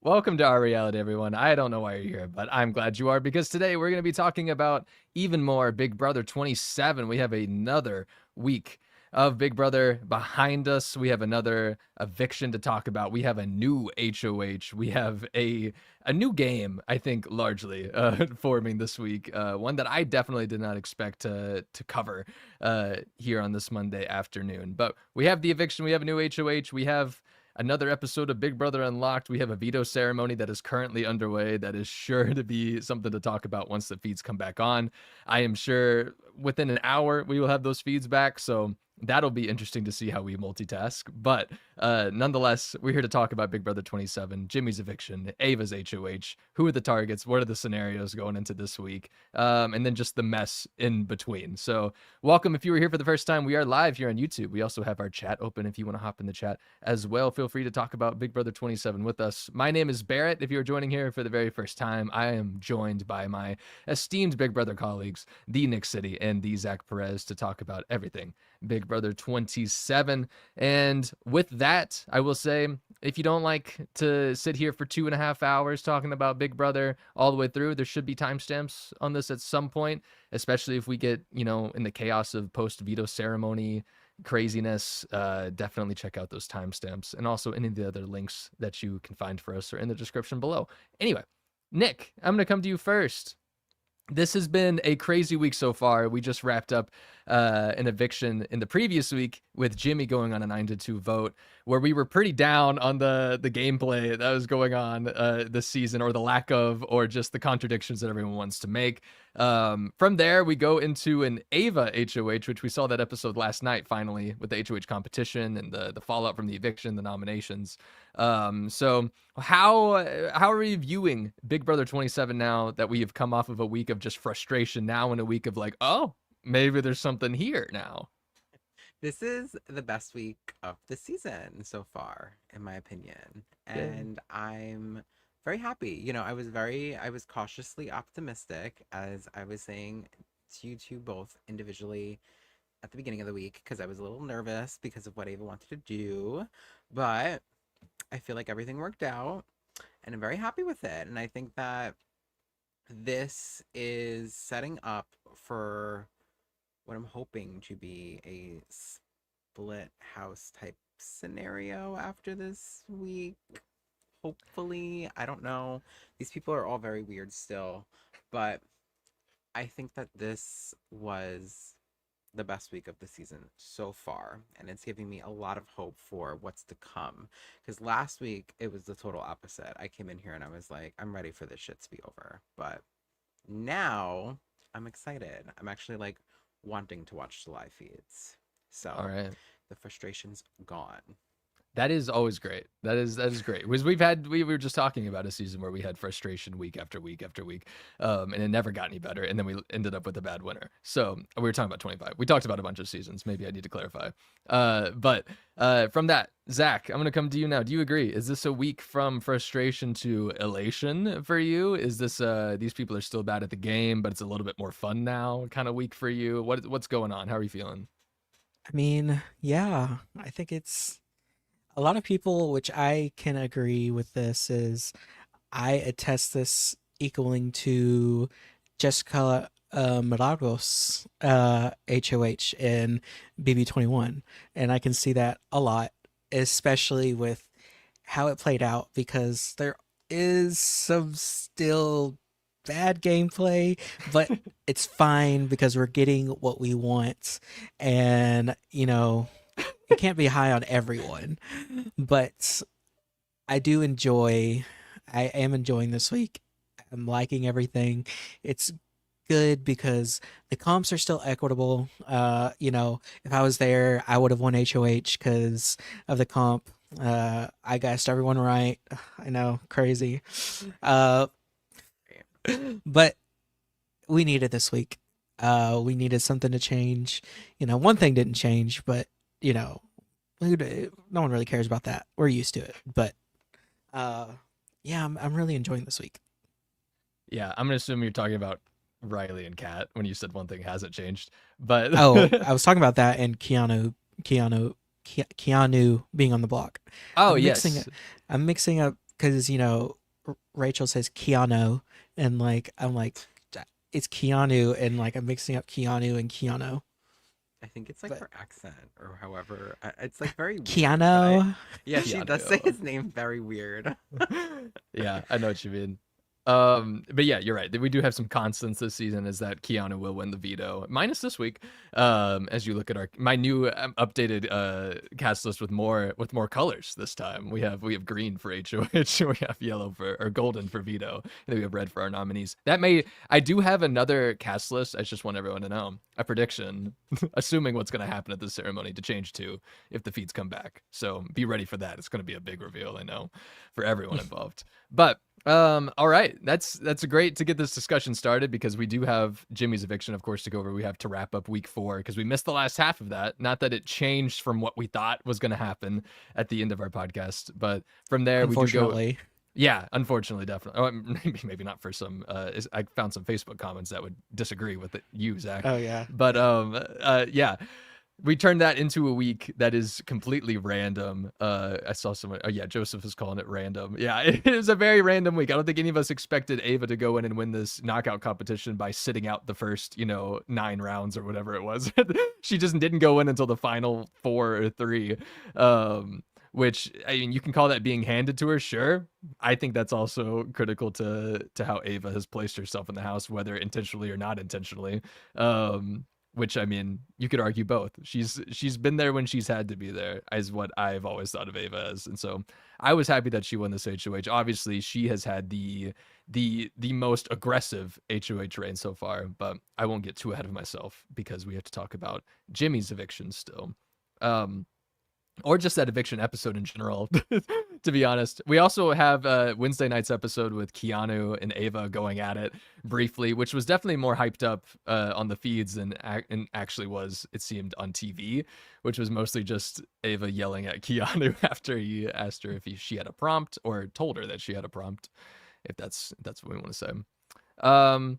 Welcome to our reality, everyone. I don't know why you're here, but I'm glad you are because today we're going to be talking about even more Big Brother 27. We have another week of Big Brother behind us. We have another eviction to talk about. We have a new HOH. We have a new game, I think, largely forming this week. One that I definitely did not expect to cover here on this Monday afternoon. But we have the eviction. We have a new HOH. We have another episode of Big Brother Unlocked. We have a veto ceremony that is currently underway that is sure to be something to talk about once the feeds come back on. I am sure within an hour we will have those feeds back, so that'll be interesting to see how we multitask. But nonetheless, we're here to talk about Big Brother 27, Jimmy's eviction, Ava's HOH, who are the targets, what are the scenarios going into this week, and then just the mess in between. So welcome if you were here for the first time. We are live here on YouTube. We also have our chat open if you want to hop in the chat as well. Feel free to talk about Big Brother 27 with us. My name is Barrett. If you're joining here for the very first time, I am joined by my esteemed Big Brother colleagues, the Nick City and the Zach Perez, to talk about everything Big Brother 27. And with that, I will say, if you don't like to sit here for 2.5 hours talking about Big Brother all the way through, there should be timestamps on this at some point, especially if we get, in the chaos of post-veto ceremony craziness. Definitely check out those timestamps and also any of the other links that you can find for us are in the description below. Anyway, Nick, I'm going to come to you first. This has been a crazy week so far. We just wrapped up an eviction in the previous week with Jimmy going on a 9-2 vote, where we were pretty down on the gameplay that was going on this season, or the lack of, or just the contradictions that everyone wants to make. From there, we go into an Ava HOH, which we saw that episode last night, finally, with the HOH competition and the fallout from the eviction, the nominations. So how are we viewing Big Brother 27 now that we have come off of a week of just frustration, now in a week of like, oh, maybe there's something here now? This is the best week of the season so far, in my opinion. Good. And I'm very happy. I was cautiously optimistic, as I was saying to you two both individually at the beginning of the week, because I was a little nervous because of what Ava wanted to do. But I feel like everything worked out and I'm very happy with it. And I think that this is setting up for what I'm hoping to be a split house type scenario after this week. Hopefully, I don't know. These people are all very weird still, but I think that this was the best week of the season so far, and it's giving me a lot of hope for what's to come. Because last week it was the total opposite. I came in here and I was like, I'm ready for this shit to be over. But now I'm excited. I'm actually like wanting to watch the live feeds. All So right. the frustration's gone. That is always great. That is great. Because we were just talking about a season where we had frustration week after week after week, and it never got any better. And then we ended up with a bad winner. So we were talking about 25. We talked about a bunch of seasons. Maybe I need to clarify. But from that, Zach, I'm gonna come to you now. Do you agree? Is this a week from frustration to elation for you? Is this these people are still bad at the game, but it's a little bit more fun now kind of week for you? What's going on? How are you feeling? I mean, yeah, I think it's a lot of people, which I can agree with this, is I attest this equaling to Jessica Milagros HOH in BB21. And I can see that a lot, especially with how it played out, because there is some still bad gameplay, but it's fine because we're getting what we want. And, it can't be high on everyone, but I do enjoy. I am enjoying this week. I'm liking everything. It's good because the comps are still equitable. If I was there, I would have won HOH because of the comp. I guessed everyone right. I know, crazy. Uh, but we needed this week. We needed something to change. One thing didn't change, but you know, no one really cares about that. We're used to it. But uh, yeah, I'm really enjoying this week. Yeah, I'm gonna assume you're talking about Riley and Kat when you said one thing hasn't changed. But Oh, I was talking about that and Keanu being on the block. oh I'm mixing yes, it. I'm mixing up because Rachel says Keanu, and like I'm like it's Keanu, and like I'm mixing up Keanu and Keanu, I think it's like but her accent or however. It's like very weird, but Keanu. yeah, she does say Keanu. his name very weird. Yeah, I know what you mean. But yeah, you're right. We do have some constants this season. Is that Keanu will win the veto, minus this week. As you look at my new updated cast list with more colors this time. We have green for HOH, we have yellow for or golden for veto, and then we have red for our nominees. I do have another cast list. I just want everyone to know a prediction, assuming what's going to happen at the ceremony to change to if the feeds come back. So be ready for that. It's going to be a big reveal, I know, for everyone involved. But all right, that's great to get this discussion started because we do have Jimmy's eviction, of course, to go over. We have to wrap up week 4 because we missed the last half of that. Not that it changed from what we thought was going to happen at the end of our podcast, but from there we do go. Unfortunately, Yeah, unfortunately, definitely. Oh, maybe not for some. I found some Facebook comments that would disagree with you, Zach. oh yeah, But yeah, we turned that into a week that is completely random. I saw someone. Oh yeah, Joseph is calling it random. Yeah, it is a very random week. I don't think any of us expected Ava to go in and win this knockout competition by sitting out the first, 9 rounds or whatever it was. She just didn't go in until the final 4 or 3. Which, I mean, you can call that being handed to her, sure. I think that's also critical to how Ava has placed herself in the house, whether intentionally or not intentionally. Which, I mean, you could argue both. She's been there when she's had to be there, is what I've always thought of Ava as. And so I was happy that she won this HOH. Obviously, she has had the most aggressive HOH reign so far, but I won't get too ahead of myself because we have to talk about Jimmy's eviction still. Or just that eviction episode in general, to be honest. We also have Wednesday night's episode with Keanu and Ava going at it briefly, which was definitely more hyped up on the feeds than actually was, it seemed, on TV, which was mostly just Ava yelling at Keanu after he asked her if she had a prompt, or told her that she had a prompt, if that's what we want to say.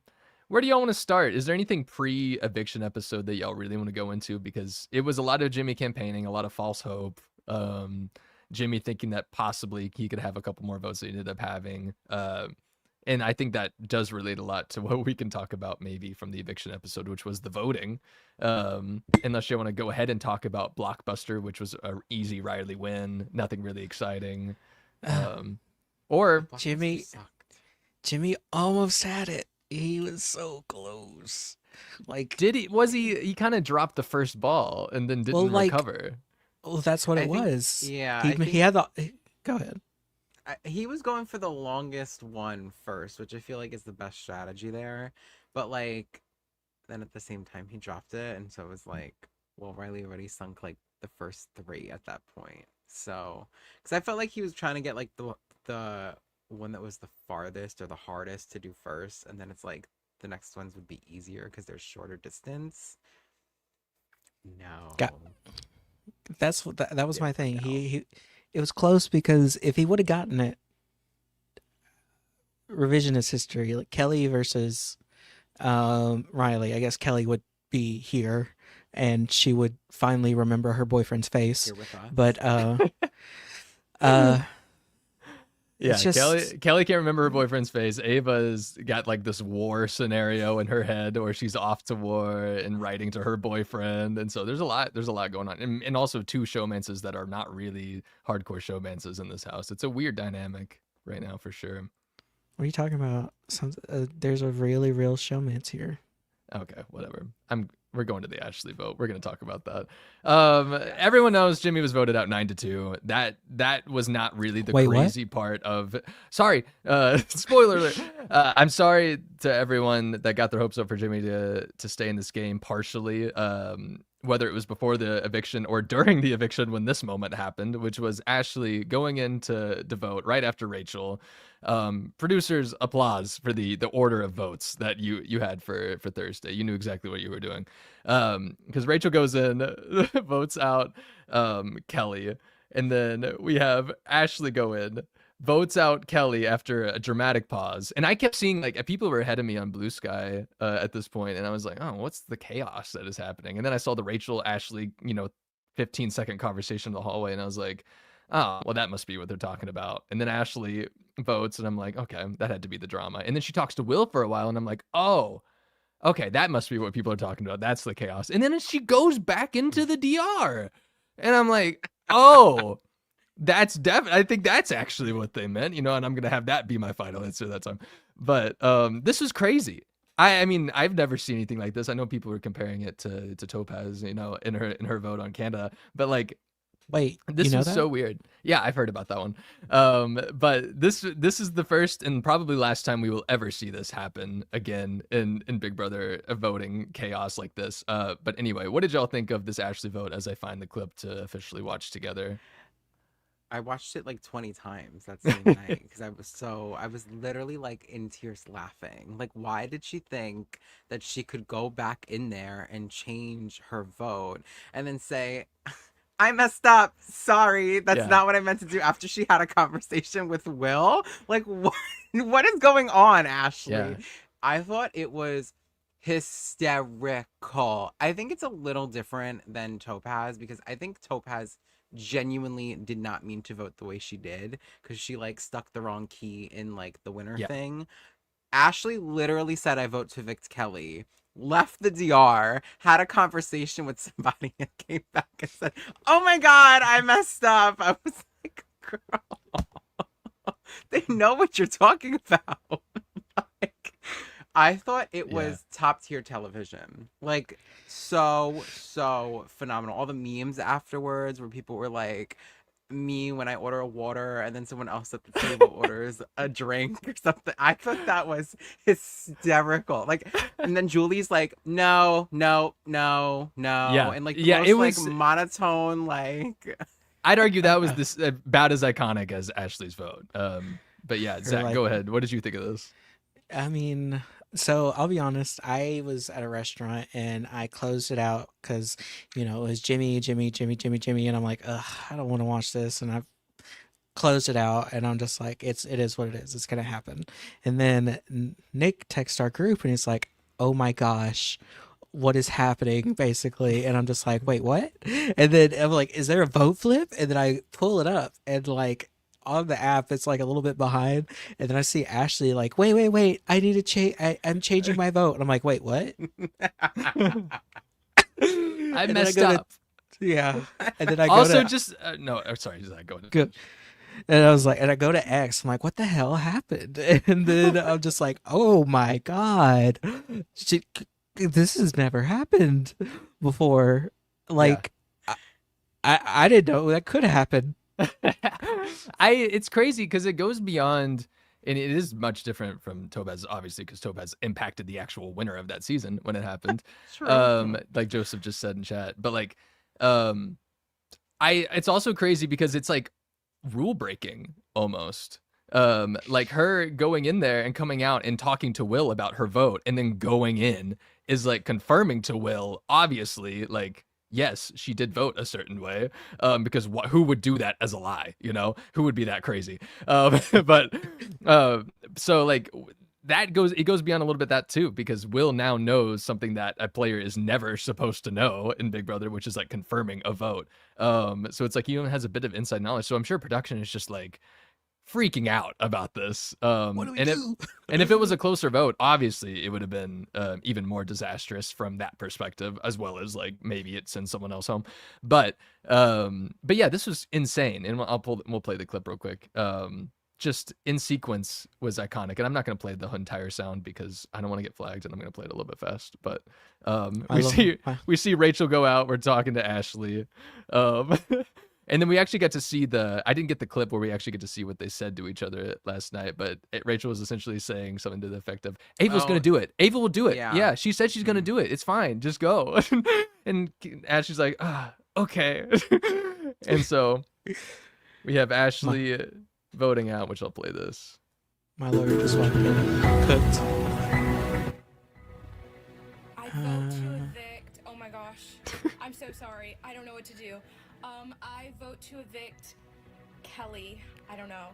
Where do y'all want to start? Is there anything pre-eviction episode that y'all really want to go into? Because it was a lot of Jimmy campaigning, a lot of false hope. Jimmy thinking that possibly he could have a couple more votes that he ended up having. And I think that does relate a lot to what we can talk about maybe from the eviction episode, which was the voting. Unless you want to go ahead and talk about Blockbuster, which was an easy Riley win, nothing really exciting. Or Jimmy almost had it. He was so close. Like, he kind of dropped the first ball and then didn't recover. Well, that's what I it think- was. yeah, he had the. Go ahead. He was going for the longest one first, which I feel like is the best strategy there. But like, then at the same time he dropped it, and so it was like, well, Riley already sunk like the first 3 at that point. So, because I felt like he was trying to get like the one that was the farthest or the hardest to do first, and then it's like the next ones would be easier because they're shorter distance. No. That's what that was my thing. He it was close because if he would have gotten it, revisionist history, like Kelly versus Riley, I guess Kelly would be here and she would finally remember her boyfriend's face. Here with us. But yeah, just... Kelly can't remember her boyfriend's face. Ava's got like this war scenario in her head, or she's off to war and writing to her boyfriend, and so there's a lot going on, and also 2 showmances that are not really hardcore showmances in this house. It's a weird dynamic right now for sure. What are you talking about? There's a really real showmance here. Okay, whatever. We're going to the Ashley vote. We're going to talk about that. Everyone knows Jimmy was voted out 9-2. That was not really the crazy part of. Sorry, spoiler alert. I'm sorry to everyone that got their hopes up for Jimmy to stay in this game partially. Whether it was before the eviction or during the eviction when this moment happened, which was Ashley going in to vote right after Rachel. Producers, applause for the order of votes that you had for Thursday. You knew exactly what you were doing. Because Rachel goes in, votes out Kelly, and then we have Ashley go in, votes out Kelly after a dramatic pause. And I kept seeing like people were ahead of me on Blue Sky at this point, and I was like, oh, what's the chaos that is happening? And then I saw the Rachel Ashley 15-second conversation in the hallway, and I was like, oh, well, that must be what they're talking about. And then Ashley votes, and I'm like, okay, that had to be the drama. And then she talks to Will for a while, and I'm like, oh, okay, that must be what people are talking about. That's the chaos. And then she goes back into the DR. And I'm like, oh, that's definitely, I think that's actually what they meant, and I'm going to have that be my final answer that time. But this was crazy. I mean, I've never seen anything like this. I know people were comparing it to Topaz, in her vote on Canada, but like, Wait, this was that? so weird. Yeah, I've heard about that one. But this is the first and probably last time we will ever see this happen again in Big Brother voting chaos like this. But anyway, what did y'all think of this Ashley vote as I find the clip to officially watch together? I watched it like 20 times that same night because I was literally like in tears laughing. Like, why did she think that she could go back in there and change her vote and then say, I messed up. Sorry. That's Yeah. not what I meant to do after she had a conversation with Will? Like, what is going on, Ashley? Yeah. I thought it was hysterical. I think it's a little different than Topaz because I think Topaz genuinely did not mean to vote the way she did because she like stuck the wrong key in like the winner thing. Ashley literally said, I vote to evict Kelly, left the DR, had a conversation with somebody, and came back and said, oh my God, I messed up. I was like, girl, they know what you're talking about. Like, I thought it was top tier television. Like, so phenomenal. All the memes afterwards where people were like, me when I order a water and then someone else at the table orders a drink or something. I thought that was hysterical. Like, and then Julie's like, no. Yeah. And like, it was like monotone, like. I'd argue that was this about as iconic as Ashley's vote. But yeah, Zach, like, go ahead. What did you think of this? I mean, so I'll be honest. I was at a restaurant and I closed it out because, it was Jimmy, and I'm like, ugh, I don't want to watch this, and I closed it out, and I'm just like, it is what it is. It's gonna happen. And then Nick texts our group, and he's like, oh my gosh, what is happening, basically? And I'm just like, wait, what? And then I'm like, is there a vote flip? And then I pull it up, and like, on the app it's like a little bit behind, and then I see Ashley like, wait, I need to change, I'm changing my vote, and I'm like, wait, what? I messed up. Yeah. And then I go also to, just no, sorry, Zach, go ahead. Good. And I was like, and I go to X, I'm like, what the hell happened? And then I'm just like, oh my God, this has never happened before. Like, I didn't know that could happen. It's crazy because it goes beyond, and it is much different from Topaz, obviously, because Topaz impacted the actual winner of that season when it happened. Like Joseph just said in chat. But like, it's also crazy because it's like rule breaking almost. Like her going in there and coming out and talking to Will about her vote and then going in is like confirming to Will, obviously, like, yes, she did vote a certain way, because who would do that as a lie? Who would be that crazy? But so like it goes beyond a little bit that too, because Will now knows something that a player is never supposed to know in Big Brother, which is like confirming a vote. So it's like he has a bit of inside knowledge. So I'm sure production is just like freaking out about this. What do we do? And if it was a closer vote, obviously it would have been even more disastrous from that perspective, as well as like maybe it sends someone else home. But yeah, this was insane. And we'll play the clip real quick. Just in sequence was iconic, and I'm not going to play the entire sound because I don't want to get flagged, and I'm going to play it a little bit fast. But we see Rachel go out. We're talking to Ashley. And then we actually get to see I didn't get the clip where we actually get to see what they said to each other last night, but Rachel was essentially saying something to the effect of, Ava's going to do it. Ava will do it. Yeah, she said she's going to do it. It's fine. Just go. And Ashley's like, okay. And so we have Ashley voting out, which I'll play this. My lawyer just walked in, cooked. I vote to evict. Oh my gosh. I'm so sorry. I don't know what to do. I vote to evict Kelly. I don't know.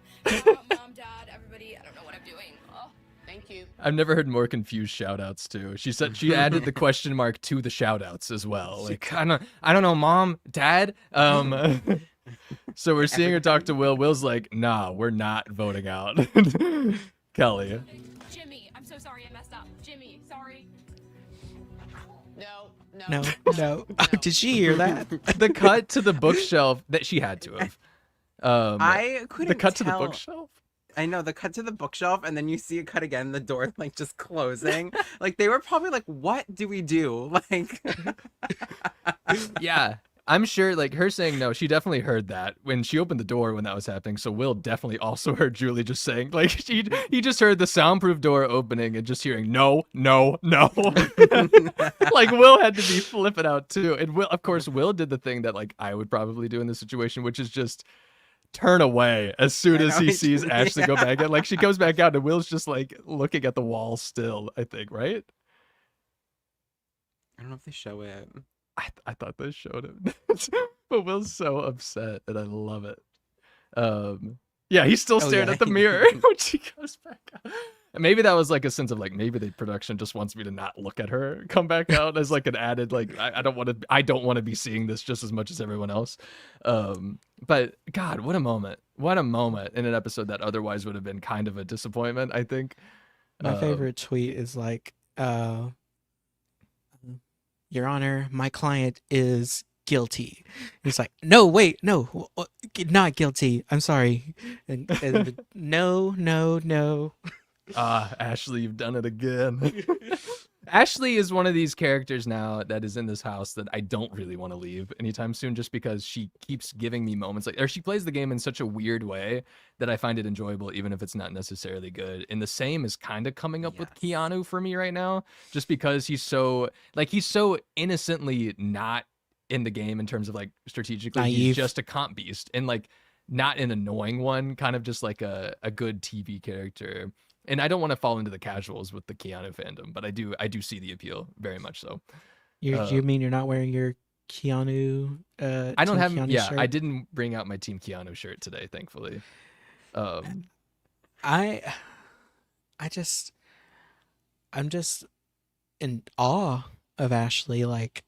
Mom, Dad, everybody, I don't know what I'm doing. Oh, thank you. I've never heard more confused shout outs too. She said she added the question mark to the shout outs as well. Like, I don't know, Mom, Dad. So we're seeing her talk to Will. Will's like, nah, we're not voting out Kelly. Jimmy, I'm so sorry I messed up. Jimmy, sorry. No. Did she hear that? The cut to the bookshelf that she had to have. I couldn't The cut to the tell. bookshelf. I know, the cut to the bookshelf, and then you see it cut again, the door like just closing. Like they were probably like, "What do we do?" Like, Yeah, I'm sure. Like her saying no, she definitely heard that when she opened the door when that was happening. So Will definitely also heard Julie just saying like he just heard the soundproof door opening and just hearing no, no, no. Like Will had to be flipping out too. And Will, of course, Will did the thing that like I would probably do in this situation, which is just turn away as soon I as know, he sees Ashley go yeah. back in. Like she comes back out and Will's just like looking at the wall still, I think, right? I don't know if they show it. I thought they showed him. But Will's so upset and I love it. Yeah, he's still Oh, staring yeah. at the mirror when she goes back out. And maybe that was like a sense of like maybe the production just wants me to not look at her come back out as like an added like I don't want to be seeing this just as much as everyone else. But God, what a moment in an episode that otherwise would have been kind of a disappointment, I think. My favorite tweet is like, Your Honor, my client is guilty. He's like, no, wait, no, not guilty. I'm sorry. And no. Ashley, you've done it again. Ashley is one of these characters now that is in this house that I don't really want to leave anytime soon, just because she keeps giving me moments like, or she plays the game in such a weird way that I find it enjoyable, even if it's not necessarily good. And the same is kind of coming up with Yes. Keanu for me right now, just because he's so innocently not in the game in terms of like strategically. He's Naive. just a comp beast and like not an annoying one, kind of just like a good TV character. And I don't want to fall into the casuals with the Keanu fandom, but I do see the appeal very much so. You mean you're not wearing your Keanu? I don't Team have Keanu yeah, shirt? I didn't bring out my Team Keanu shirt today, thankfully. I'm just in awe of Ashley, like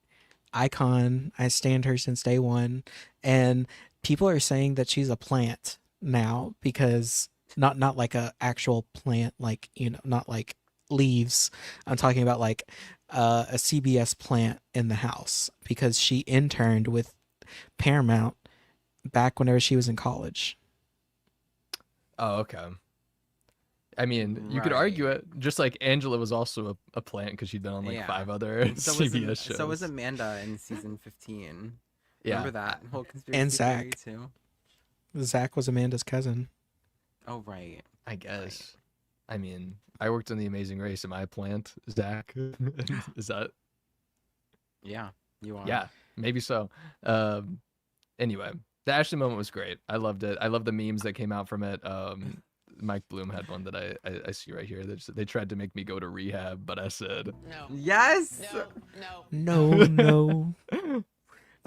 icon. I stand her since day one, and people are saying that she's a plant now because not like a actual plant, like not like leaves. I'm talking about like a CBS plant in the house because she interned with Paramount back whenever she was in college. Oh, okay. I mean, you could argue it. Just like Angela was also a plant because she'd been on like Yeah. 5 other CBS shows. So was Amanda in season 15. Yeah. Remember that whole conspiracy And theory Zach. too? Zach was Amanda's cousin. Oh right. I guess. I mean, I worked on The Amazing Race. Am I a plant, Zach? Is that? Yeah, you are. Yeah, maybe so. Anyway, the Ashley moment was great. I loved it. I love the memes that came out from it. Mike Bloom had one that I see right here. They tried to make me go to rehab, but I said No. Yes. No.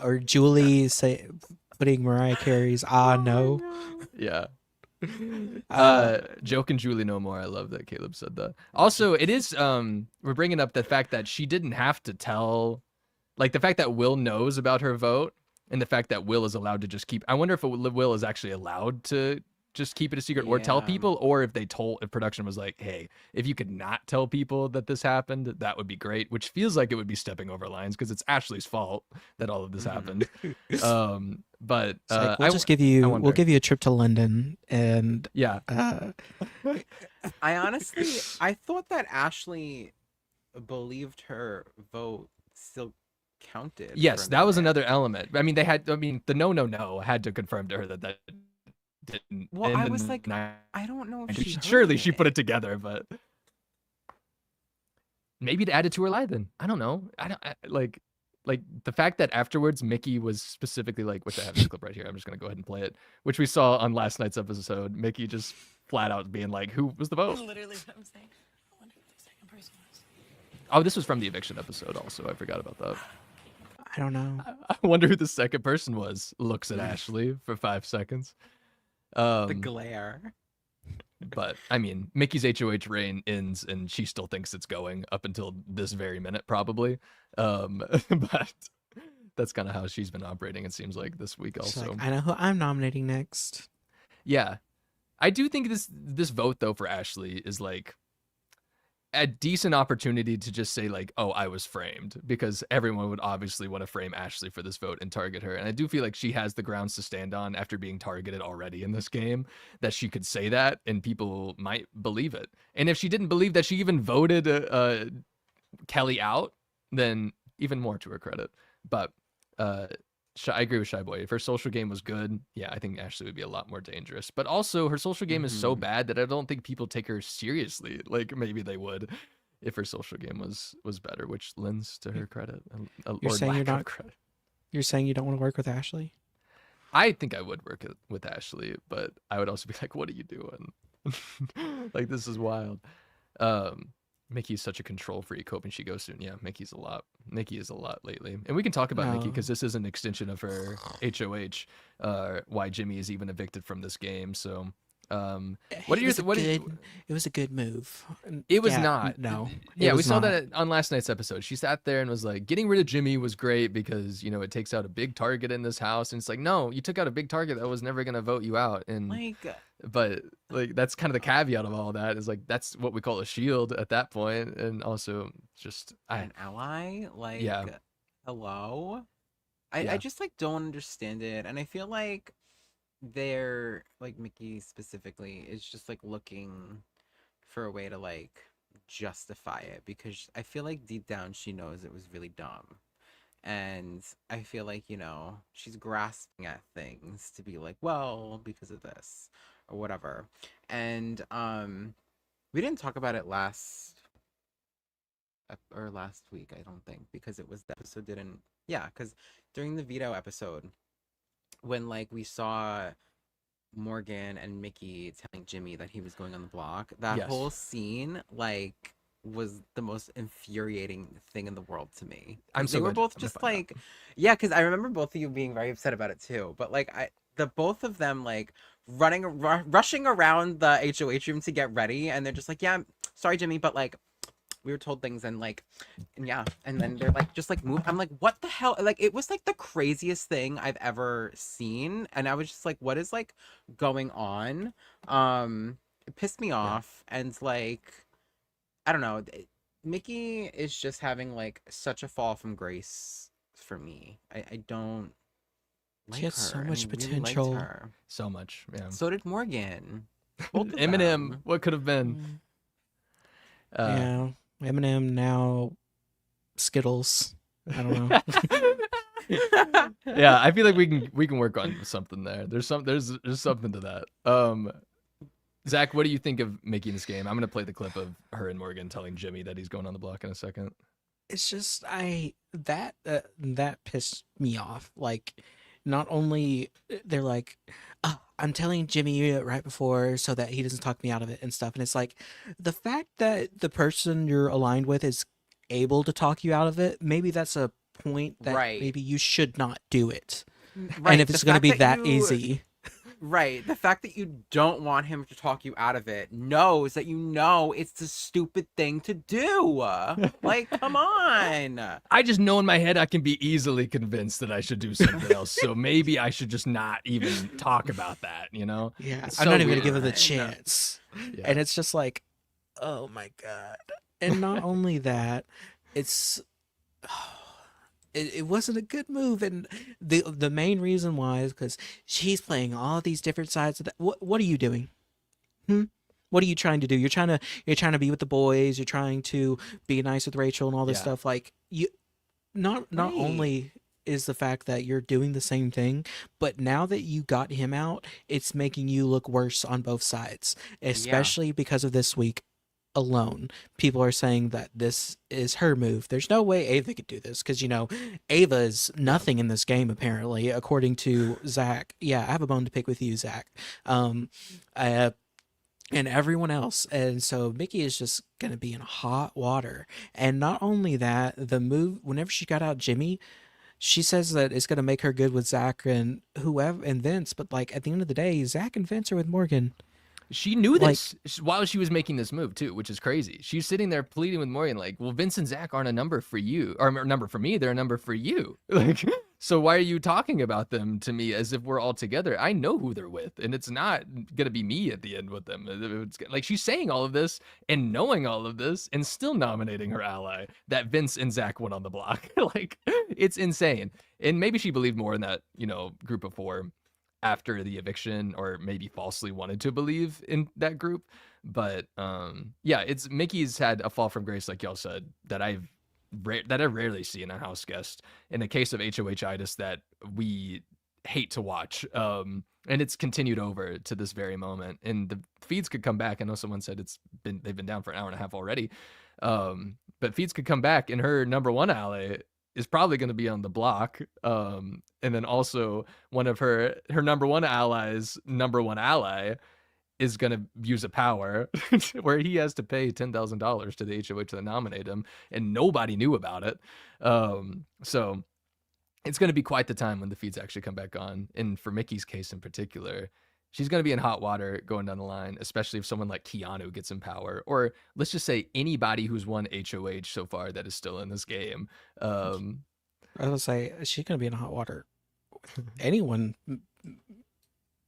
Or Julie putting Mariah Carey's no. yeah. Joke and Julie no more. I love that Caleb said that. Also, it is we're bringing up the fact that she didn't have to tell, like the fact that Will knows about her vote and the fact that Will is allowed to just keep. I wonder if Will is actually allowed to just keep it a secret or tell Yeah. people, or if if production was like, hey, if you could not tell people that this happened, that would be great, which feels like it would be stepping over lines because it's Ashley's fault that all of this happened. But It's like, we'll give you a trip to London and yeah. I honestly, I thought that Ashley believed her vote still counted. Yes, for a that was minute. another element. I mean, the no had to confirm to her that didn't. Well, in I the was like, 90s. I don't know if she Surely heard she it. put it together, but maybe to add it to her lie. Then I don't know. Like the fact that afterwards Mickey was specifically like, which I have this clip right here. I'm just gonna go ahead and play it, which we saw on last night's episode. Mickey just flat out being like, "Who was the vote?" Literally what I'm saying. I wonder who the second person was. Oh, this was from the eviction episode. Also, I forgot about that. I don't know. I wonder who the second person was. Looks at Ashley for 5 seconds. The glare. But I mean, Mickey's HOH reign ends, and she still thinks it's going up until this very minute, probably. But that's kind of how she's been operating. It seems like this week She's also. like, I know who I'm nominating next. Yeah, I do think this vote though for Ashley is like a decent opportunity to just say like, oh, I was framed, because everyone would obviously want to frame Ashley for this vote and target her. And I do feel like she has the grounds to stand on after being targeted already in this game, that she could say that and people might believe it. And if she didn't believe that she even voted Kelly out, then even more to her credit. But I agree with Shy Boy. If her social game was good, yeah, I think Ashley would be a lot more dangerous. But also, her social game is so bad that I don't think people take her seriously. Like maybe they would if her social game was better, which lends to her credit. You're or saying you're lack of not- credit. You're saying you don't want to work with Ashley? I think I would work with Ashley, but I would also be like, "What are you doing? Like this is wild." Mickey's such a control freak, hoping she goes soon. Yeah, Mickey is a lot lately. And we can talk about Mickey No. because this is an extension of her HOH, why Jimmy is even evicted from this game. So, what are your It was a good move. it was Yeah, not. No. Yeah, it we was saw not. that on last night's episode. She sat there and was like, getting rid of Jimmy was great because, you know, it takes out a big target in this house. And it's like, no, you took out a big target that was never going to vote you out. And but like that's kind of the caveat of all that is like that's what we call a shield at that point, and also just an ally. Like, Yeah. hello. Yeah. I just like don't understand it, and I feel like they're like Mickey specifically is just like looking for a way to like justify it, because I feel like deep down she knows it was really dumb. And I feel like, you know, she's grasping at things to be like, well, because of this or whatever. And we didn't talk about it last week, I don't think, because it was the episode didn't. Yeah, because during the Veto episode, when like we saw Morgan and Mickey telling Jimmy that he was going on the block, that Yes. whole scene like was the most infuriating thing in the world to me. I'm They so were glad both I'm gonna just find out. like, yeah, because I remember both of you being very upset about it too. But like the both of them like rushing around the HOH room to get ready, and they're just like, yeah, sorry Jimmy, but like we were told things, and like, and yeah, and then they're like just like move. I'm like, what the hell? Like it was like the craziest thing I've ever seen, and I was just like, what is like going on? It pissed me off, and like I don't know. Mickey is just having like such a fall from grace for me. I don't like She has so her, and much I really liked potential. her. So much. Yeah. So did Morgan. Both of Eminem, them. what could have been? Yeah, Eminem now Skittles. I don't know. Yeah, I feel like we can work on something there. There's something to that. Zach, what do you think of making this game? I'm gonna play the clip of her and Morgan telling Jimmy that he's going on the block in a second. It's just that pissed me off. Like, not only they're like, oh, I'm telling Jimmy right before so that he doesn't talk me out of it and stuff, and it's like the fact that the person you're aligned with is able to talk you out of it. Maybe that's a point that Right. maybe you should not do it. Right. And if the it's going to fact be that you- easy, Right. The fact that you don't want him to talk you out of it knows that you know it's the stupid thing to do. Like, come on. I just know in my head I can be easily convinced that I should do something else. So maybe I should just not even talk about that, you know? yeah, It's I'm so not even going to weird. give it I a know. chance. Yeah. And it's just like, oh my god. And not only that, it's it wasn't a good move, and the main reason why is because she's playing all these different sides of that. What are you doing? What are you trying to do? You're trying to be with the boys. You're trying to be nice with Rachel and all this Yeah. stuff. Like, you not Right. only is the fact that you're doing the same thing, but now that you got him out, it's making you look worse on both sides, especially because of this week alone. People are saying that this is her move. There's no way Ava could do this because, you know, Ava is nothing in this game, apparently, according to Zach. Yeah, I have a bone to pick with you, Zach. And everyone else. And so Mickey is just going to be in hot water. And not only that, the move, whenever she got out Jimmy, she says that it's going to make her good with Zach and whoever and Vince. But like at the end of the day, Zach and Vince are with Morgan. She knew Like- this while she was making this move too, which is crazy. She's sitting there pleading with Morgan, like, "Well, Vince and Zach aren't a number for you, or a number for me. They're a number for you. Like, So why are you talking about them to me as if we're all together? I know who they're with, and it's not gonna be me at the end with them. Like she's saying all of this and knowing all of this and still nominating her ally that Vince and Zach went on the block. Like it's insane. And maybe she believed more in that, group of four after the eviction, or maybe falsely wanted to believe in that group. But yeah, it's Mickey's had a fall from grace, like y'all said, that I rarely see in a house guest. In the case of HOH-itis, that we hate to watch, and it's continued over to this very moment. And the feeds could come back. I know someone said they've been down for an hour and a half already, but feeds could come back, and her number one ally is probably going to be on the block. And then also one of her number one allies, number one ally, is going to use a power where he has to pay $10,000 to the HOH to nominate him, and nobody knew about it. So it's going to be quite the time when the feeds actually come back on. And for Mickey's case in particular, she's going to be in hot water going down the line, especially if someone like Keanu gets in power, or let's just say anybody who's won HOH so far that is still in this game. I was gonna say she's gonna be in hot water. Anyone,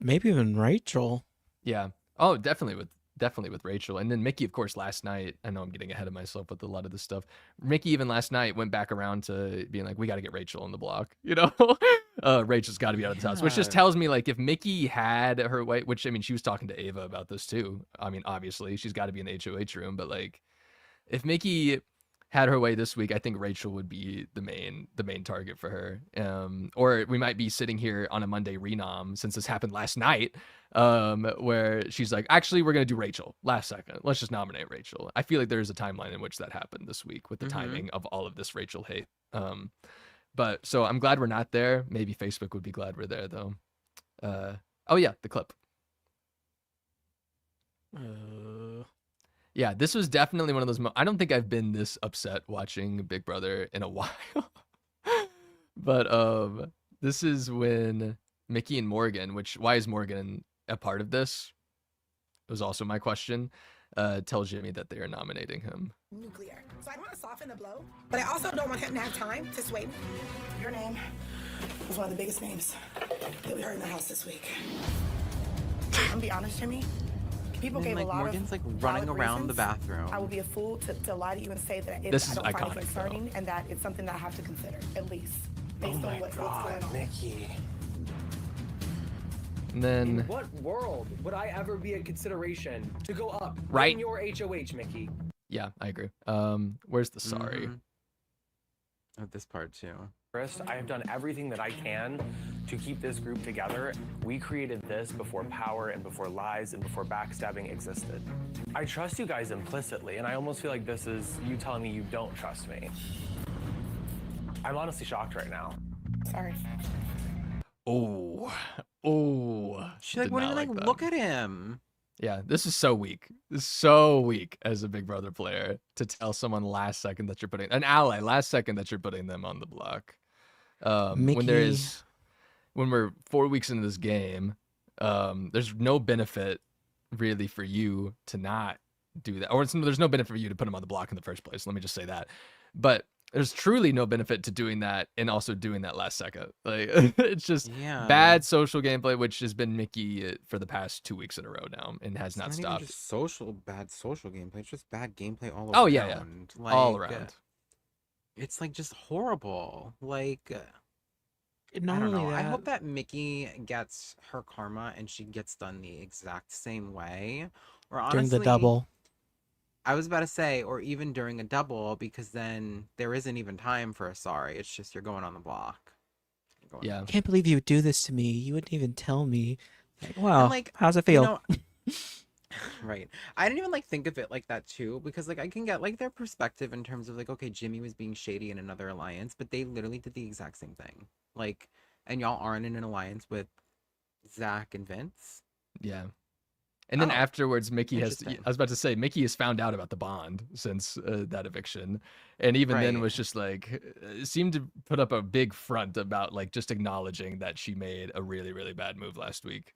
maybe even Rachel. Yeah. Oh, definitely with Rachel. And then Mickey, of course, last night, I know I'm getting ahead of myself with a lot of this stuff. Mickey even last night went back around to being like, we got to get Rachel on the block, Rachel's got to be out of the house, which just tells me, like, if Mickey had her way, which, I mean, she was talking to Ava about this too. I mean, obviously she's got to be in the HOH room, but like, if Mickey had her way this week, I think Rachel would be the main target for her. Or we might be sitting here on a Monday renom, since this happened last night, where she's like, actually, we're going to do Rachel last second. Let's just nominate Rachel. I feel like there's a timeline in which that happened this week with the timing of all of this Rachel hate. But so I'm glad we're not there. Maybe Facebook would be glad we're there, though. Oh yeah, the clip. Yeah, this was definitely one of those I don't think I've been this upset watching Big Brother in a while. But this is when Mickey and Morgan, which, why is Morgan a part of this? It was also my question. Tell Jimmy that they are nominating him. Nuclear. So I want to soften the blow, but I also don't want him to have time to sway me. Your name was one of the biggest names that we heard in the house this week. I'm gonna be honest, Jimmy. People gave like, a lot Morgan's of like running around the reasons. bathroom. I would be a fool to lie to you and say that This I is don't find iconic, it concerning and that it's something that I have to consider, at least based on what's going on. Mickey. And then In what world would I ever be a consideration to go up Right. in your HOH, Mickey? yeah, I agree. Where's the sorry? At this part too. Chris, I have done everything that I can to keep this group together. We created this before power and before lies and before backstabbing existed. I trust you guys implicitly, and I almost feel like this is you telling me you don't trust me. I'm honestly shocked right now. Sorry. Oh, She's like, did what are not you like? that. Look at him. Yeah, this is so weak. This is so weak as a Big Brother player to tell someone last second that you're putting an ally last second that you're putting them on the block. Mickey. When we're 4 weeks into this game, there's no benefit really for you to not do that, or there's no benefit for you to put him on the block in the first place. Let me just say that. But there's truly no benefit to doing that and also doing that last second. Like, it's just bad social gameplay, which has been Mickey for the past 2 weeks in a row now and has not Even stopped. just bad social gameplay. It's just bad gameplay all around. Oh yeah. Like, all around. It's like just horrible. Like, Not I don't only know. that, I hope that Mickey gets her karma and she gets done the exact same way. Or honestly, during the double. I was about to say, or even during a double, because then there isn't even time for a sorry. It's just you're going on the block. Yeah. I can't believe you would do this to me. You wouldn't even tell me. Like, wow, like, how's it feel? Right. I didn't even like think of it like that too, because like I can get like their perspective in terms of like, okay, Jimmy was being shady in another alliance, but they literally did the exact same thing. Like, and y'all aren't in an alliance with Zach and Vince. Yeah. And then afterwards, Mickey has, Interesting. I was about to say, Mickey has found out about the bond since that eviction. And even then Right. was just like, seemed to put up a big front about like just acknowledging that she made a really, really bad move last week.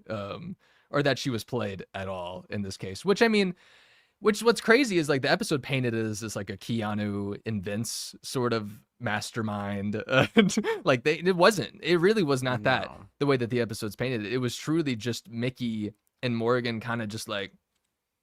Or that she was played at all in this case, which I mean, what's crazy is like the episode painted it as this like a Keanu and Vince sort of mastermind. Like it really was not that No. the way that the episodes painted it. It was truly just Mickey and Morgan kind of just like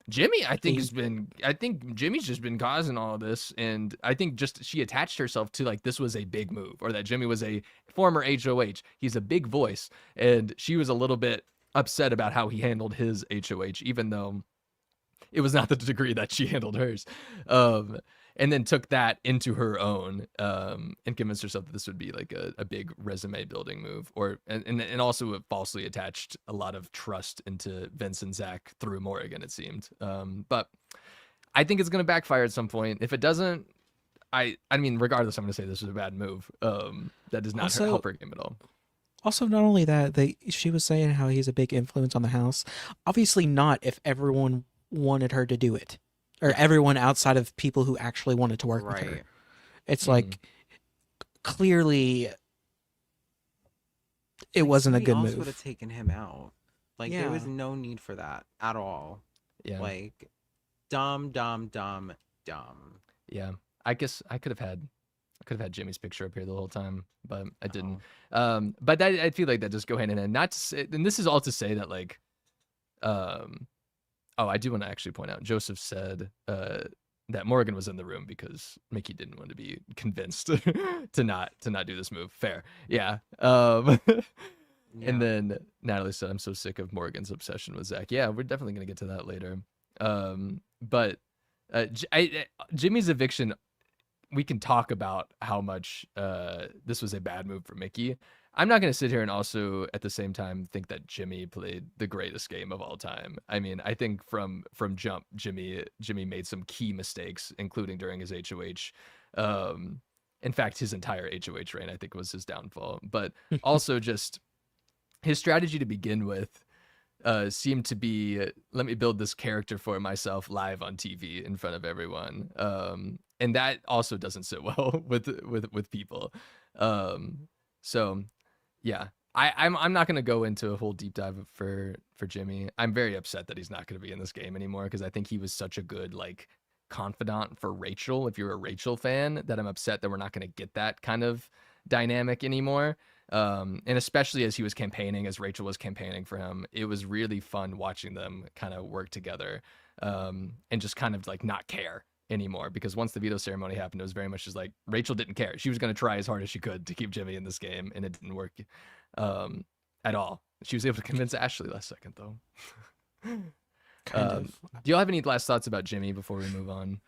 Jimmy, I think Jimmy's just been causing all of this. And I think just she attached herself to like this was a big move, or that Jimmy was a former HOH. He's a big voice. And she was a little bit upset about how he handled his HOH, even though it was not the degree that she handled hers. And then took that into her own, and convinced herself that this would be like a big resume building move, and also falsely attached a lot of trust into Vince and Zach through Morrigan, it seemed. But I think it's going to backfire at some point. If it doesn't, I mean, regardless, I'm going to say this was a bad move. That does not Also- help her game at all. Also, not only that, she was saying how he's a big influence on the house. Obviously not if everyone wanted her to do it. Or everyone outside of people who actually wanted to work with her. Right. It's like, clearly, it wasn't a good Would move. have taken him out. Like there was Yeah. no need for that at all. Yeah. Like dumb. Yeah. I guess I could have had Jimmy's picture up here the whole time, but I didn't. Oh. But I feel like that just go hand in hand. Not to say, and this is all to say that like, oh, I do want to actually point out, Joseph said that Morgan was in the room because Mickey didn't want to be convinced to not do this move. Fair, yeah. Yeah. And then Natalie said, "I'm so sick of Morgan's obsession with Zach." Yeah, we're definitely gonna get to that later. But Jimmy's eviction, we can talk about how much this was a bad move for Mickey. I'm not going to sit here and also at the same time think that Jimmy played the greatest game of all time. I mean, I think from jump, Jimmy made some key mistakes, including during his HOH. In fact, his entire HOH reign, I think, was his downfall. But also just his strategy to begin with seemed to be, let me build this character for myself live on TV in front of everyone. And that also doesn't sit well with people. So yeah, I'm not gonna go into a whole deep dive for Jimmy. I'm very upset that he's not gonna be in this game anymore, because I think he was such a good like confidant for Rachel. If you're a Rachel fan, that I'm upset that we're not gonna get that kind of dynamic anymore. And especially as he was campaigning, as Rachel was campaigning for him, it was really fun watching them kind of work together, and just kind of like not care anymore, because once the veto ceremony happened, it was very much just like Rachel didn't care. She was going to try as hard as she could to keep Jimmy in this game, and it didn't work at all. She was able to convince Ashley last second, though. Kind of. Do y'all have any last thoughts about Jimmy before we move on?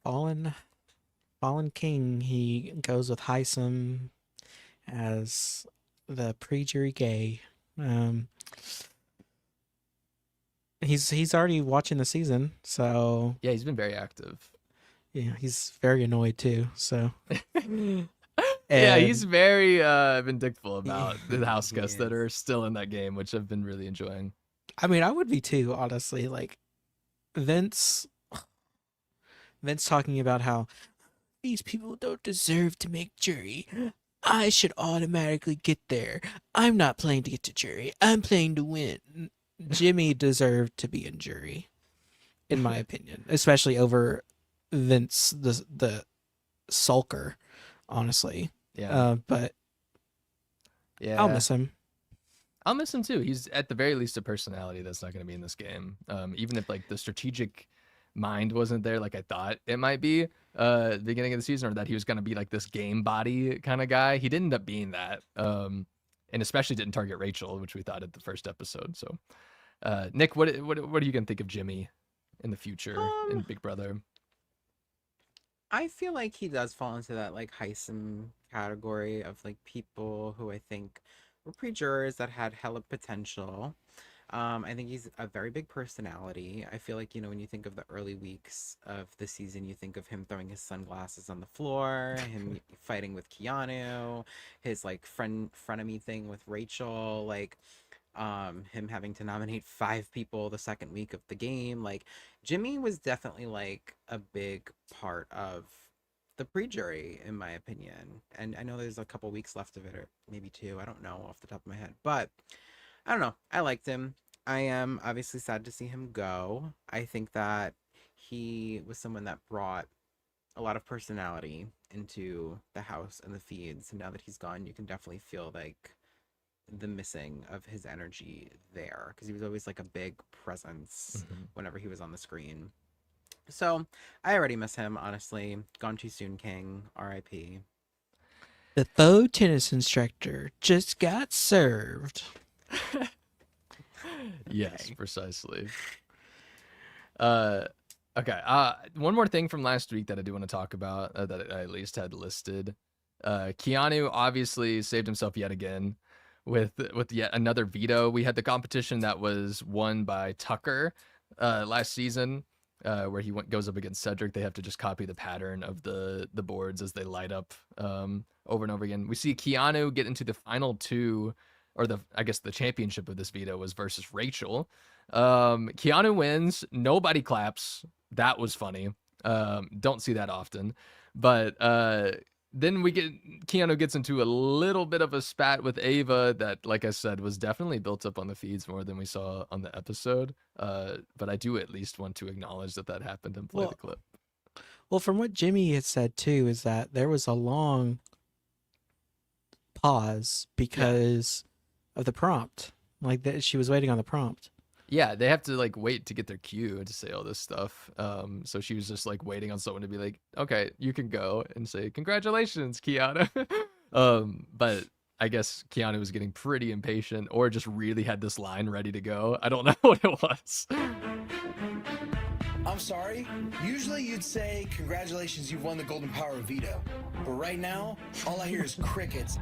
Fallen King, he goes with Heisem as the pre-jury gay. He's already watching the season, so Yeah, he's been very active. yeah, he's very annoyed too. So Yeah, And- he's very vindictful about the house He guests that is. are still in that game, which I've been really enjoying. I mean, I would be too, honestly. Like Vince talking about how these people don't deserve to make jury. I should automatically get there. I'm not playing to get to jury. I'm playing to win. Jimmy deserved to be in jury, in my opinion, especially over Vince, the sulker. Honestly, Yeah, but yeah. I'll miss him. I'll miss him too. He's at the very least a personality that's not going to be in this game. Even if like the strategic mind wasn't there, like I thought it might be at the beginning of the season, or that he was going to be like this game body kind of guy. He didn't end up being that, and especially didn't target Rachel, which we thought at the first episode. So, Nick, what are you going to think of Jimmy in the future in Big Brother? I feel like he does fall into that like Heisem category of like people who I think were pre-jurors that had hella potential. I think he's a very big personality. I feel like, you know, when you think of the early weeks of the season, you think of him throwing his sunglasses on the floor, him fighting with Keanu, his like frenemy thing with Rachel, like him having to nominate 5 people the second week of the game. Like Jimmy was definitely like a big part of the pre-jury, in my opinion. And I know there's a couple weeks left of it, or maybe 2, I don't know off the top of my head, but I don't know, I liked him. I am obviously sad to see him go. I think that he was someone that brought a lot of personality into the house and the feeds. And now that he's gone, you can definitely feel like the missing of his energy there, because he was always like a big presence whenever he was on the screen. So I already miss him, honestly. Gone too soon, King. R.I.P. The faux tennis instructor just got served. Yes, precisely. Okay. One more thing from last week that I do want to talk about, that I at least had listed. Keanu obviously saved himself yet again with yet another veto. We had the competition that was won by Tucker last season, where he goes up against Cedric. They have to just copy the pattern of the boards as they light up over and over again. We see Keanu get into the final two, or I guess the championship of this veto was versus Rachel. Keanu wins. Nobody claps. That was funny. Don't see that often. But then Keanu gets into a little bit of a spat with Ava that, like I said, was definitely built up on the feeds more than we saw on the episode. But I do at least want to acknowledge that happened and play the clip. Well, from what Jimmy had said too, is that there was a long pause because of the prompt. Like that, she was waiting on the prompt. Yeah, they have to like wait to get their cue to say all this stuff. So she was just like waiting on someone to be like, okay, you can go, and say, congratulations, Keanu. But I guess Keanu was getting pretty impatient, or just really had this line ready to go. I don't know what it was. I'm sorry. Usually you'd say, congratulations, you've won the golden power of veto. But right now, all I hear is crickets.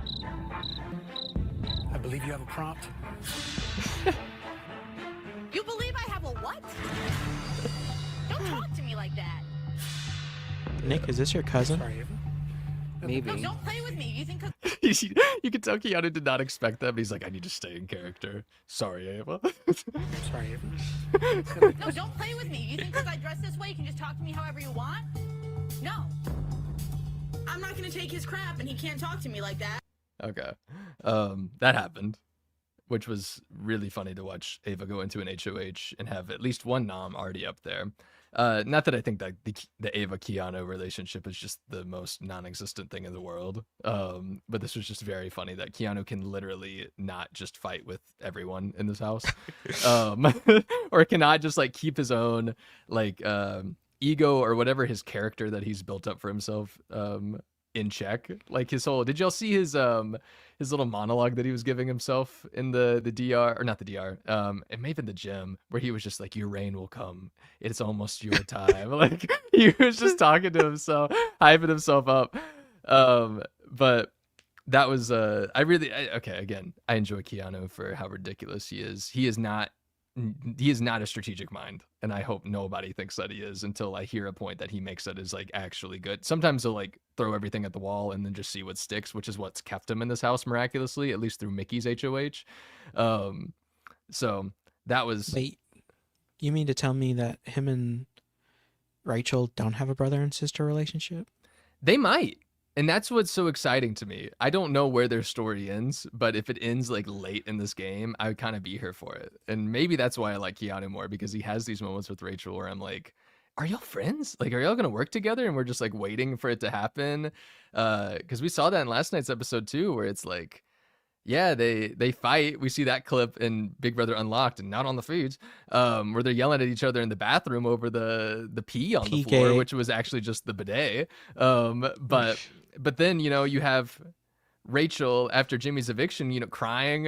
I believe you have a prompt. You believe I have a what? Don't talk to me like that. Nick, is this your cousin? Sorry, Ava. Maybe. No, don't play with me. You think You can tell Keanu did not expect that, but he's like, I need to stay in character. Sorry, Ava. Sorry, Ava. No, don't play with me. You think because I dress this way, you can just talk to me however you want? No. I'm not gonna take his crap, and he can't talk to me like that. Okay. That happened, which was really funny to watch Ava go into an HOH and have at least one nom already up there. Not that I think that the Ava Keanu relationship is just the most non-existent thing in the world. But this was just very funny that Keanu can literally not just fight with everyone in this house, or cannot just like keep his own like ego or whatever his character that he's built up for himself in check. Like his whole, did y'all see his little monologue that he was giving himself in the DR, or not the DR, it may have been the gym, where he was just like, your reign will come, it's almost your time. Like he was just talking to himself, hyping himself up. But that was okay, again, I enjoy Keanu for how ridiculous he is. He is not a strategic mind, and I hope nobody thinks that he is until I hear a point that he makes that is like actually good. Sometimes he'll like throw everything at the wall and then just see what sticks, which is what's kept him in this house miraculously, at least through Mickey's HOH. So that was. Wait, you mean to tell me that him and Rachel don't have a brother and sister relationship? They might. And that's what's so exciting to me. I don't know where their story ends, but if it ends like late in this game, I would kind of be here for it. And maybe that's why I like Keanu more, because he has these moments with Rachel where I'm like, are y'all friends? Like, are y'all going to work together? And we're just like waiting for it to happen. Because we saw that in last night's episode too, where it's like, yeah, they fight. We see that clip in Big Brother Unlocked and not on the feeds, where they're yelling at each other in the bathroom over the pee on the floor, which was actually just the bidet. But then, you know, you have Rachel after Jimmy's eviction, you know, crying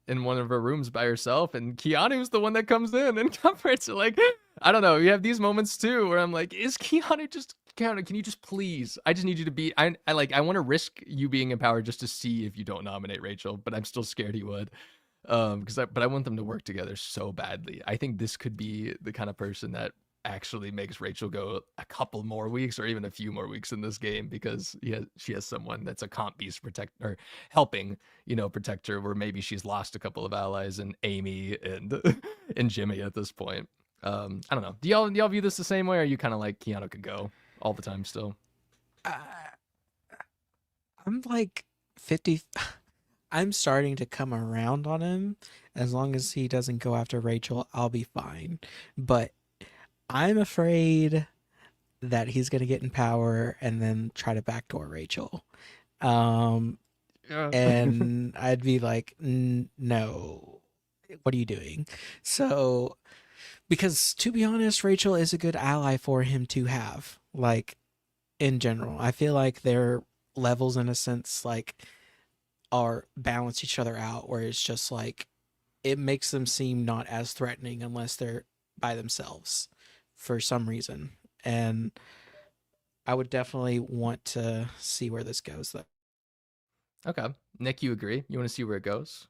in one of her rooms by herself, and Keanu's the one that comes in and comforts her. Like, I don't know. You have these moments too where I'm like, is Keanu just Keanu, can you just please? I just need you to be. I want to risk you being in power just to see if you don't nominate Rachel, but I'm still scared he would. But I want them to work together so badly. I think this could be the kind of person that actually makes Rachel go a couple more weeks or even a few more weeks in this game, because she has someone that's a comp beast or helping, you know, protect her, where maybe she's lost a couple of allies in Amy and and Jimmy at this point. I don't know. Do y'all view this the same way, or are you kind of like Keanu could go all the time still? I'm like 50. I'm starting to come around on him. As long as he doesn't go after Rachel, I'll be fine. But I'm afraid that he's gonna get in power and then try to backdoor Rachel. Um, and I'd be like, no, what are you doing? So, because to be honest, Rachel is a good ally for him to have, like, in general. I feel like their levels, in a sense, like, are balance each other out, where it's just like, it makes them seem not as threatening unless they're by themselves for some reason. And I would definitely want to see where this goes, though. Okay. Nick, you agree? You want to see where it goes?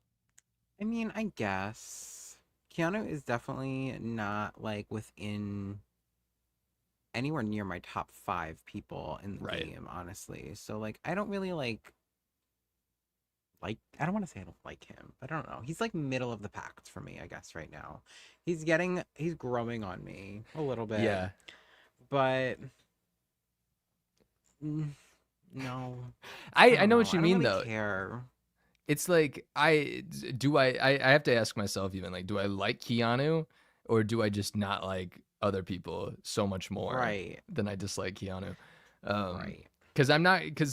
I mean, I guess Keanu is definitely not like within anywhere near my top 5 people in the Right. game, honestly. So like I don't really like I don't want to say I don't like him, but I don't know. He's like middle of the pack for me, I guess, right now. He's growing on me a little bit. Yeah. But no. I don't know what you I don't mean, really though. care. It's like I have to ask myself, even, like, do I like Keanu, or do I just not like other people so much more Right. than I dislike Keanu? Right. Because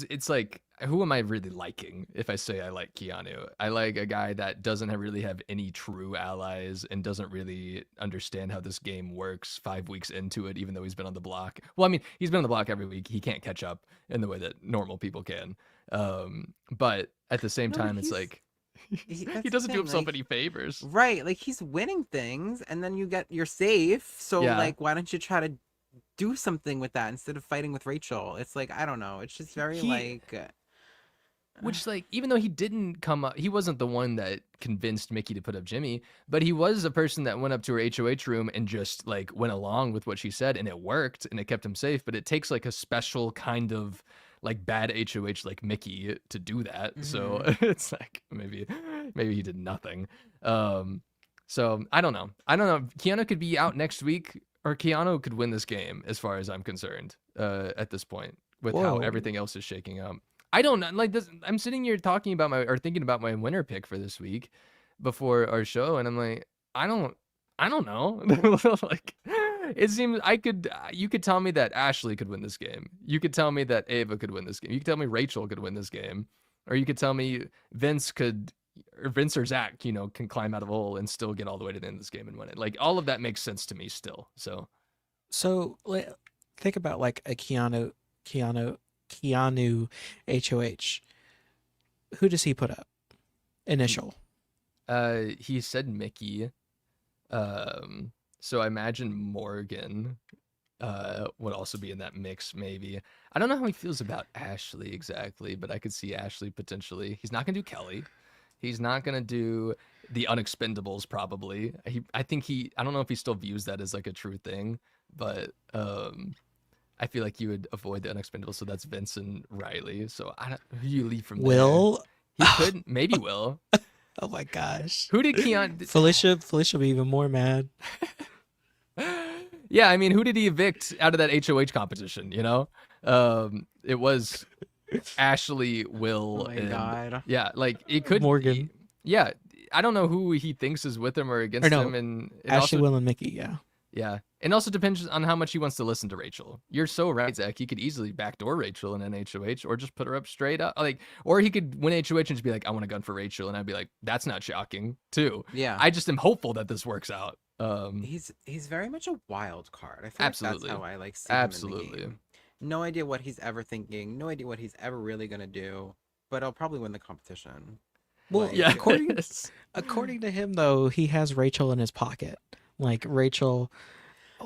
it's like, who am I really liking if I say I like Keanu? I like a guy that doesn't really have any true allies and doesn't really understand how this game works 5 weeks into it, even though he's been on the block. Well, I mean, he's been on the block every week. He can't catch up in the way that normal people can. But at the same No, but time, it's like, that's he the doesn't do thing, himself like, any favors. right, like he's winning things and then you're safe. So Yeah. like why don't you try to do something with that instead of fighting with Rachel? It's like I don't know. It's just very Which, like, even though he didn't come up, he wasn't the one that convinced Mickey to put up Jimmy, but he was a person that went up to her HOH room and just, like, went along with what she said, and it worked, and it kept him safe. But it takes, like, a special kind of, like, bad HOH like Mickey to do that. So it's like, maybe he did nothing. So I don't know. Keanu could be out next week, or Keanu could win this game, as far as I'm concerned, at this point, with how Whoa. everything else is shaking up. I don't know. Like this, I'm sitting here thinking about my winner pick for this week before our show, and I'm like, I don't know. Like, it seems you could tell me that Ashley could win this game. You could tell me that Ava could win this game. You could tell me Rachel could win this game, or you could tell me Vince or Zach, can climb out of a hole and still get all the way to the end of this game and win it. Like, all of that makes sense to me still. So Think about like a Keanu HOH. Who does he put up? Initial. He said Mickey. So I imagine Morgan would also be in that mix, maybe. I don't know how he feels about Ashley exactly, but I could see Ashley potentially. He's not gonna do Kelly. He's not gonna do the Unexpendables, probably. I don't know if he still views that as like a true thing, but I feel like you would avoid the Unexpendables, so that's Vince and Riley. So who do you leave from Will? there? He could, maybe Will. Oh my gosh. Who did Keanu? Felicia will be even more mad. Yeah, I mean, who did he evict out of that HOH competition? It was Ashley, Will, oh my god. yeah, like it could Morgan. Yeah, I don't know who he thinks is with him or against him, and Ashley, also, Will, and Mickey. Yeah. Yeah, and also depends on how much he wants to listen to Rachel. You're so right, Zach. He could easily backdoor Rachel in an HOH, or just put her up straight up. Or he could win HOH and just be like, "I want a gun for Rachel," and I'd be like, "That's not shocking, too." Yeah. I just am hopeful that this works out. He's very much a wild card. I feel absolutely. Like that's how I like see him in the game. No idea what he's ever thinking. No idea what he's ever really gonna do. But I'll probably win the competition. Well, yeah. According to him, though, he has Rachel in his pocket. Like Rachel,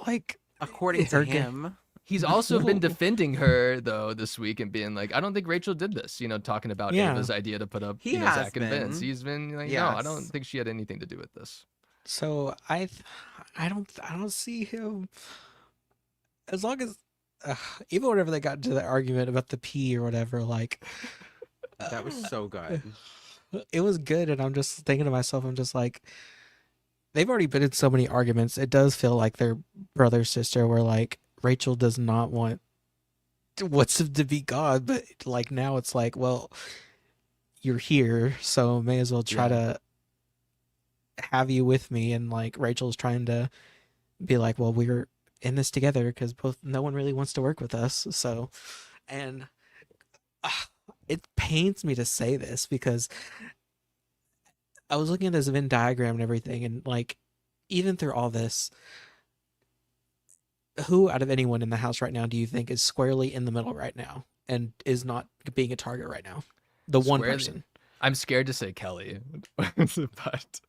like according to him. He's also been defending her, though, this week and being like, I don't think Rachel did this, talking about Ava's idea to put up Zach and Vince. He's been like, no, I don't think she had anything to do with this. So I don't see him, as long as even whenever they got into the argument about the pee or whatever, like that was so good. It was good, and I'm just thinking to myself, I'm just like, they've already been in so many arguments. It does feel like they're brother sister, where like Rachel does not want what's to be God, but like now it's like, well, you're here, so may as well try to have you with me. And like Rachel's trying to be like, well, we're in this together because no one really wants to work with us. So, and uh, it pains me to say this because I was looking at this Venn diagram and everything, and like, even through all this, who out of anyone in the house right now do you think is squarely in the middle right now and is not being a target right now? The one Squarely? person. I'm scared to say Kelly, but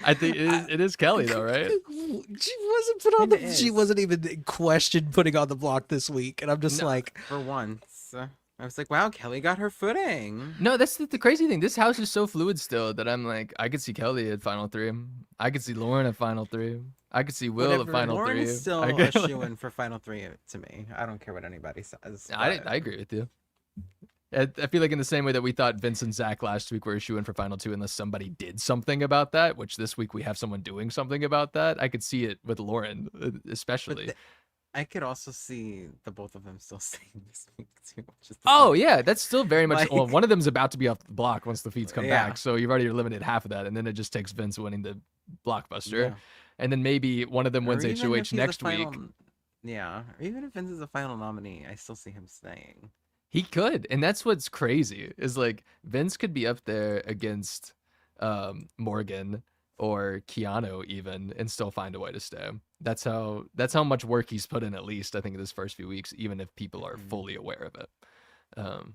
I think it is Kelly though, right? She wasn't put on Kinda the. She is. wasn't even in question putting on the block this week, and I'm just No. like, For once. I was like, wow, Kelly got her footing. No, that's the crazy thing. This house is so fluid still that I'm like, I could see Kelly at final 3. I could see Lauren at final 3. I could see Will Whatever. at final Lauren 3. is still I a could- shoo-in for final 3 to me. I don't care what anybody says. I but- agree with you. I feel like in the same way that we thought Vince and Zach last week were a shoo-in for final 2 unless somebody did something about that, which this week we have someone doing something about that. I could see it with Lauren, especially. I could also see the both of them still staying this week too. Which is Oh yeah, that's still very much. Like- Well, one of them's about to be off the block once the feeds come Yeah. back, so you've already eliminated half of that, and then it just takes Vince winning the blockbuster, Yeah. and then maybe one of them wins Or even if HOH he's a next week. final- Yeah, or even if Vince is a final nominee, I still see him staying. He could, and that's what's crazy is like Vince could be up there against Morgan or Keanu even and still find a way to stay. That's how much work he's put in, at least I think in his first few weeks, even if people are fully aware of it,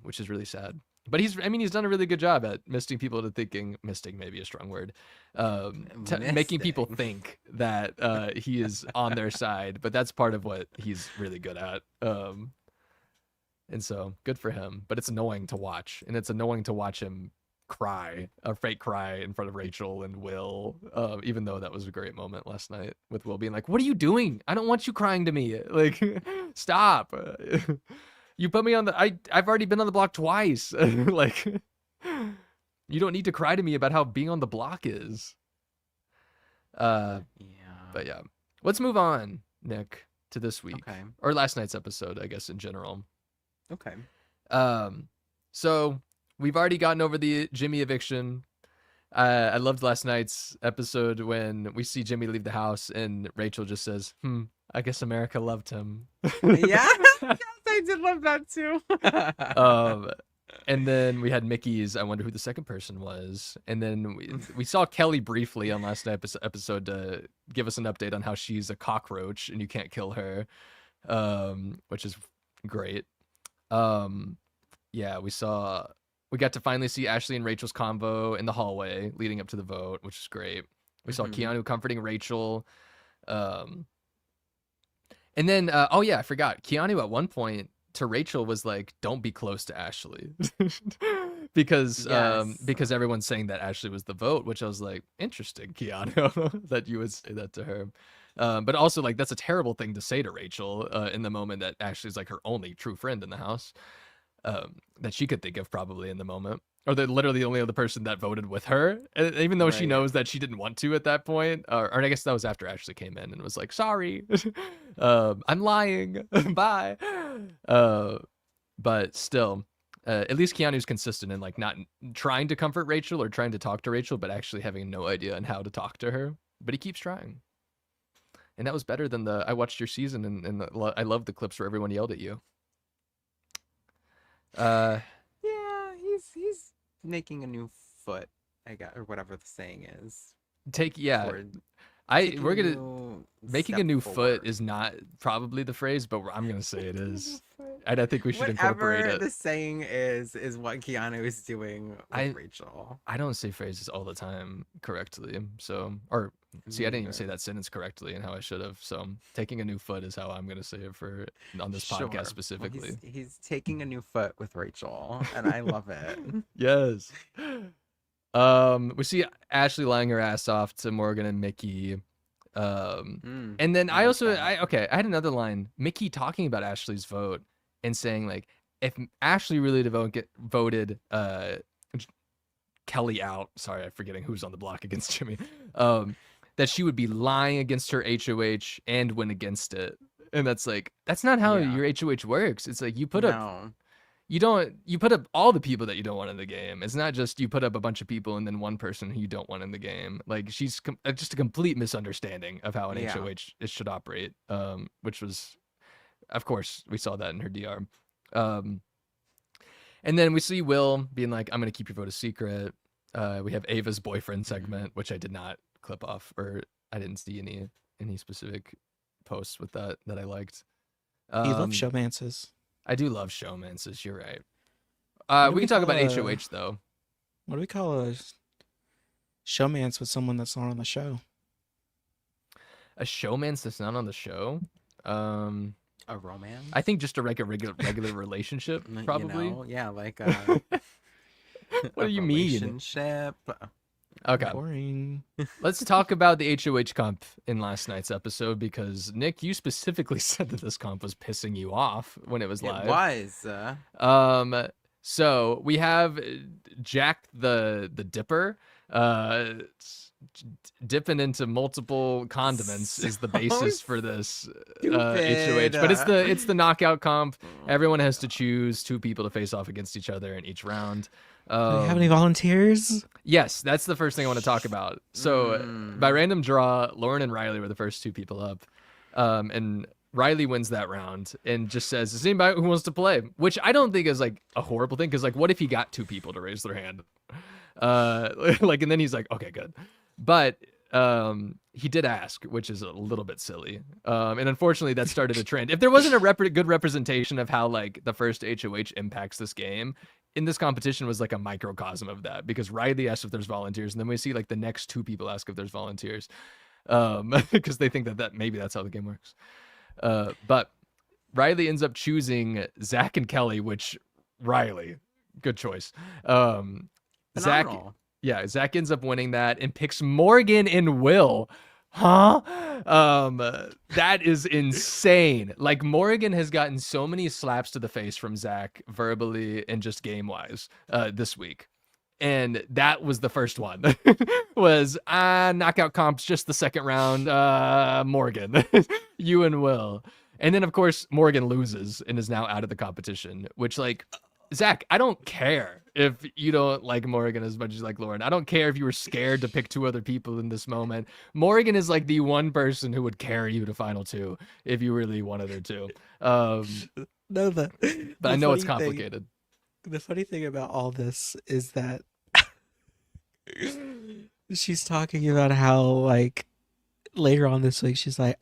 which is really sad. But he's done a really good job at misting people to thinking, misting maybe a strong word, making people think that he is on their side. But that's part of what he's really good at. And so good for him, but it's annoying to watch, and it's annoying to watch him cry, a fake cry in front of Rachel and Will, even though that was a great moment last night with Will being like, what are you doing? I don't want you crying to me. Like, stop. You put me on the, I've already been on the block twice. Like, you don't need to cry to me about how being on the block is. Yeah. But yeah, let's move on, Nick, to this week. Okay. Or last night's episode, I guess, in general. Okay. So we've already gotten over the Jimmy eviction. I loved last night's episode when we see Jimmy leave the house and Rachel just says, I guess America loved him. Yeah. Yes, I did love that too. And then we had Mickey's I wonder who the second person was. And then we saw Kelly briefly on last night's episode to give us an update on how she's a cockroach and you can't kill her, which is great. Yeah, we got to finally see Ashley and Rachel's convo in the hallway leading up to the vote, which is great. We saw Keanu comforting Rachel. And then, oh yeah, I forgot. Keanu at one point to Rachel was like, don't be close to Ashley. because everyone's saying that Ashley was the vote, which I was like, interesting, Keanu, that you would say that to her. But also, like, that's a terrible thing to say to Rachel in the moment that Ashley's like her only true friend in the house that she could think of probably in the moment. Or they're literally the only other person that voted with her, even though she knows that she didn't want to at that point. Or I guess that was after Ashley came in and was like, sorry, I'm lying, bye. But still, at least Keanu's consistent in like not trying to comfort Rachel or trying to talk to Rachel, but actually having no idea on how to talk to her. But he keeps trying. And that was better than I watched your season and I love the clips where everyone yelled at you. Yeah, he's making a new foot, I guess, or whatever the saying is. We're gonna making a step new forward. foot is not probably the phrase, but I'm gonna say it is. And I think we should Whatever incorporate the it. saying is what Keanu is doing with Rachel. I don't say phrases all the time correctly, or see, I didn't even say that sentence correctly and how I should have. So taking a new foot is how I'm gonna say it on this Sure. podcast Well, specifically. he's taking a new foot with Rachel, and I love it. Yes. We see Ashley lying her ass off to Morgan and Mickey. And then I had another line, Mickey talking about Ashley's vote and saying like, if Ashley really voted Kelly out, sorry, I'm forgetting who's on the block against Jimmy, that she would be lying against her HOH and win against it. And that's not how your HOH works. It's like you put up you put up all the people that you don't want in the game. It's not just you put up a bunch of people and then one person who you don't want in the game. Like she's just a complete misunderstanding of how an Yeah. HOH it should operate. Which was, of course, we saw that in her DR. And then we see Will being like, "I'm gonna keep your vote a secret." We have Ava's boyfriend segment, which I did not clip off, or I didn't see any specific posts with that I liked. He loves showmances. I do love showmances. You're right. What do We we can talk about call HOH though. What do we call a showmance with someone that's not on the show? A showmance that's not on the show. A romance? I think just a regular relationship, probably. You know? Yeah, like What do you mean? Relationship. Okay. Boring. Let's talk about the HOH comp in last night's episode because Nick, you specifically said that this comp was pissing you off when it was live. It was. So we have Jack the Dipper, dipping into multiple condiments is the basis for this HOH. But it's the knockout comp. Everyone has to choose 2 people to face off against each other in each round. Do we have any volunteers? Yes, that's the first thing I want to talk about. So by random draw, Lauren and Riley were the first 2 people up. And Riley wins that round and just says, "Is anybody who wants to play?" Which I don't think is like a horrible thing, because like, what if he got 2 people to raise their hand? And then he's like, "Okay, good." But he did ask, which is a little bit silly. And unfortunately, that started a trend. If there wasn't a good representation of how like the first HOH impacts this game, in this competition was like a microcosm of that, because Riley asked if there's volunteers, and then we see like the next 2 people ask if there's volunteers, because they think that maybe that's how the game works. But Riley ends up choosing Zach and Kelly, which Riley, good choice. Zach ends up winning that and picks Morgan and Will. Huh? That is insane. Like, Morgan has gotten so many slaps to the face from Zach verbally and just game wise this week. And that was the first one. Was knockout comps just the second round. Morgan, you and Will. And then of course Morgan loses and is now out of the competition, which, like, Zach, I don't care if you don't like Morgan as much as you like Lauren. I don't care if you were scared to pick 2 other people in this moment. Morgan is like the one person who would carry you to final 2 if you really wanted her to. But I know it's complicated. The funny thing about all this is that she's talking about how, like, later on this week, she's like,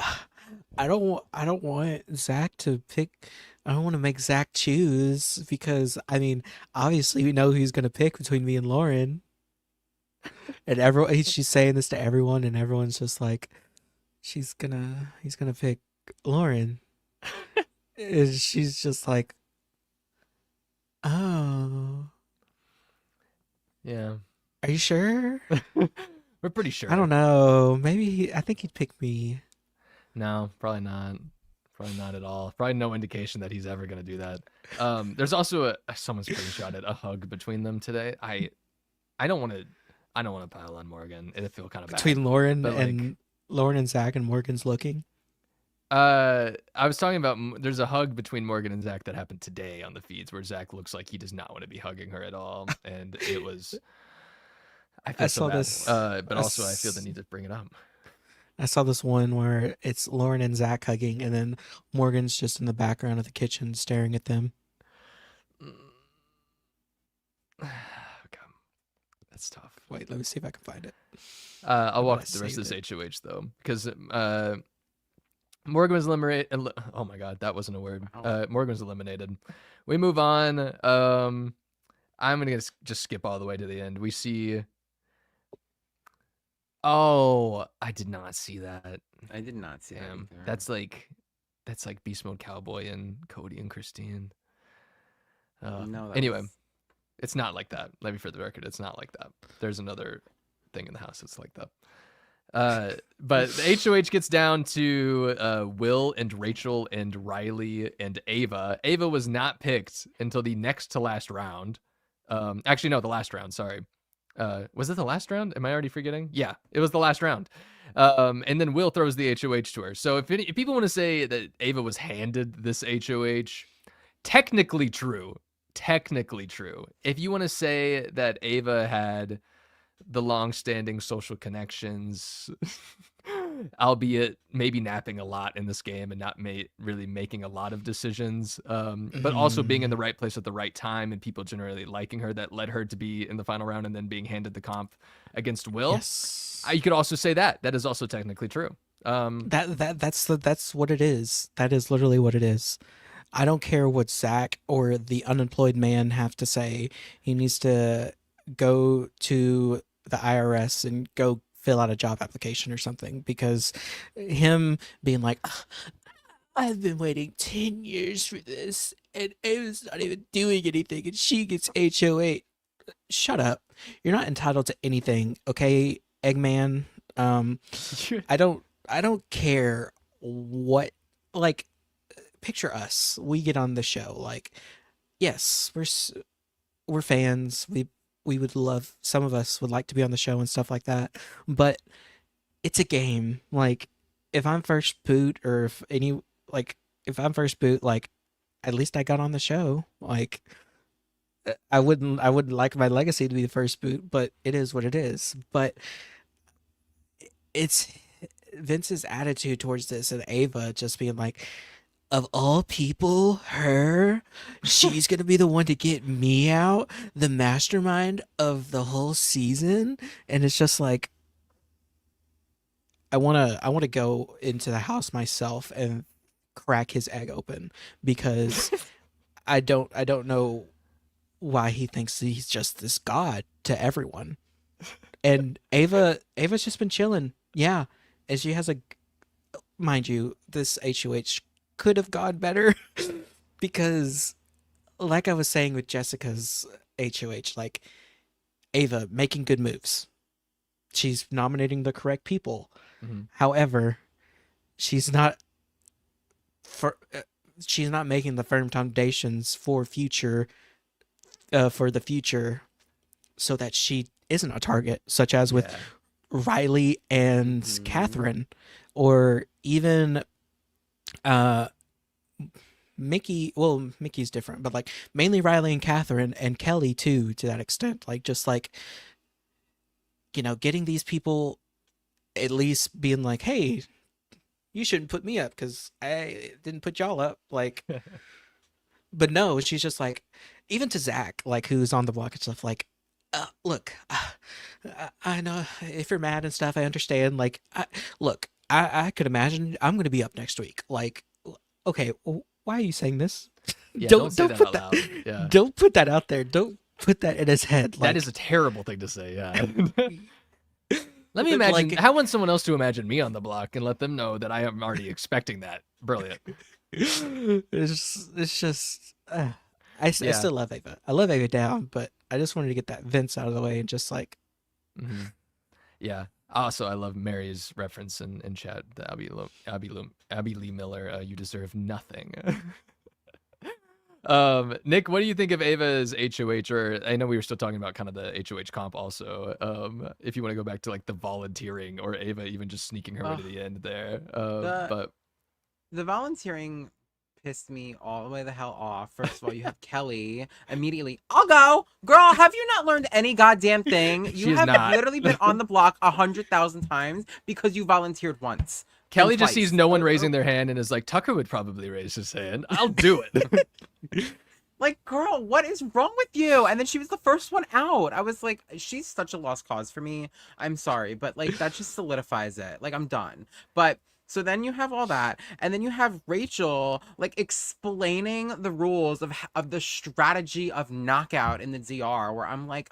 I don't want Zach to pick. I don't want to make Zach choose, because I mean, obviously we know who he's gonna pick between me and Lauren. And she's saying this to everyone, and everyone's just like, he's gonna pick Lauren. And she's just like, oh, yeah. Are you sure? We're pretty sure. I don't know. Maybe I think he'd pick me. No, probably not. Probably not at all. Probably no indication that he's ever going to do that. There's also someone screenshotted a hug between them today. I don't want to pile on Morgan. It'd feel kind of between bad. Lauren and Zach, and Morgan's looking. I was talking about there's a hug between Morgan and Zach that happened today on the feeds where Zach looks like he does not want to be hugging her at all, and it was. I saw this, but also I feel the need to bring it up. I saw this one where it's Lauren and Zach hugging, and then Morgan's just in the background of the kitchen staring at them. Okay. That's tough. Wait, let me see if I can find it. I'll walk through the rest of this HOH though, because Morgan was eliminated. Oh my God, that wasn't a word. Morgan was eliminated. We move on. I'm gonna just skip all the way to the end. We see. Oh, I did not see that. I did not see that either. That's like Beast Mode Cowboy and Cody and Christine. No. Anyway, it's not like that. Let me for the record, it's not like that. There's another thing in the house that's like that. But the HOH gets down to Will and Rachel and Riley and Ava. Ava was not picked until the next to last round. Actually, no, the last round. Sorry. Was it the last round? Am I already forgetting? Yeah, it was the last round. And then Will throws the HOH to her. So if people want to say that Ava was handed this HOH, technically true. technically true. If you want to say that Ava had the long-standing social connections, albeit maybe napping a lot in this game and not really making a lot of decisions, but also being in the right place at the right time and people generally liking her, that led her to be in the final round and then being handed the comp against Will. Yes. You could also say that is also technically true. That's what it is. That is literally what it is. I don't care what Zach or the unemployed man have to say. He needs to go to the IRS and go fill out a job application or something, because him being like, "Ugh, I've been waiting 10 years for this and Ava's not even doing anything and she gets HOA." Shut up. You're not entitled to anything, okay, Eggman? I don't care what, like, picture us. We get on the show, like, yes, we're fans. We would love, some of us would like to be on the show and stuff like that, but it's a game. Like, if I'm first boot, or if I'm first boot, like, at least I got on the show. Like, I wouldn't like my legacy to be the first boot, but it is what it is. But it's Vince's attitude towards this, and Ava just being like, of all people, she's gonna be the one to get me out, the mastermind of the whole season. And it's just like, I wanna go into the house myself and crack his egg open, because I don't know why he thinks he's just this god to everyone. And Ava's just been chilling. Yeah. And she has mind you, this HOH could have gone better, because like I was saying with Jessica's HOH, like, Ava making good moves. She's nominating the correct people. However, she's not making the firm foundations for the future, so that she isn't a target, such as with Riley and Catherine, or even Mickey. Well, Mickey's different, but like mainly Riley and Catherine, and Kelly too, to that extent. Like, just like, getting these people at least being like, hey, you shouldn't put me up because I didn't put y'all up. Like, but no, she's just like, even to Zach, like, who's on the block and stuff, like, look, I know if you're mad and stuff, I understand. Like, I could imagine I'm going to be up next week. Like, okay, why are you saying this? Yeah, don't say put that out loud. Yeah. Don't put that out there. Don't put that in his head. Like, that is a terrible thing to say. Yeah. Let me imagine. Like, I want someone else to imagine me on the block and let them know that I am already expecting that. Brilliant. It's just. I still love Ava. I love Ava down, but I just wanted to get that Vince out of the way and just like. Yeah. Also, I love Mary's reference in chat. The Abby Lee Miller. You deserve nothing. Nick, what do you think of Ava's HOH? Or I know we were still talking about kind of the HOH comp also. If you want to go back to like the volunteering, or Ava even just sneaking her way to the end there. But the volunteering pissed me all the way the hell off. First of all, you have Kelly immediately. I'll go, girl. Have you not learned any goddamn thing? You have literally been on the block 100,000 times because you volunteered once. Kelly just sees no one raising their hand and is like, Tucker would probably raise his hand. I'll do it. Like, girl, what is wrong with you? And then she was the first one out. I was like, she's such a lost cause for me. I'm sorry, but like, that just solidifies it. Like, I'm done. But so then you have all that, and then you have Rachel like explaining the rules of the strategy of knockout in the DR, where I'm like,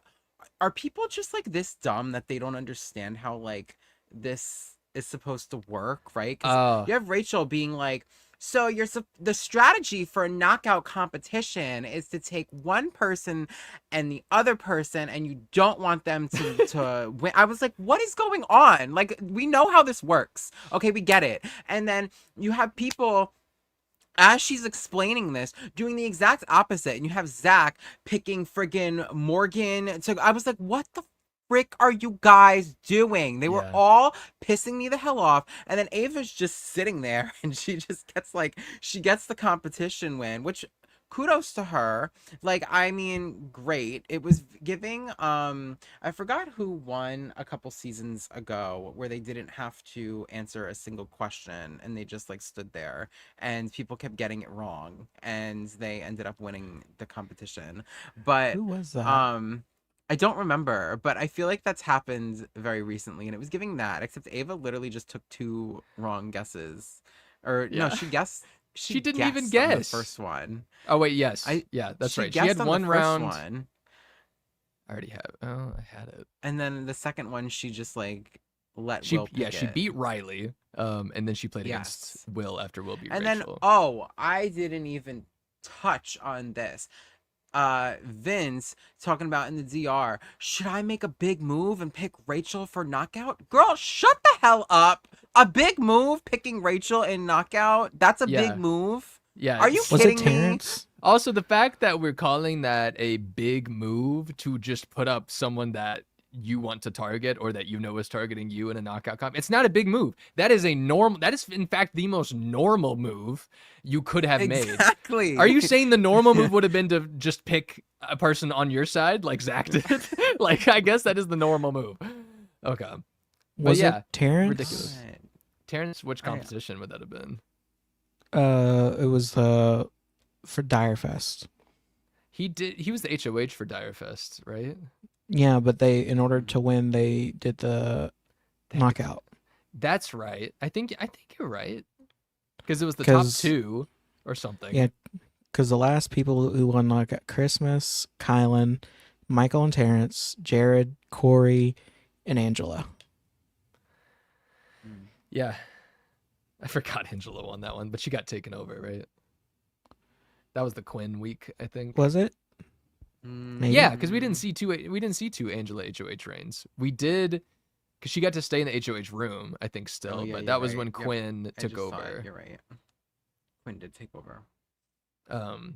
are people just like this dumb that they don't understand how like this is supposed to work, right? 'Cause you have Rachel being like, so the strategy for a knockout competition is to take one person and the other person, and you don't want them to win. I was like, what is going on? Like, we know how this works. Okay, we get it. And then you have people, as she's explaining this, doing the exact opposite. And you have Zach picking friggin' Morgan. So I was like, what the frick are you guys doing? They were all pissing me the hell off. And then Ava's just sitting there, and she just gets like, she gets the competition win, which, kudos to her. Like, I mean, great. It was giving, I forgot who won a couple seasons ago where they didn't have to answer a single question and they just like stood there and people kept getting it wrong and they ended up winning the competition. But Who was that? I don't remember, but I feel like that's happened very recently and it was giving that, except Ava literally just took 2 wrong guesses. Or no, Yeah. she guessed. She didn't even guessed on the guess. first one. Oh wait, yes. I- Yeah, that's She right. She guessed had on the one first round. one, I already have. Oh, I had it. and then the second one she just like let She Will pick she it. beat Riley. And then she played Yes. against Will after Will beat And Rachel. then I didn't even touch on this. Vince talking about in the DR, should I make a big move and pick Rachel for knockout? Girl, shut the hell up. A big move picking Rachel in knockout? That's a Yeah. big move? Yeah. Are you Was kidding it me? Terrence? Also, the fact that we're calling that a big move to just put up someone that you want to target or that you know is targeting you in a knockout comp, it's not a big move. That is in fact the most normal move you could have made. Exactly. Are you saying the normal move would have been to just pick a person on your side like Zach did? Like, I guess that is the normal move. Okay. Was yeah, it Terrence? ridiculous. Terrence, which competition would that have been? It was for Direfest. He was the HOH for Direfest, right? Yeah, but they, in order to win, they did the knockout. That's right. I think you're right. Because it was the top 'Cause- 2 or something. Yeah, because the last people who won knockout: Christmas, Kylan, Michael and Terrence, Jared, Corey, and Angela. Yeah. I forgot Angela won that one, but she got taken over, right? That was the Quinn week, I think. Was it? Maybe? Yeah, because we didn't see two Angela HOH reigns. We did, because she got to stay in the HOH room, I think, still. Oh, yeah, but you're that was right. when Yep. Quinn I took just saw it. over. You're right. Quinn did take over.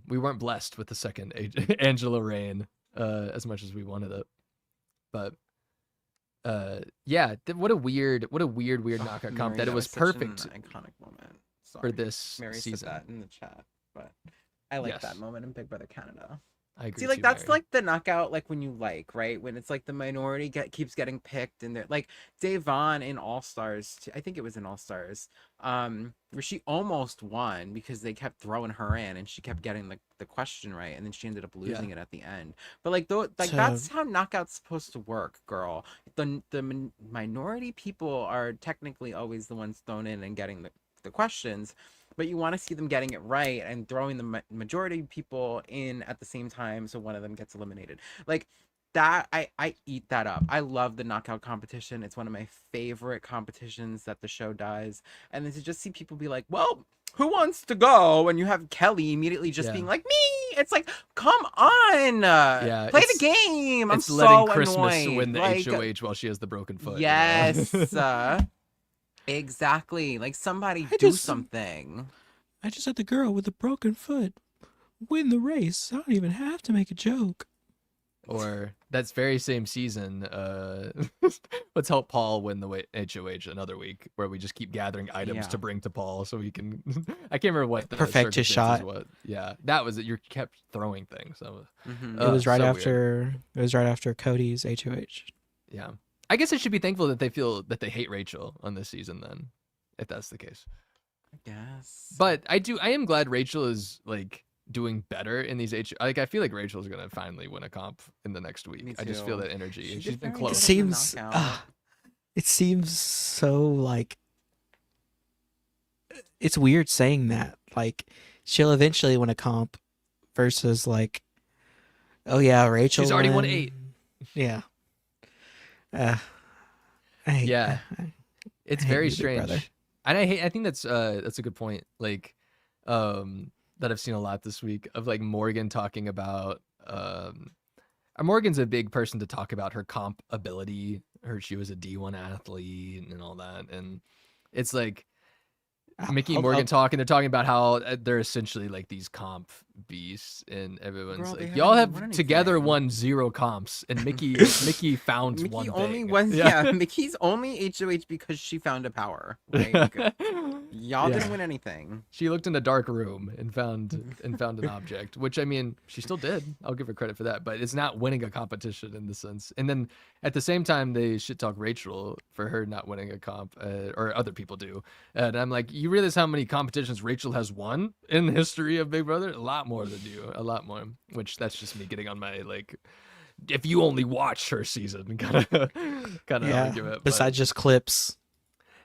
We weren't blessed with the second Angela reign as much as we wanted it. But yeah, what a weird knockout comp that it was such an perfect iconic moment. for Sorry. this Mary season. said that in the chat, but I like Yes. that moment in Big Brother Canada. I agree. See, like too, that's Mary. like the knockout, like when you like, right? When it's like the minority keeps getting picked, and they're like Devon in All Stars. I think it was in All Stars, where she almost won because they kept throwing her in, and she kept getting the question right, and then she ended up losing it at the end. But like that's how knockout's supposed to work, girl. The minority people are technically always the ones thrown in and getting the questions. But you want to see them getting it right and throwing the majority of people in at the same time so one of them gets eliminated. Like that, I eat that up. I love the knockout competition. It's one of my favorite competitions that the show does. And then to just see people be like, well, who wants to go? And you have Kelly immediately just being like, me. It's like, come on. Yeah, play the game. I'm It's so letting Christmas annoyed. win the Like, HOH while she has the broken foot. yes. You know? Exactly. Like somebody I do just- something. I just had the girl with the broken foot win the race. I don't even have to make a joke. Or that's very same season. Let's help Paul win the HOH another week, where we just keep gathering items Yeah. to bring to Paul so he can. I can't remember what the Perfect his circumstances shot. was. Yeah, that was it. You kept throwing things. So, Mhm. It was right so weird. after. It was right after Cody's HOH. Yeah, I guess I should be thankful that they feel that they hate Rachel on this season. Then, if that's the case. Yes. But I am glad Rachel is like doing better in these like I feel like Rachel's gonna finally win a comp in the next week. Me I just feel too. that energy. She and did she's been very close. It good. seems. knockout. It seems so like. It's weird saying that. Like, she'll eventually win a comp, versus like, oh yeah, Rachel. She's already won 8. Yeah. Yeah. It's hate very you, Big strange. Brother. And I think that's a good point. Like, that I've seen a lot this week of like Morgan talking about, Morgan's a big person to talk about her comp ability. She was a D1 athlete and all that. And it's like Mickey and Morgan talking, they're talking about how they're essentially like these comp beasts, and everyone's Girl, they like, y'all haven't have won together anything." won 0 comps, and Mickey found Mickey one only thing. won. Yeah. Mickey's only HOH because she found a power. Like, Y'all Yeah. didn't win anything. She looked in a dark room and found an object, which I mean, she still did. I'll give her credit for that, but it's not winning a competition in the sense. And then at the same time, they shit talk Rachel for her not winning a comp, or other people do. And I'm like, you realize how many competitions Rachel has won in the history of Big Brother? A lot more than you, a lot more. Which that's just me getting on my like, if you only watch her season, kind of argument. Besides just clips.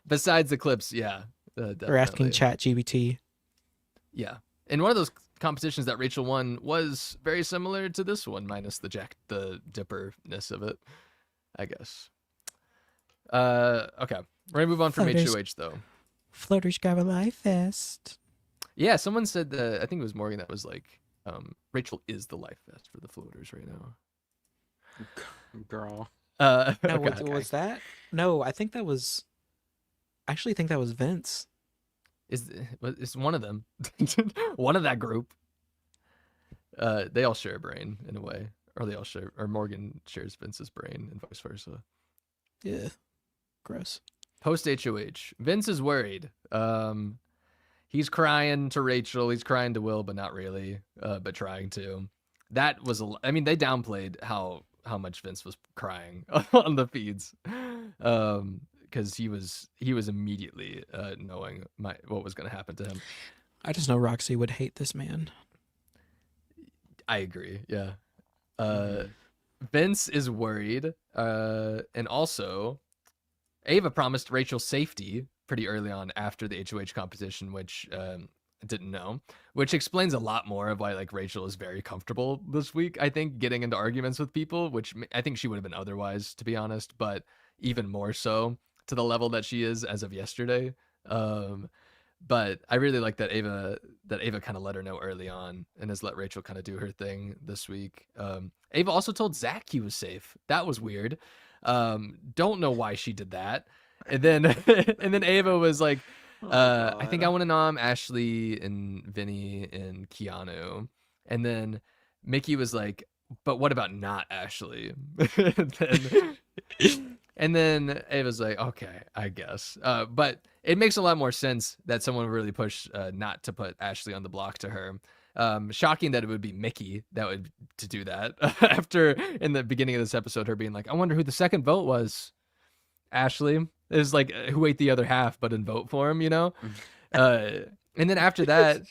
Besides the clips, yeah. Or asking ChatGPT. Yeah. And one of those competitions that Rachel won was very similar to this one, minus the dipper-ness of it, I guess. Okay. We're going to move on from Floaters. HOH, though. Floaters grab a life vest. Yeah, someone said that, I think it was Morgan that was like, Rachel is the life vest for the floaters right now. Girl. No, Okay. was that? No, I think that was... I actually think that was Vince. It's one of them. One of that group. They all share a brain in a way. Or they all share, or Morgan shares Vince's brain and vice versa. Yeah. Gross. Post HOH. Vince is worried. He's crying to Rachel. He's crying to Will, but not really. But trying to. That was I mean, they downplayed how much Vince was crying on the feeds. Because he was immediately knowing what was going to happen to him. I just know Roxy would hate this man. I agree. Yeah. Vince is worried, and also Ava promised Rachel safety pretty early on after the HOH competition, which didn't know, which explains a lot more of why like Rachel is very comfortable this week. I think getting into arguments with people, which I think she would have been otherwise, to be honest, but even more so to the level that she is as of yesterday. But I really like that Ava kind of let her know early on and has let Rachel kind of do her thing this week. Ava also told Zach he was safe. That was weird. Don't know why she did that. And then and then Ava was like, I think I want to nom Ashley and Vinny and Keanu. And then Mickey was like, but what about not Ashley? And then Ava's like, okay, I guess. But it makes a lot more sense that someone would really push not to put Ashley on the block to her. Shocking that it would be Mickey that would to do that after in the beginning of this episode, her being like, I wonder who the second vote was. Ashley is like, who ate the other half but didn't vote for him, you know? And then after that,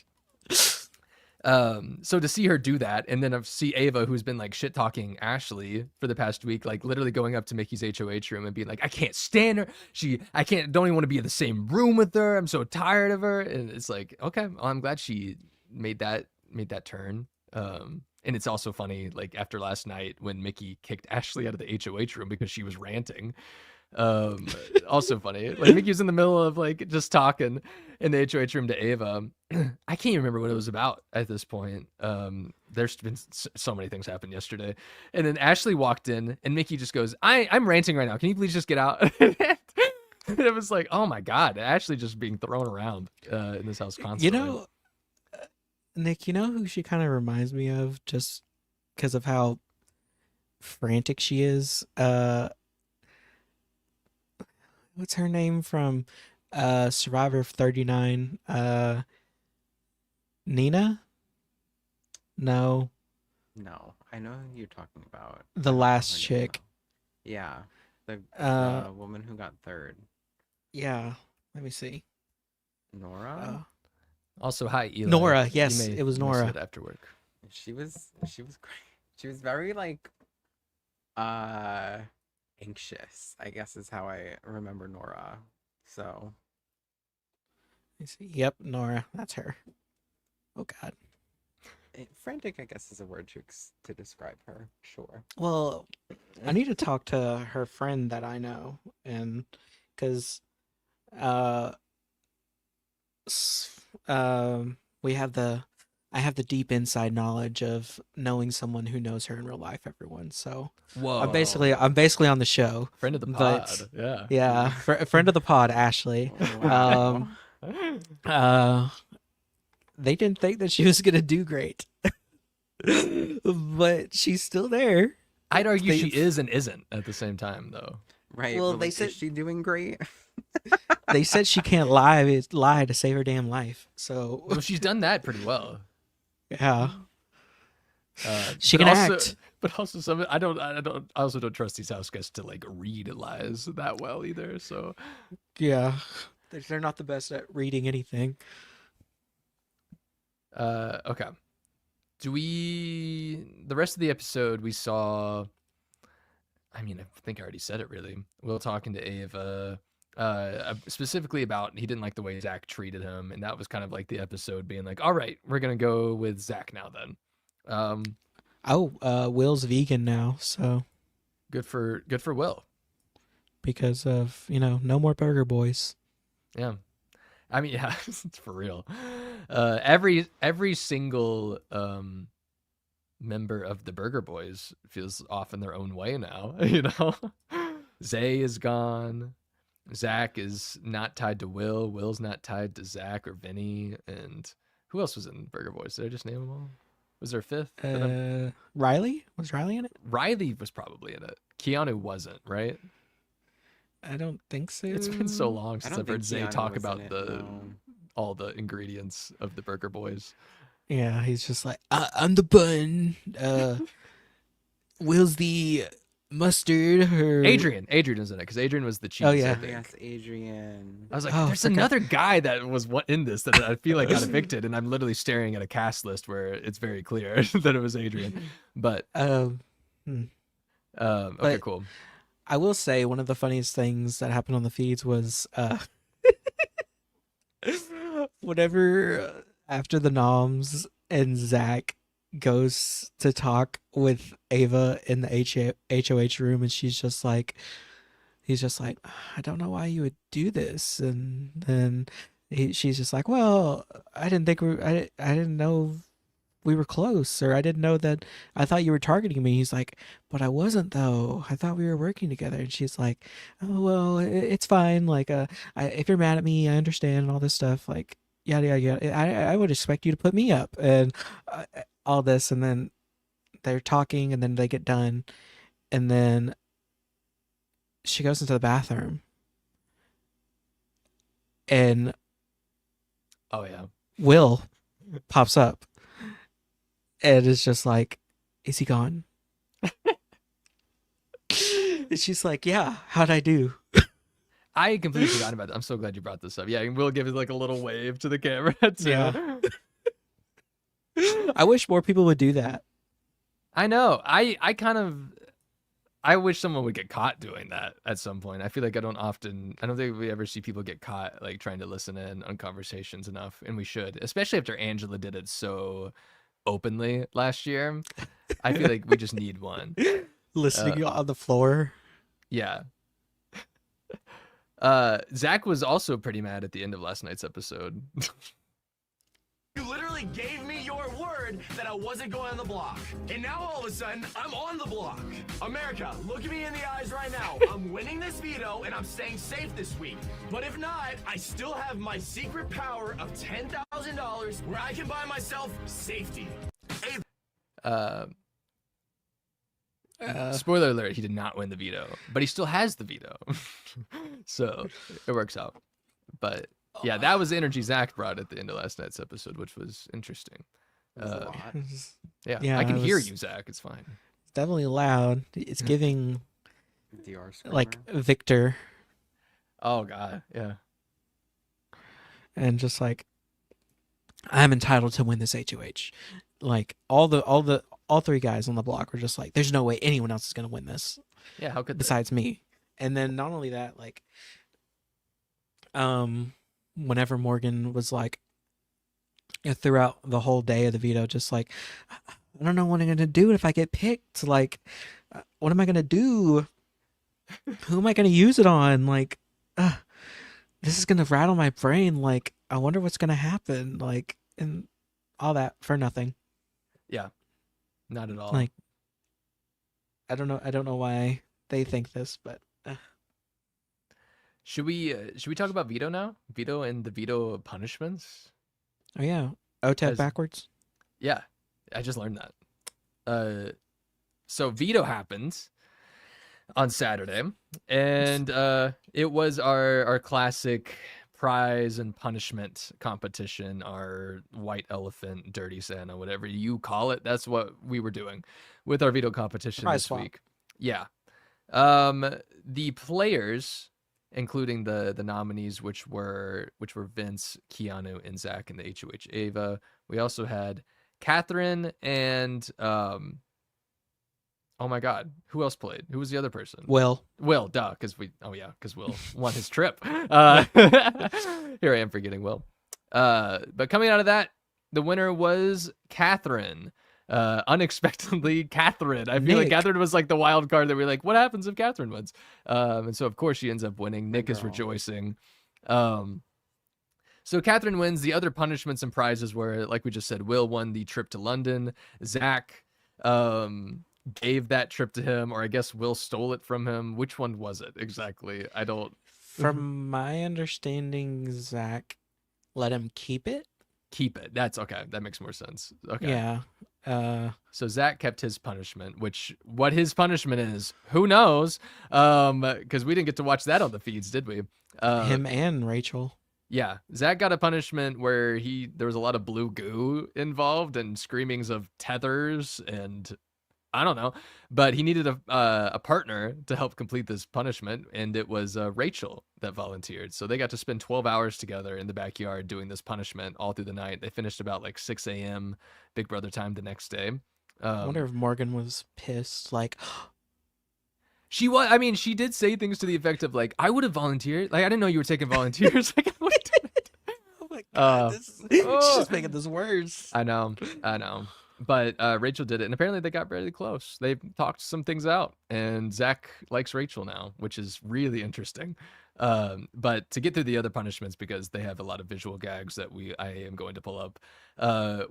so to see her do that, and then see Ava, who's been like shit talking Ashley for the past week, like literally going up to Mickey's HOH room and being like, I can't stand her. Don't even want to be in the same room with her. I'm so tired of her. And it's like, okay, well, I'm glad she made that turn. And it's also funny, like after last night when Mickey kicked Ashley out of the HOH room because she was ranting. Also funny, like Mickey was in the middle of like just talking in the HOH room to Ava. I can't even remember what it was about at this point. There's been so many things happened yesterday, and then Ashley walked in and Mickey just goes, I'm ranting right now, can you please just get out? And it was like, oh my god, Ashley just being thrown around in this house constantly. You know, Nick, you know who she kind of reminds me of just because of how frantic she is? What's her name from Survivor 39? Nina? No. No, I know who you're talking about. The last chick. Yeah, the woman who got third. Yeah, let me see. Nora. Also, hi Eli. Nora. Yes, it was Nora. Sit after work. She was great. She was very like anxious, I guess is how I remember Nora. So Let me see. Yep, Nora. That's her. Oh God. Frantic, I guess, is a word to describe her. Sure. Well, I need to talk to her friend that I know, and because we have I have the deep inside knowledge of knowing someone who knows her in real life, everyone. So Whoa. I'm basically on the show. Friend of the pod. But, Yeah. Yeah, friend of the pod, Ashley. Wow. They didn't think that she was gonna do great, but she's still there. I'd argue she is and isn't at the same time, though. Right. Well, But, they like, said- is she doing great? They said she can't lie to save her damn life. So Well, she's done that pretty well. yeah, she But can also, act. but also some I also don't trust these house guests to like read lies that well either. So Yeah, they're not the best at reading anything. okay. The rest of the episode we saw, I mean, I think I already said it really. Will talking to Ava, specifically about he didn't like the way Zach treated him. And that was kind of like the episode being like, all right, we're going to go with Zach now then. Will's vegan now, so Good for Will. because of, no more burger boys. Yeah. I mean, yeah, it's for real. Every single member of the Burger Boys feels off in their own way now. Zay is gone. Zach is not tied to Will. Will's not tied to Zach or Vinny. And who else was in Burger Boys? Did I just name them all? Was there a fifth? Riley? Was Riley in it? Riley was probably in it. Keanu wasn't, right? I don't think so. It's been so long I since don't I've heard think Zay Keanu talk was in about it, the no. all the ingredients of the Burger Boys. Yeah, he's just like, I'm the bun. Will's the mustard. Adrian was in it because Adrian was the cheese. Oh, yeah. I think. Yes, Adrian. I was like, Oh, there's forgot. another guy that was in this that I feel like got evicted, and I'm literally staring at a cast list where it's very clear that it was Adrian. But okay, But- cool. I will say one of the funniest things that happened on the feeds was whenever after the noms and Zach goes to talk with Ava in the HOH room, and he's just like, I don't know why you would do this, and then she's just like, well, I didn't know we were close, or I didn't know that, I thought you were targeting me. He's like, but I wasn't though. I thought we were working together. And she's like, oh, well, it's fine. Like, if you're mad at me, I understand and all this stuff. Like, yada, yada, yada. I would expect you to put me up and all this. And then they're talking and then they get done. And then she goes into the bathroom and Oh yeah, Will pops up. And it's just like, is he gone? And she's like, yeah, how'd I do? I completely forgot about that. I'm so glad you brought this up. Yeah, and we'll give it like a little wave to the camera too. Yeah. I wish more people would do that. I know. I wish someone would get caught doing that at some point. I feel like I don't think we ever see people get caught like trying to listen in on conversations enough, and we should, especially after Angela did it so openly last year. I feel like we just need one. Listening on the floor. Yeah. Zach was also pretty mad at the end of last night's episode. You literally gave me your word that I wasn't going on the block. And now all of a sudden, I'm on the block. America, look at me in the eyes right now. I'm winning this veto and I'm staying safe this week. But if not, I still have my secret power of $10,000 where I can buy myself safety. Spoiler alert, he did not win the veto, but he still has the veto. So it works out. But yeah, that was the energy Zach brought at the end of last night's episode, which was interesting. It was a lot. Yeah, I can it hear was you, Zach. It's fine. Definitely loud. It's giving DR like screamer. Victor, Oh god, yeah. and just like, I'm entitled to win this HOH. Like all three guys on the block were just like, there's no way anyone else is gonna win this Yeah, how could they? besides me. And then not only that, like, whenever Morgan was like, throughout the whole day of the veto, just like, I don't know what I'm gonna do if I get picked. Like, what am I gonna do? Who am I gonna use it on? Like, this is gonna rattle my brain. Like, I wonder what's gonna happen. Like, and all that for nothing. Yeah, not at all. Like, I don't know why they think this, but should we talk about veto now? Veto and the veto punishments. oh yeah, OTED As- backwards. Yeah, I just learned that. So veto happens. on Saturday, and it was our classic prize and punishment competition, our white elephant, dirty Santa, whatever you call it. That's what we were doing with our veto competition Prize this swap. week. Yeah. The players, including the nominees, which were Vince, Keanu, and Zach in the HOH Ava. We also had Catherine and oh my God, who else played? Who was the other person? Will. Will, duh, because Will won his trip. Here I am forgetting Will. But coming out of that, the winner was Catherine. Unexpectedly, Catherine. I feel like Nick. Catherine was like the wild card that we're like, what happens if Catherine wins? And so of course she ends up winning. Nick is girl. rejoicing. So Catherine wins. The other punishments and prizes were, like we just said, Will won the trip to London. Zach gave that trip to him, or I guess Will stole it from him. Which one was it exactly? I don't. From my understanding, Zach let him keep it. Keep it. That's okay. That makes more sense. Okay. Yeah. So Zach kept his punishment, which what his punishment is, who knows? Because we didn't get to watch that on the feeds, did we? Him and Rachel. Yeah, Zach got a punishment where there was a lot of blue goo involved and screamings of tethers and I don't know, but he needed a partner to help complete this punishment, and it was Rachel that volunteered. So they got to spend 12 hours together in the backyard doing this punishment all through the night. They finished about like 6 a.m. Big Brother time the next day. I wonder if Morgan was pissed. Like, she was. I mean, she did say things to the effect of like, "I would have volunteered. Like, I didn't know you were taking volunteers. Like, I would have done it." oh my God, she's just making this worse. I know. But Rachel did it, and apparently they got very close. They talked some things out, and Zach likes Rachel now, which is really interesting. But to get through the other punishments, because they have a lot of visual gags that I am going to pull up,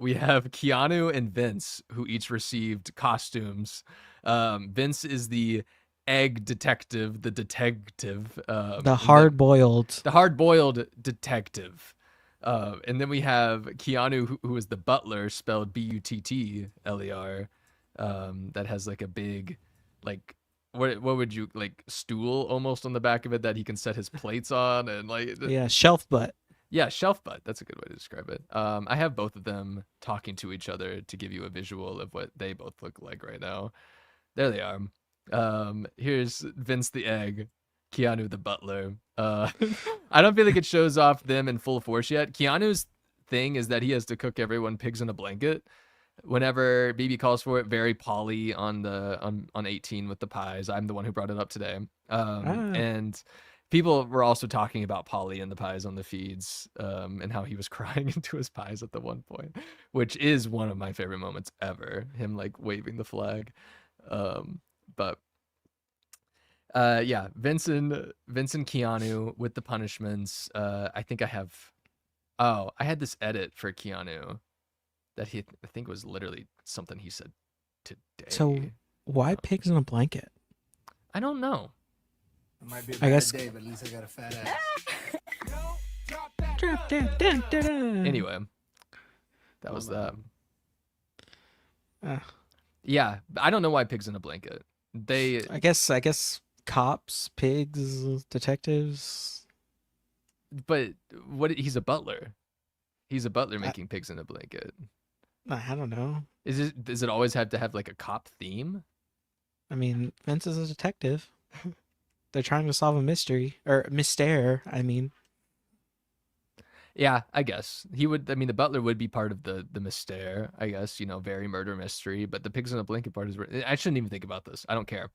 we have Keanu and Vince, who each received costumes. Vince is the egg detective, the hard-boiled detective. And then we have Keanu, who is the butler, spelled Buttler, that has like a big, like, what would you, like, stool almost on the back of it that he can set his plates on, and like, yeah, shelf butt. Yeah, shelf butt. That's a good way to describe it. I have both of them talking to each other to give you a visual of what they both look like right now. There they are. Here's Vince the egg, Keanu the butler. I don't feel like it shows off them in full force yet. Keanu's thing is that he has to cook everyone pigs in a blanket. Whenever BB calls for it, very Polly on 18 with the pies. I'm the one who brought it up today. And people were also talking about Polly and the pies on the feeds, and how he was crying into his pies at the one point, which is one of my favorite moments ever. Him like waving the flag. Yeah, Vincent Keanu with the punishments. I think I had this edit for Keanu that I think was literally something he said today. So why pigs in a blanket? I don't know. It might be a I guess bad day, but at least I got a fat ass. Drop down, dun, dun, dun. Anyway, that was that. Uh, Yeah, I don't know why pigs in a blanket. I guess cops, pigs, detectives. But he's a butler. He's a butler making pigs in a blanket. I don't know. Does it always have to have like a cop theme? I mean, Vince is a detective. They're trying to solve a mystery or mystère. I mean, yeah, I guess he would. I mean, the butler would be part of the mystère. I guess, very murder mystery. But the pigs in a blanket part is. I shouldn't even think about this. I don't care.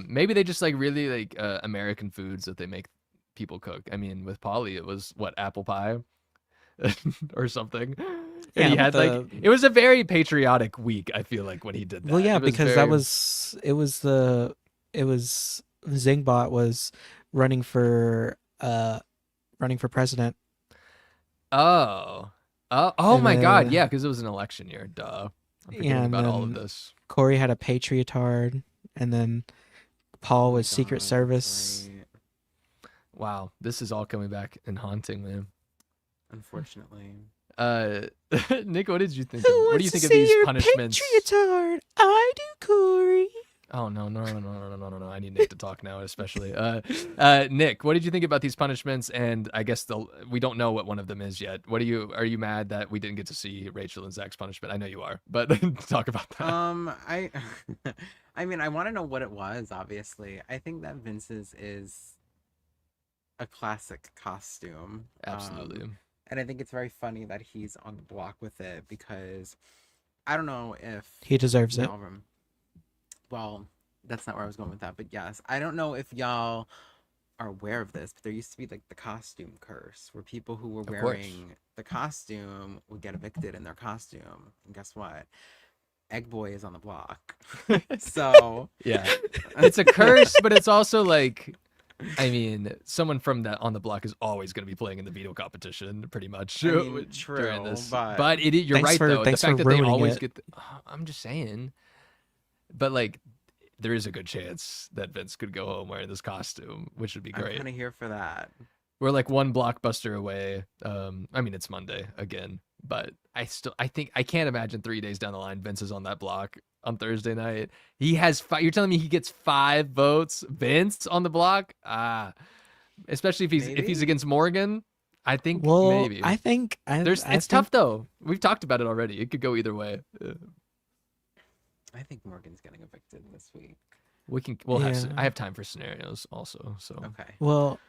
Maybe they just like really like American foods that they make people cook. I mean, with Polly, it was what, apple pie or something. Yeah, And he had it was a very patriotic week, I feel like, when he did that. well, yeah, It was because it was Zingbot was running for president. Oh And, my God, yeah, because it was an election year. Duh, I'm forgetting about all of this. Corey had a patriotard, and then Paul was Secret Service. Right. Wow, this is all coming back and haunting me. Unfortunately. Nick, what did you think? Who What do wants you to think of see these your punishments? patriotard? I do, Corey. Oh no! I need Nick to talk now, especially. Nick, what did you think about these punishments? And I guess we don't know what one of them is yet. Are you mad that we didn't get to see Rachel and Zach's punishment? I know you are, but talk about that. I, I mean, I want to know what it was. Obviously, I think that Vince's is a classic costume. Absolutely. And I think it's very funny that he's on the block with it because I don't know if He deserves it. Well, that's not where I was going with that, but yes, I don't know if y'all are aware of this, but there used to be like the costume curse where people who were wearing the costume would get evicted in their costume. And guess what? Egg Boy is on the block. So yeah, it's a curse, but it's also like, I mean, someone from that on the block is always going to be playing in the veto competition, pretty much. I mean, during true, this. but You're right though. The fact that they always get, I'm just saying. But like, there is a good chance that Vince could go home wearing this costume, which would be great. I'm kind of here for that. We're like one blockbuster away. I mean, it's Monday again, but I think I can't imagine 3 days down the line Vince is on that block on Thursday night. He has you're telling me he gets 5 votes, Vince on the block? Especially if he's against Morgan. I think maybe. I think it's tough though. We've talked about it already. It could go either way. I think Morgan's getting evicted this week. I have time for scenarios also. So okay. Well,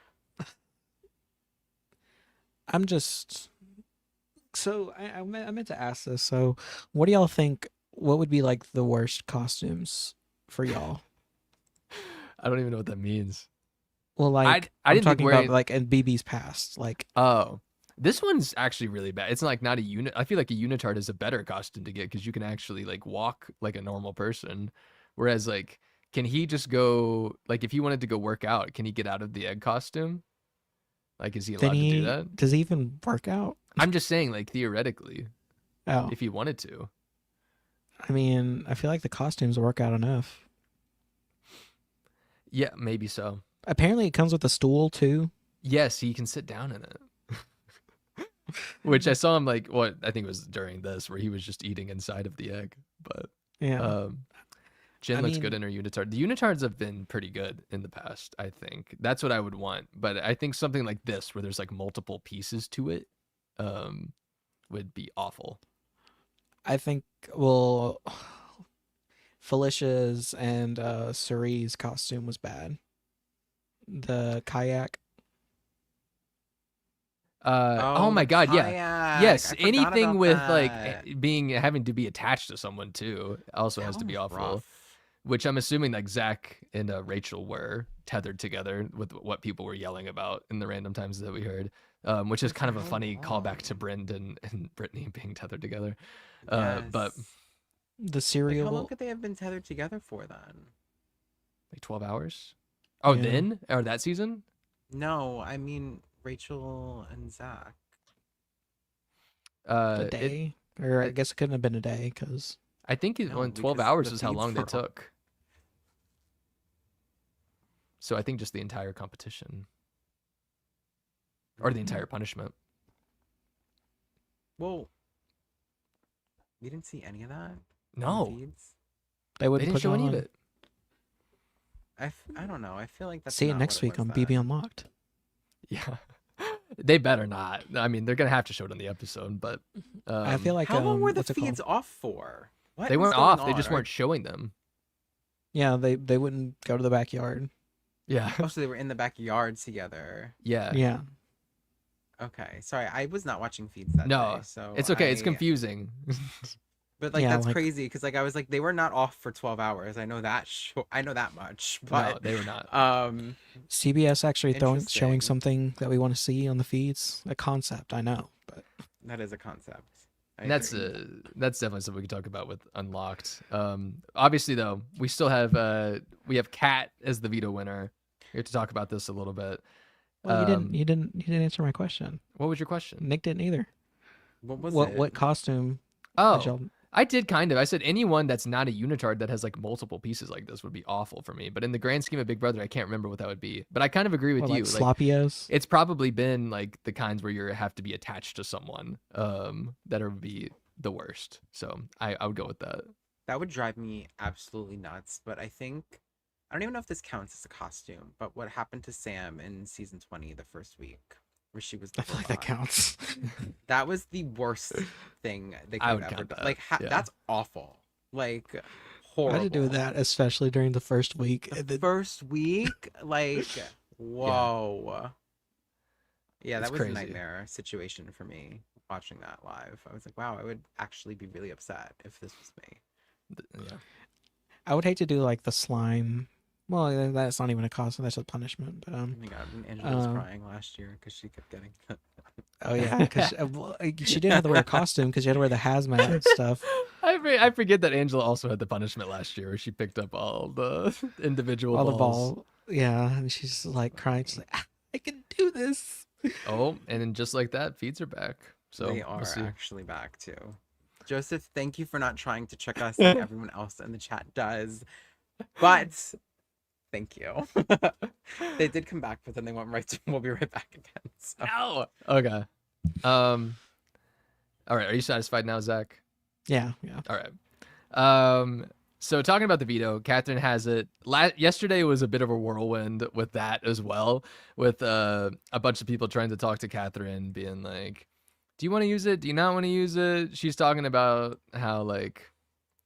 I'm just so I meant to ask this. So, what do y'all think? What would be like the worst costumes for y'all? I don't even know what that means. Well, like I didn't talking think about like in BB's past, like this one's actually really bad. It's like not a unit. I feel like a unitard is a better costume to get because you can actually like walk like a normal person. Whereas like, can he just go like if he wanted to go work out, can he get out of the egg costume? Like, is he allowed to do that? Does he even work out? I'm just saying, like theoretically, if he wanted to. I mean, I feel like the costumes work out enough. Yeah, maybe so. Apparently, it comes with a stool too. Yes, he can sit down in it. Which I saw him like I think it was during this where he was just eating inside of the egg. But yeah, Jen looks good in her unitard. The unitards have been pretty good in the past. I think that's what I would want. But I think something like this where there's like multiple pieces to it would be awful. I think Felicia's and Cerie's costume was bad. The kayak. Oh my god, kayak. yeah. Yes, anything with that. like having to be attached to someone too also has to be awful. Rough. Which I'm assuming like Zach and Rachel were tethered together with what people were yelling about in the random times that we heard. Which is kind of a funny callback to Brendan and Brittany being tethered together. But the cereal. Like, how long could they have been tethered together for then? Like 12 hours? Oh, yeah. Then? Or that season? No, I mean Rachel and Zach. A day? Or I guess it couldn't have been a day because... I think 12 hours is how long they took. So I think just the entire competition. Or the entire punishment. Well, we didn't see any of that? No. They didn't show any of it. I don't know. I feel like that's see it next week on BB Unlocked. Yeah. They better not. I mean, they're going to have to show it on the episode, but... I feel like... How long were the feeds off for? What they weren't off. They just weren't showing them. Yeah, they wouldn't go to the backyard. Yeah. Oh, so they were in the backyard together. Yeah. Yeah. Okay. Sorry, I was not watching feeds that day. So it's okay. It's confusing. But like that's crazy because like I was like they were not off for 12 hours. I know that. I know that much. But no, they were not. CBS actually showing something that we want to see on the feeds. A concept, I know, but that is a concept. That's definitely something we can talk about with Unlocked. Obviously though, we still have Kat as the veto winner. We have to talk about this a little bit. Well, you didn't answer my question. What was your question? Nick didn't either. What was it? What costume? I did kind of. I said anyone that's not a unitard that has like multiple pieces like this would be awful for me. But in the grand scheme of Big Brother, I can't remember what that would be. But I kind of agree with you. Like sloppios? It's probably been like the kinds where you have to be attached to someone that would be the worst. So I would go with that. That would drive me absolutely nuts. But I don't even know if this counts as a costume, but what happened to Sam in season 20, the first week, where she was the I feel like that robot, counts. that was the worst thing they I could would have ever count done. that. Like, Yeah. that's awful. Like, I horrible. had to do that, especially during the first week. The first week, like, whoa. Yeah, It's that was crazy. a nightmare situation for me watching that live. I was like, wow, I would actually be really upset if this was me. Yeah. I would hate to do like the slime. Well, that's not even a costume; that's a punishment. But Oh my god, when Angela was crying last year because she kept getting. oh yeah, because she didn't have to wear a costume because she had to wear the hazmat and stuff. I forget that Angela also had the punishment last year where she picked up all the individual All the balls. ball, yeah, and she's like crying. She's like, I can do this. Oh, and then just like that, feeds are back. So They are we'll see. actually back too. Joseph, thank you for not trying to trick us like everyone else in the chat does. But thank you. They did come back, but then they went right to we'll be right back again. So. No. Okay. All right. Are you satisfied now, Zach? Yeah. All right. So talking about the veto, Catherine has it. Yesterday was a bit of a whirlwind with that as well, with a bunch of people trying to talk to Catherine, being like, "Do you want to use it? Do you not want to use it?" She's talking about how like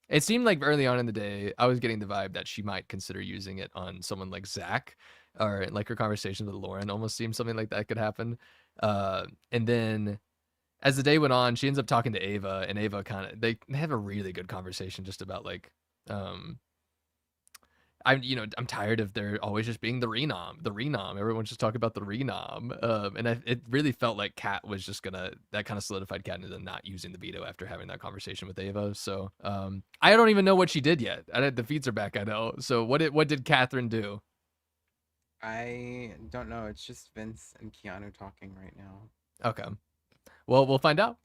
it seemed like early on in the day, I was getting the vibe that she might consider using it on someone like Zach, or like her conversation with Lauren almost seemed something like that could happen. And then as the day went on, she ends up talking to Ava, and Ava they have a really good conversation just about like, I'm tired of there always just being the renom. Everyone's just talking about the renom. And it really felt like Kat was just that kind of solidified Kat into not using the veto after having that conversation with Ava. So, I don't even know what she did yet. The feeds are back, I know. So what did Catherine do? I don't know. It's just Vince and Keanu talking right now. Okay. Well, we'll find out.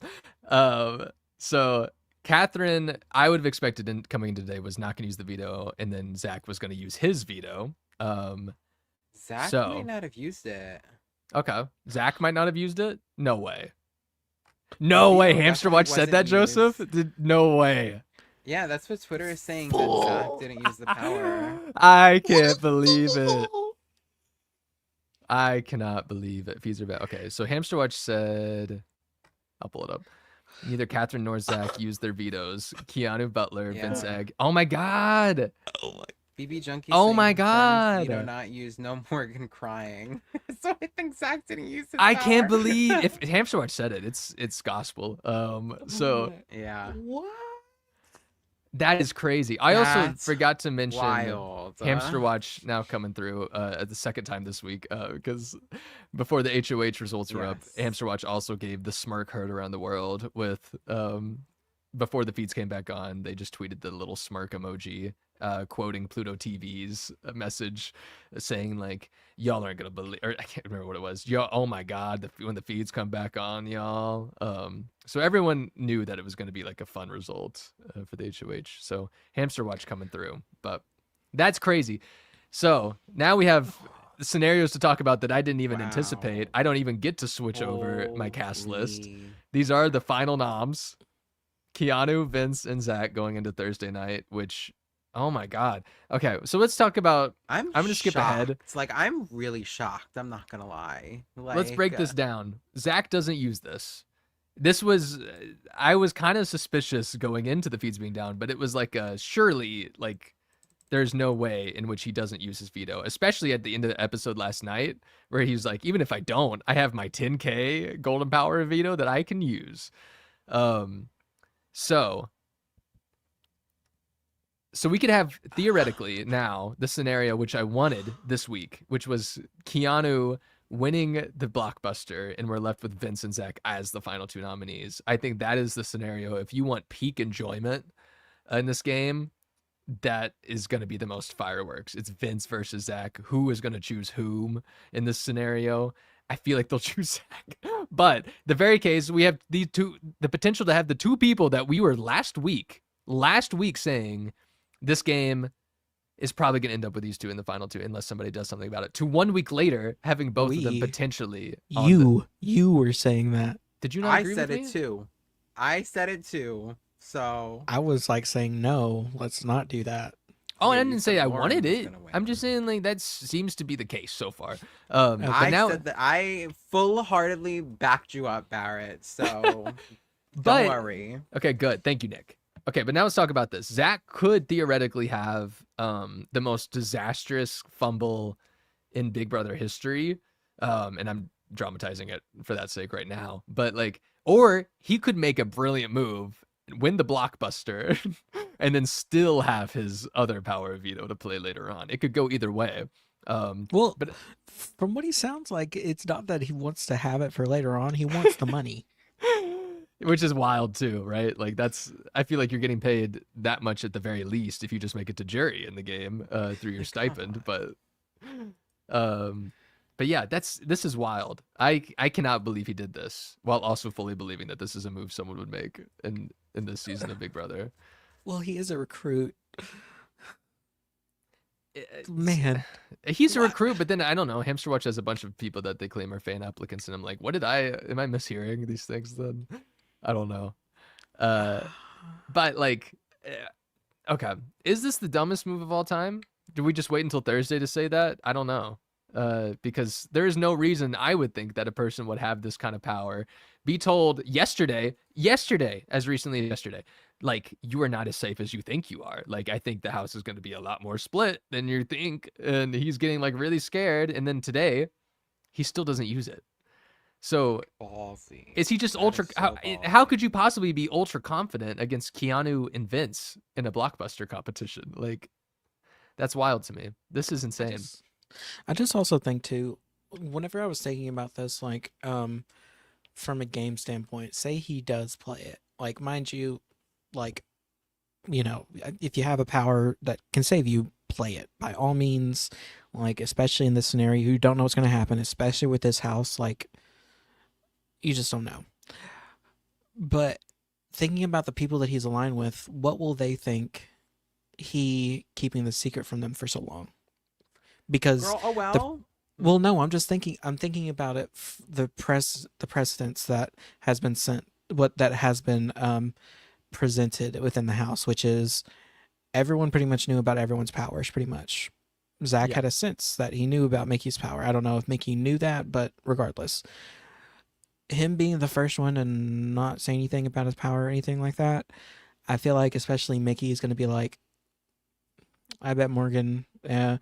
So Catherine, I would have expected coming in today was not going to use the veto, and then Zach was going to use his veto. Zach might not have used it. Okay. Zach might not have used it? No way. No way. Hamster Watch said that, Joseph? No way. Yeah, that's what Twitter is saying, that Zach didn't use the power. I can't believe it. I cannot believe it. Fees are bad. Okay, so Hamster Watch said, I'll pull it up. Neither Catherine nor Zach used their vetoes. Keanu, Butler, Vince Egg. Oh my god. Oh my. BB Junkie. Oh my god. Veto not used. No Morgan crying. So I think Zach didn't use his I power. can't believe if Hamster Watch said it. It's gospel. So yeah. What? that is crazy. I also That's forgot to mention wild. Hamster Watch now coming through the second time this week because before the HOH results were up, Hamster Watch also gave the smirk heard around the world with before the feeds came back on, they just tweeted the little smirk emoji quoting Pluto TV's message saying like, y'all aren't gonna believe, or I can't remember what it was. Y'all, oh my god, when the feeds come back on, y'all. So everyone knew that it was gonna be like a fun result for the HOH. So Hamster Watch coming through, but that's crazy. So now we have scenarios to talk about that I didn't even anticipate. I don't even get to switch over my cast list. These are the final noms: Keanu, Vince, and Zach going into Thursday night, which, oh my god. Okay, so let's talk about, I'm gonna skip ahead. It's like, I'm really shocked. I'm not gonna lie. Let's break this down. Zach doesn't use this. This was, I was kind of suspicious going into the feeds being down, but it was like, surely, like, there's no way in which he doesn't use his veto, especially at the end of the episode last night, where he's like, even if I don't, I have my 10K golden power veto that I can use. So we could have theoretically now the scenario which I wanted this week, which was Keanu winning the blockbuster, and we're left with Vince and Zach as the final two nominees. I think that is the scenario. If you want peak enjoyment in this game, that is going to be the most fireworks. It's Vince versus Zach. Who is going to choose whom in this scenario? I feel like they'll choose Zach. But the very case, we have the potential to have the two people that we were last week saying this game is probably going to end up with these two in the final two unless somebody does something about it. To 1 week later, having both of them potentially. You were saying that. Did you not agree with me? I said it too. So I was like saying no, let's not do that. Oh, yeah, I you didn't say said I Lauren wanted was it. gonna win. I'm just saying like that seems to be the case so far. But Okay. I now, said that I full-heartedly backed you up, Barrett. So don't but worry. okay, good. Thank you, Nick. Okay, but now let's talk about this. Zach could theoretically have the most disastrous fumble in Big Brother history. And I'm dramatizing it for that sake right now. But like, or he could make a brilliant move, win the blockbuster, and then still have his other power of veto to play later on. It could go either way. Well, But from what he sounds like, it's not that he wants to have it for later on. He wants the money. which is wild too, right? Like that's I feel like you're getting paid that much at the very least if you just make it to jury in the game through your stipend. Um but yeah, this is wild. I cannot believe he did this while also fully believing that this is a move someone would make in this season of Big Brother. Well, he is a recruit. It's- Man, He's a recruit, but then I don't know. Hamster Watch has a bunch of people that they claim are fan applicants, and I'm like, am I mishearing these things then? I don't know. But like, okay, is this the dumbest move of all time? Do we just wait until Thursday to say that? I don't know. Because there is no reason I would think that a person would have this kind of power, be told yesterday, as recently as yesterday, like you are not as safe as you think you are. Like I think the house is going to be a lot more split than you think, and he's getting like really scared. And then today, he still doesn't use it. So Ballsy. is he just That ultra? is so How ballsy. could you possibly be ultra confident against Keanu and Vince in a blockbuster competition? Like that's wild to me. This is insane. I just also think too, whenever I was thinking about this, like, from a game standpoint, say he does play it, like, mind you, like, if you have a power that can save you, play it by all means. Like, especially in this scenario, you don't know what's going to happen, especially with this house. Like, you just don't know. But thinking about the people that he's aligned with, what will they think he keeping the secret from them for so long? Because Girl, oh well. well, no, I'm just thinking. I'm thinking about it. The precedents that has been presented within the house, which is everyone pretty much knew about everyone's powers. Pretty much, Zach Yeah. had a sense that he knew about Mickey's power. I don't know if Mickey knew that, but regardless, him being the first one and not saying anything about his power or anything like that, I feel like especially Mickey is going to be like, I bet Morgan and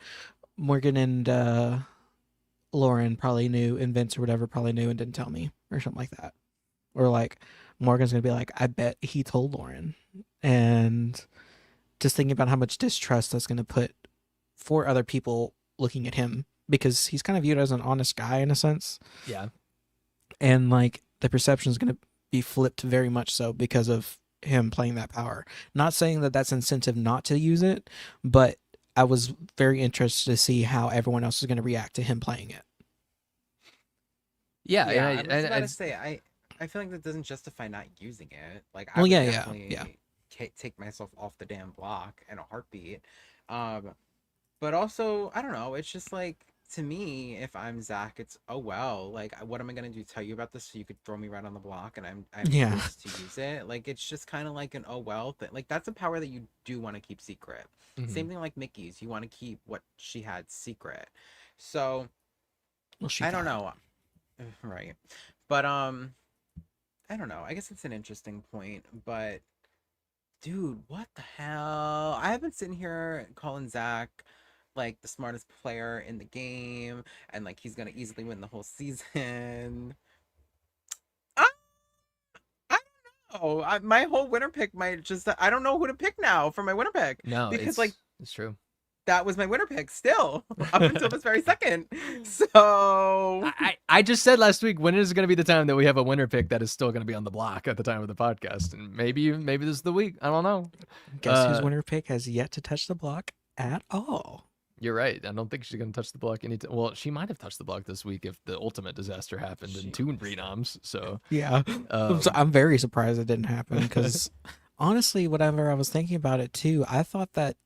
Lauren probably knew, and Vince or whatever probably knew and didn't tell me, or something like that. Or like Morgan's gonna be like, I bet he told Lauren. And just thinking about how much distrust that's gonna put for other people looking at him, because he's kind of viewed as an honest guy in a sense. Yeah. And like the perception is gonna be flipped very much so because of him playing that power. Not saying that that's incentive not to use it, but I was very interested to see how everyone else is going to react to him playing it. Yeah. Yeah, and I was about to and say, I feel like that doesn't justify not using it. Like, I Well, would yeah, yeah, definitely yeah. take myself off the damn block in a heartbeat. But also, I don't know. It's just like, to me, if I'm Zach, it's oh well. Like, what am I gonna do? Tell you about this so you could throw me right on the block, and I'm Yeah. forced to use it. Like, it's just kind of like an oh well thing. Like, that's a power that you do want to keep secret. Mhm. Same thing like Mickey's. You want to keep what she had secret. So Well, she I don't thought. know. Right. But I don't know. I guess it's an interesting point, but dude, what the hell? I have been sitting here calling Zach like the smartest player in the game, and like he's gonna easily win the whole season. I, I don't know. My whole winner pick might just, I don't know who to pick now for my winner pick. No, because like it's true. that was my winner pick still up until this very second. So I just said last week, when is going to be the time that we have a winner pick that is still going to be on the block at the time of the podcast? And maybe this is the week. I don't know. Guess whose winner pick has yet to touch the block at all? You're right. I don't think she's going to touch the block anytime. Well, she might have touched the block this week if the ultimate disaster happened in 2 renoms. So Yeah. I'm very surprised it didn't happen because honestly, whatever I was thinking about it too, I thought that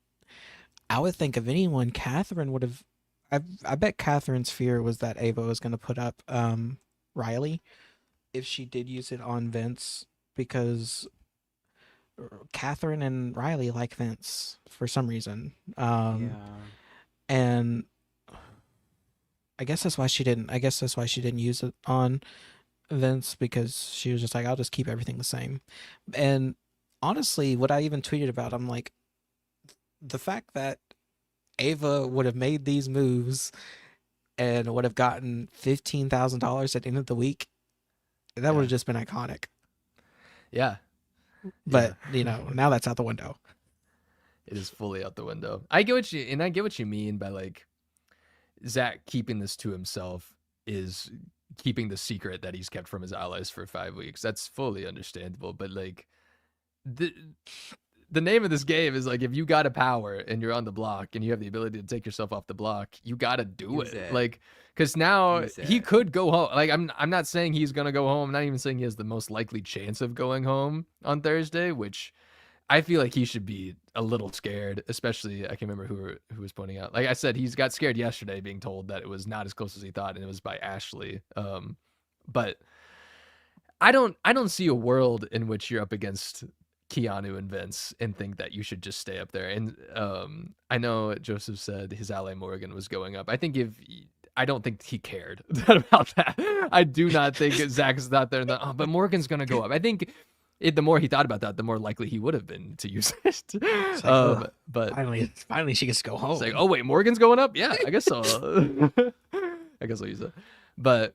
I would think of anyone, Catherine would have. I bet Catherine's fear was that Ava was going to put up Riley if she did use it on Vince, because Catherine and Riley like Vince for some reason. Yeah. And I guess that's why she didn't. I guess that's why she didn't use it on Vince, because she was just like, I'll just keep everything the same. And honestly, what I even tweeted about, I'm like, the fact that Ava would have made these moves and would have gotten $15,000 at the end of the week, that would have just been iconic. Yeah. But now that's out the window. It is fully out the window. I get what you mean by like Zach keeping this to himself is keeping the secret that he's kept from his allies for 5 weeks. That's fully understandable. But like the name of this game is like, if you got a power and you're on the block and you have the ability to take yourself off the block, you got to do it. Like, because now he could go home. Like, I'm not saying he's gonna go home. I'm not even saying he has the most likely chance of going home on Thursday, which I feel like he should be a little scared, especially, I can't remember who was pointing out. Like I said, he's got scared yesterday being told that it was not as close as he thought, and it was by Ashley. But I don't see a world in which you're up against Keanu and Vince and think that you should just stay up there. And I know Joseph said his ally Morgan was going up. I don't think he cared about that. I do not think Zach's not there. But Morgan's gonna go up. I think the more he thought about that, the more likely he would have been to use it. But finally, she gets to go home. It's like, oh wait, Morgan's going up. Yeah, I guess so. I guess I'll use it. But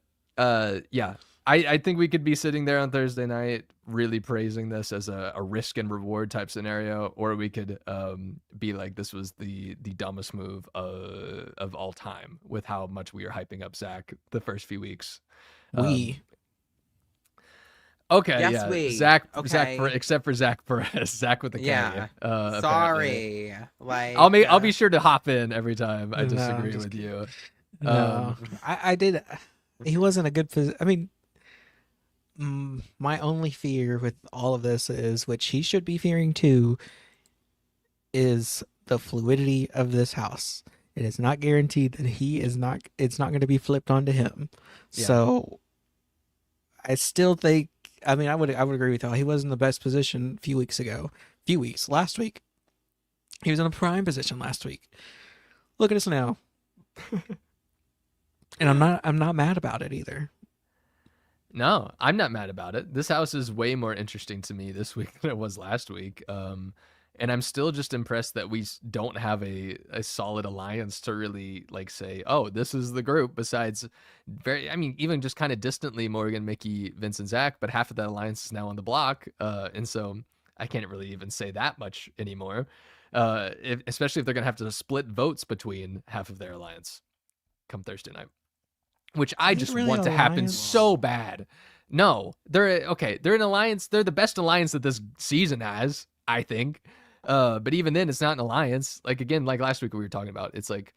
yeah, I think we could be sitting there on Thursday night really praising this as a risk and reward type scenario, or we could be like, this was the dumbest move of all time with how much we are hyping up Zach the first few weeks. Okay, yes, yeah, Zach, okay. except for Zach Perez, Zach with the K. Yeah, sorry. Like, I'll be sure to hop in every time I disagree with you. No, I did. He wasn't a good position. I mean, my only fear with all of this is, which he should be fearing too, is the fluidity of this house. It is not guaranteed that it's not going to be flipped onto him. Yeah. So I still think, I mean, I would agree with y'all. He was in the best position last week. He was in a prime position last week. Look at us now. And I'm not mad about it either. No, I'm not mad about it. This house is way more interesting to me this week than it was last week. And I'm still just impressed that we don't have a solid alliance to really like say, oh, this is the group, besides even just kind of distantly Morgan, Mickey, Vince, and Zach, but half of that alliance is now on the block. And so I can't really even say that much anymore. Especially if they're going to have to split votes between half of their alliance come Thursday night, which I just really want to happen so bad. No, they're an alliance. They're the best alliance that this season has, I think. But even then, it's not an alliance. Like, again, like last week we were talking about, it's like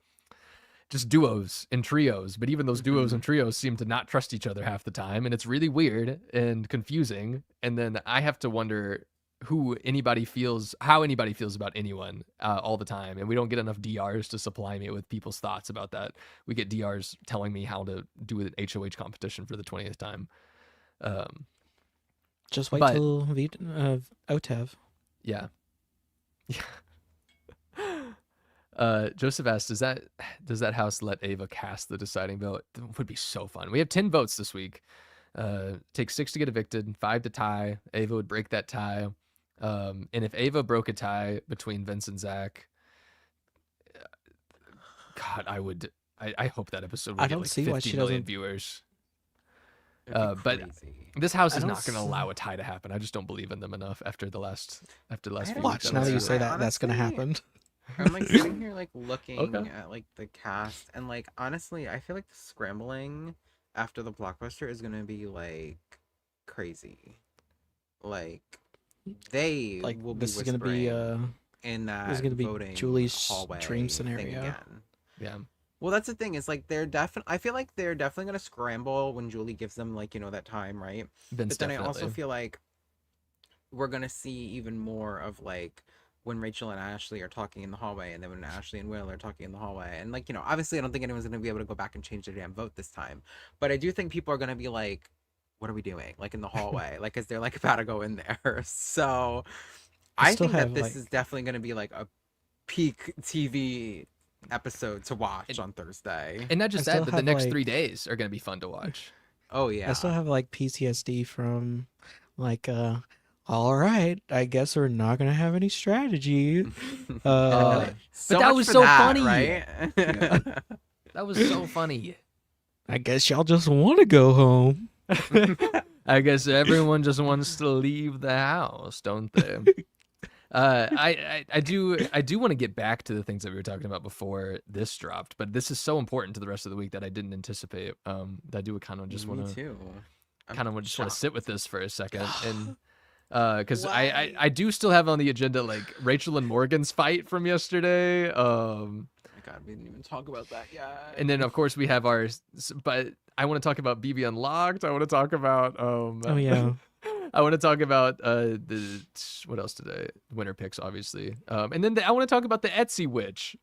just duos and trios. But even those duos and trios seem to not trust each other half the time. And it's really weird and confusing. And then I have to wonder how anybody feels about anyone all the time. And we don't get enough DRs to supply me with people's thoughts about that. We get DRs telling me how to do an HOH competition for the 20th time. Just wait till OTEV. Yeah. Joseph asked, does that house let Ava cast the deciding vote? It would be so fun. We have 10 votes this week. Takes 6 to get evicted, 5 to tie. Ava would break that tie. And if Ava broke a tie between Vince and Zach, God, I hope that episode would get like 50 million viewers. But this house is not going to allow a tie to happen. I just don't believe in them enough after the last few weeks. Now that you say that, that's going to happen. I'm like sitting here like looking at like the cast, and like honestly, I feel like the scrambling after the blockbuster is going to be like crazy. Like they will be this is going to be in that this is going to be voting Julie's hallway dream scenario. Yeah. Well, that's the thing. Is like I feel like they're definitely gonna scramble when Julie gives them like that time, right? Vince, but then I also feel like we're gonna see even more of like when Rachel and Ashley are talking in the hallway, and then when Ashley and Will are talking in the hallway, and like obviously I don't think anyone's gonna be able to go back and change their damn vote this time, but I do think people are gonna be like, what are we doing? Like in the hallway, like, 'cause they're like about to go in there. So I still think that have this like is definitely going to be like a peak TV episode to watch on Thursday. And not I just still that, but the have next like 3 days are going to be fun to watch. Oh I yeah. still have like PTSD from like all right, I guess we're not gonna have any strategy. So but that much was for so that, funny. right? Yeah. That was so funny. I guess y'all just want to go home. I guess everyone just wants to leave the house, don't they? I do want to get back to the things that we were talking about before this dropped, but this is so important to the rest of the week that I didn't anticipate. That I do kind of just want Me to too. kind of just want to sit with this for a second and because Why? I do still have on the agenda like Rachel and Morgan's fight from yesterday. Oh my God, we didn't even talk about that yet. And then of course we have our, but I want to talk about BB Unlocked. I want to talk about Oh yeah. I want to talk about the what else today? Winter picks, obviously. And then I want to talk about the Etsy witch,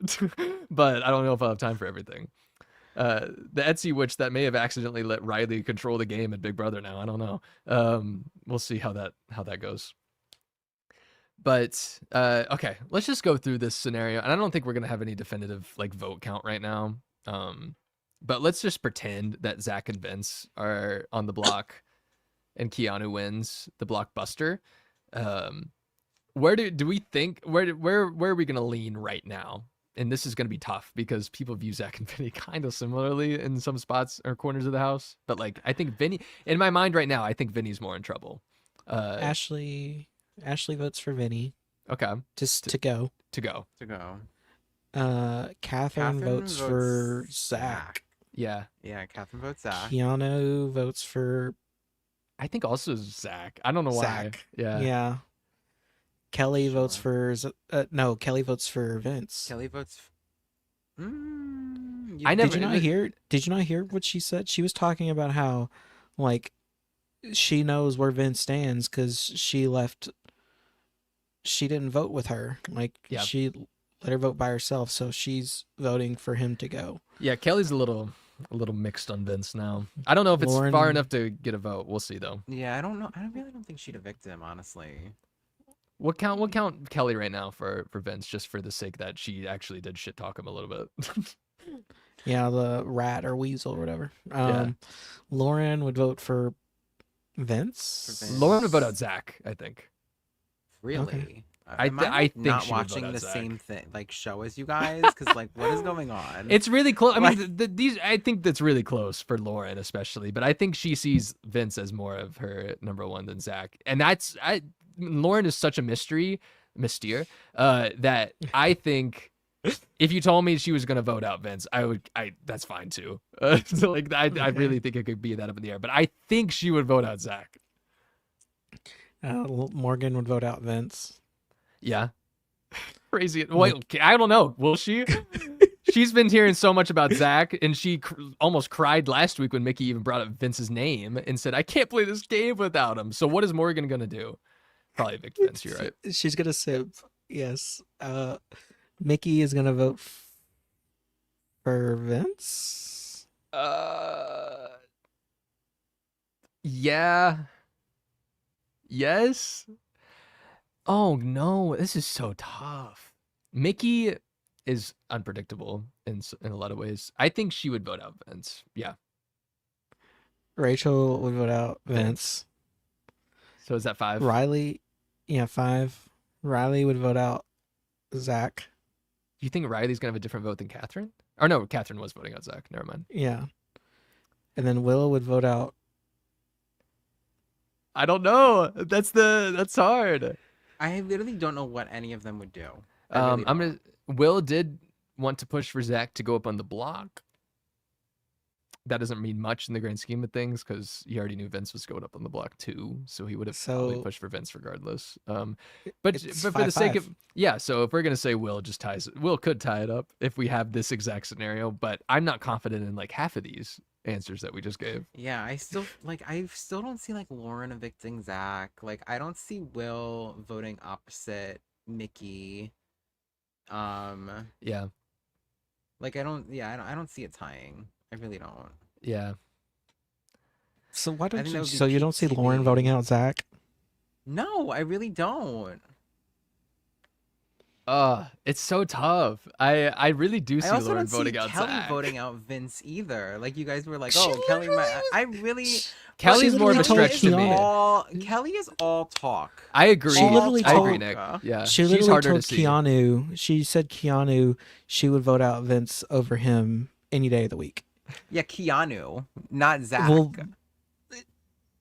but I don't know if I'll have time for everything. The Etsy witch that may have accidentally let Riley control the game at Big Brother now. I don't know. We'll see how that goes. But okay, let's just go through this scenario. And I don't think we're gonna have any definitive like vote count right now. But let's just pretend that Zach and Vince are on the block, and Keanu wins the blockbuster. Where do we think where are we gonna lean right now? And this is gonna be tough because people view Zach and Vinny kind of similarly in some spots or corners of the house. But like I think Vinny, in my mind right now, I think Vinny's more in trouble. Ashley votes for Vinny. Okay. Just to go. To go. Catherine votes for Zach. Yeah. Yeah, Catherine votes Zach. Keanu votes for I think also Zach. I don't know why. Zach. Yeah. Yeah. Kelly votes for no. Kelly votes for Vince. Kelly votes. I never. Did you not hear what she said? She was talking about how, like, she knows where Vince stands because she left. She didn't vote with her. Like, she let her vote by herself, so she's voting for him to go. Yeah, Kelly's a little mixed on Vince now. I don't know if it's far enough to get a vote. We'll see though. Yeah, I don't know. I really don't think she'd evict him, honestly. What count Kelly right now for Vince, just for the sake that she actually did shit talk him a little bit. Yeah, the rat or weasel or whatever. Yeah. Lauren would vote for Vince. Lauren would vote out Zach, I think. Really? Okay. I think not she would vote watching out the Zach. same thing like show as you guys because like what is going on? It's really close. I mean, I think that's really close for Lauren, especially. But I think she sees Vince as more of her number one than Zach, and Lauren is such a mystere that I think if you told me she was gonna vote out Vince, that's fine too. So like I really think it could be that up in the air, but I think she would vote out Zach. Morgan would vote out Vince. Yeah. Crazy. Wait, I don't know. Will she? She's been hearing so much about Zach, and she almost cried last week when Mickey even brought up Vince's name and said, I can't play this game without him. So what is Morgan going to do? Probably evict Vince, you're right. She's going to say, yes. Mickey is going to vote for Vince? Yeah. Yes. Oh no, this is so tough. Mickey is unpredictable in a lot of ways. I think she would vote out Vince. Yeah. Rachel would vote out Vince. So is that 5? Riley, 5. Riley would vote out Zach. Do you think Riley's gonna have a different vote than Catherine? Or no, Catherine was voting out Zach. Never mind. Yeah. And then Willow would vote out. I don't know. That's hard. I literally don't know what any of them would do. Will did want to push for Zach to go up on the block. That doesn't mean much in the grand scheme of things because he already knew Vince was going up on the block too, so he would have probably pushed for Vince regardless. But for the sake of so if we're gonna say Will could tie it up if we have this exact scenario, but I'm not confident in like half of these answers that we just gave. Yeah, I still don't see like Lauren evicting Zach. Like I don't see Will voting opposite Mickey. Yeah. Like I don't see it tying. I really don't. Yeah. So why don't you? that would be So you don't see Lauren voting out Zach? No, I really don't. It's so tough. I really do I see also Lauren don't see voting out Kelly Zach. voting out Vince either. Like you guys were like, She "Oh, Kelly." literally- I really. Kelly's more of a literally told stretch to me. Kelly is all talk. I agree. She literally I agree, told- Nick. Yeah, She she's literally harder told to see. Keanu, she said Keanu, she would vote out Vince over him any day of the week. Yeah, Keanu, not Zach. Well,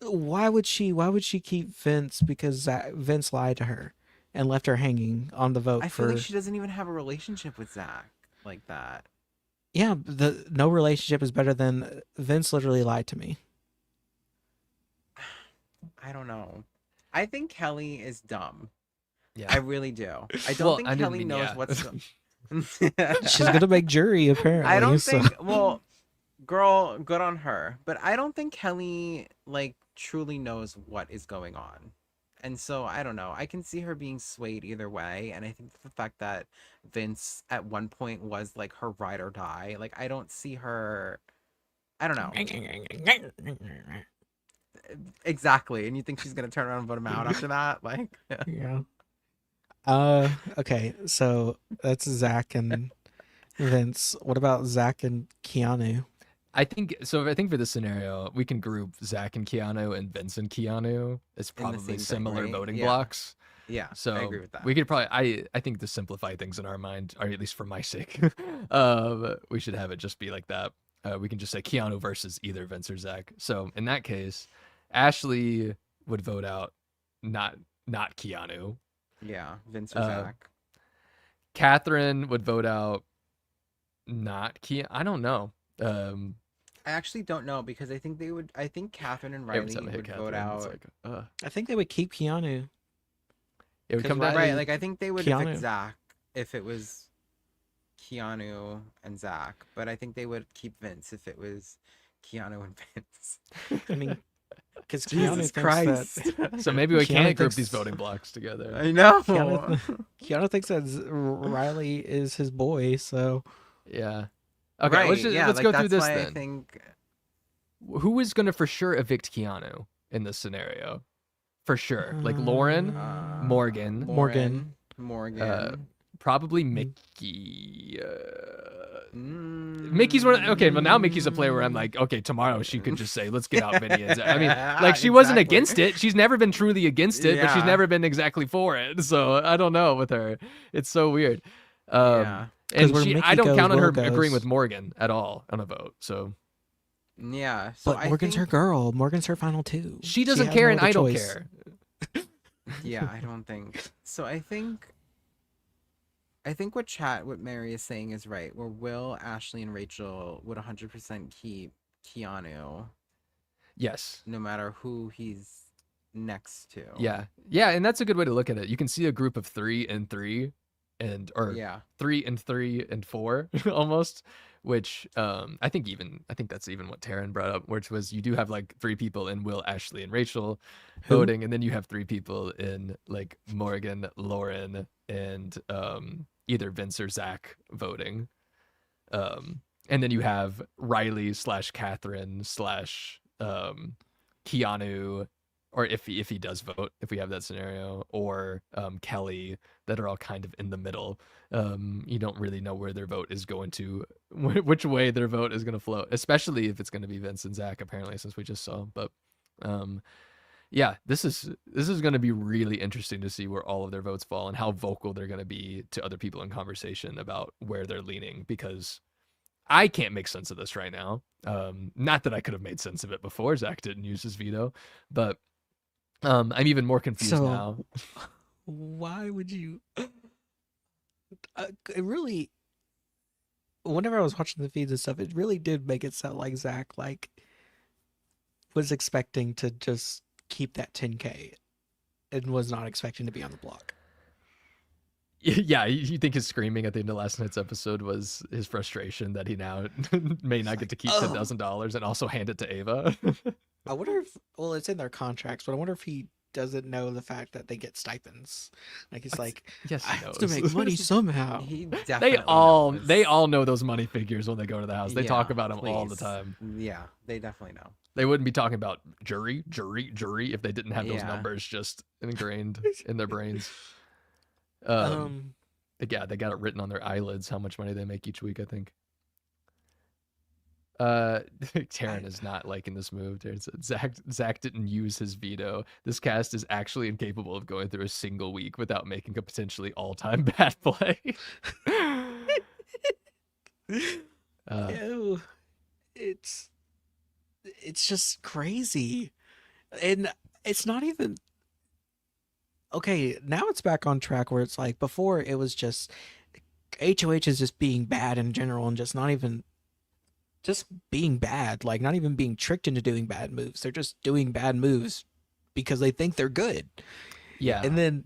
why would she keep Vince? Because Vince lied to her and left her hanging on the vote I for. feel like she doesn't even have a relationship with Zach like that. Yeah, no relationship is better than Vince literally lied to me. I don't know. I think Kelly is dumb. Yeah. I really do. I don't Well, think I didn't Kelly mean knows yeah. what's She's gonna make jury apparently. I don't so- think well, girl, good on her. But I don't think Kelly like truly knows what is going on. And so I don't know. I can see her being swayed either way. And I think the fact that Vince at one point was like her ride or die, like I don't see her I don't know. Exactly. And you think she's gonna turn around and vote him out after that? Like Yeah. Okay, so that's Zach and Vince. What about Zach and Keanu? I think so. I think for this scenario, we can group Zach and Keanu and Vince and Keanu as In the probably same thing, similar right? voting Yeah. blocks. Yeah, So I agree with that. we could probably. I think to simplify things in our mind, or at least for my sake, we should have it just be like that. We can just say Keanu versus either Vince or Zach. So in that case, Ashley would vote out not Keanu. Yeah, Vince or Zach. Catherine would vote out not Keanu. I don't know. I actually don't know because I think they would. I think Catherine and Every Riley time I hit would Catherine, vote it's out. like, I think they would keep Keanu. it would 'Cause come down right, to like I think they would Keanu. evict Zach if it was Keanu and Zach, but I think they would keep Vince if it was Keanu and Vince. I mean, because Keanu Jesus thinks Christ! that. So maybe we Keanu can't group thinks- these voting blocks together. I know. Keanu thinks that Riley is his boy, so Yeah. Okay, Right, let's yeah, let's like, go through that's this why then. I think Who is going to for sure evict Keanu in this scenario? For sure. Like Lauren, Morgan, Morgan. probably Mickey. Mickey's one. Okay, well now Mickey's a player where I'm like, okay, tomorrow she could just say, let's get out Vinny and Zach. I mean, like she wasn't Exactly. against it. She's never been truly against it, but she's Yeah. never been exactly for it. So I don't know with her. It's so weird. Yeah. And 'Cause where I Mickey don't goes, count on her Will agreeing goes. with Morgan at all on a vote. So Yeah. So but I Morgan's her think- girl. Morgan's her final two. she doesn't has care, no and other I don't choice. care. Yeah, I don't think. So I think what Mary is saying is right. Where Will, Ashley, and Rachel would 100% keep Keanu, Yes. no matter who he's next to. Yeah. Yeah, and that's a good way to look at it. You can see a group of 3 and 3 and or Yeah. 3 and 3 and 4 almost, which I think that's even what Taryn brought up, which was you do have like 3 people in Will, Ashley, and Rachel voting, and then you have 3 people in like Morgan, Lauren, and either Vince or Zach voting. And then you have Riley / Catherine / Keanu, or if he does vote, if we have that scenario, or Kelly, that are all kind of in the middle. You don't really know where their vote is going to, which way their vote is going to flow, especially if it's going to be Vince and Zach, apparently, since we just saw. But yeah, this is going to be really interesting to see where all of their votes fall and how vocal they're going to be to other people in conversation about where they're leaning, because I can't make sense of this right now. Not that I could have made sense of it before Zach didn't use his veto, but I'm even more confused So- now. Why would you? It really. Whenever I was watching the feeds and stuff, it really did make it sound like Zach was expecting to just keep that 10K, and was not expecting to be on the block. Yeah, you think his screaming at the end of last night's episode was his frustration that he now may not get to keep $10,000 and also hand it to Ava? I wonder if, well, it's in their contracts, but I wonder if he doesn't know the fact that they get stipends. Like he's like, yes, I he have to knows. make money somehow. He definitely They knows. all know those money figures when they go to the house. They talk Yeah, about them all the please. time. Yeah, they definitely know. They wouldn't be talking about jury if they didn't have those Yeah. numbers just ingrained in their brains. Yeah, they got it written on their eyelids how much money they make each week, I think. Taryn is not liking this move. Taryn said Zach didn't use his veto. This cast is actually incapable of going through a single week without making a potentially all-time bad play. Ew. It's just crazy. And it's not even okay, now it's back on track where it's like before it was just HOH is just being bad in general and just not even just being bad, like not even being tricked into doing bad moves. They're just doing bad moves because they think they're good. Yeah. And then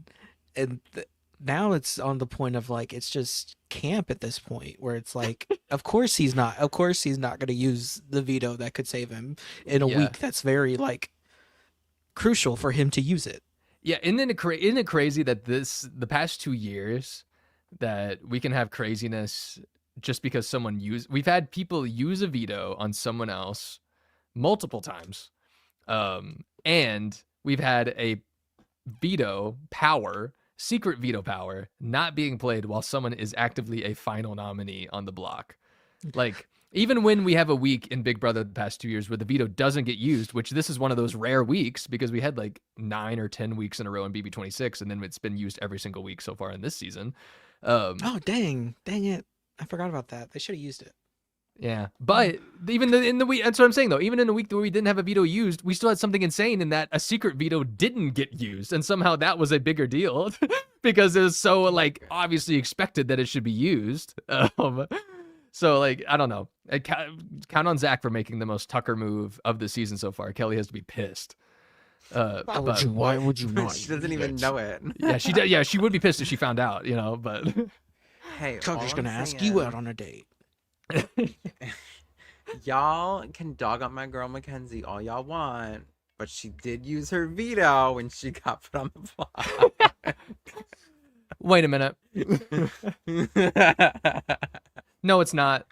now it's on the point of like it's just camp at this point where it's like of course he's not going to use the veto that could save him in a week that's very like crucial for him to use it. Yeah, isn't it crazy that the past 2 years that we can have craziness just because we've had people use a veto on someone else multiple times. And we've had a secret veto power not being played while someone is actively a final nominee on the block. Like, even when we have a week in Big Brother the past 2 years where the veto doesn't get used, which this is one of those rare weeks because we had like 9 or 10 weeks in a row in BB26, and then it's been used every single week so far in this season. Oh, dang it. I forgot about that. They should have used it. Yeah, but even in the week, that's what I'm saying though. Even in the week where we didn't have a veto used, we still had something insane in that a secret veto didn't get used, and somehow that was a bigger deal because it was so like obviously expected that it should be used. So like I don't know. Count on Zach for making the most Tucker move of the season so far. Kelly has to be pissed. Why would you not? She doesn't even know it. Yeah, she does. Yeah, she would be pissed if she found out. But hey, Tucker's gonna ask you out on a date. Y'all can dog up my girl Mackenzie all y'all want, but she did use her veto when she got put on the block. Wait a minute. No, it's not.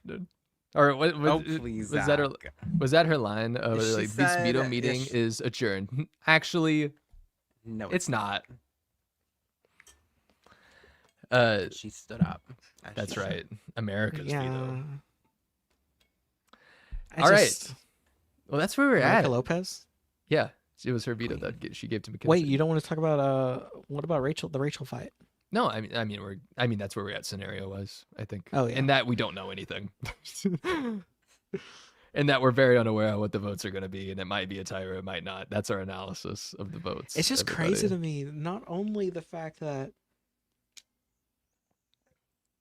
Or what? Please, was that her line? Like, this veto meeting is adjourned. Actually, no, it's not. She stood up. That's right. America's veto. All right. Well, that's where we're at. Lopez? Yeah. It was her veto that she gave to Mackenzie. Wait, you don't want to talk about what about Rachel? The Rachel fight? No, I mean that's where we're at scenario wise, I think. Oh yeah. And that we don't know anything. And that we're very unaware of what the votes are going to be, and it might be a tie or it might not. That's our analysis of the votes. It's just crazy to me. Not only the fact that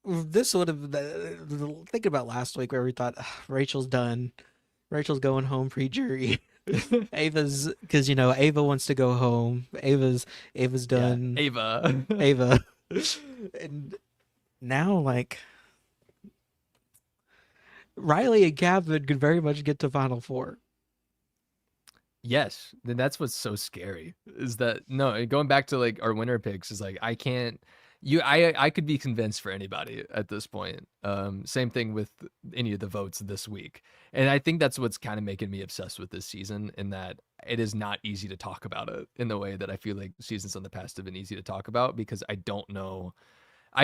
this would have think about last week where we thought Rachel's done, Rachel's going home pre-jury. Ava's because Ava wants to go home. Ava's done. Yeah, Ava, and now like Riley and Gavin could very much get to Final Four. Yes, then that's what's so scary is that going back to like our winner picks is like I could be convinced for anybody at this point. Same thing with any of the votes this week. And I think that's what's kind of making me obsessed with this season, in that it is not easy to talk about it in the way that I feel like seasons in the past have been easy to talk about, because I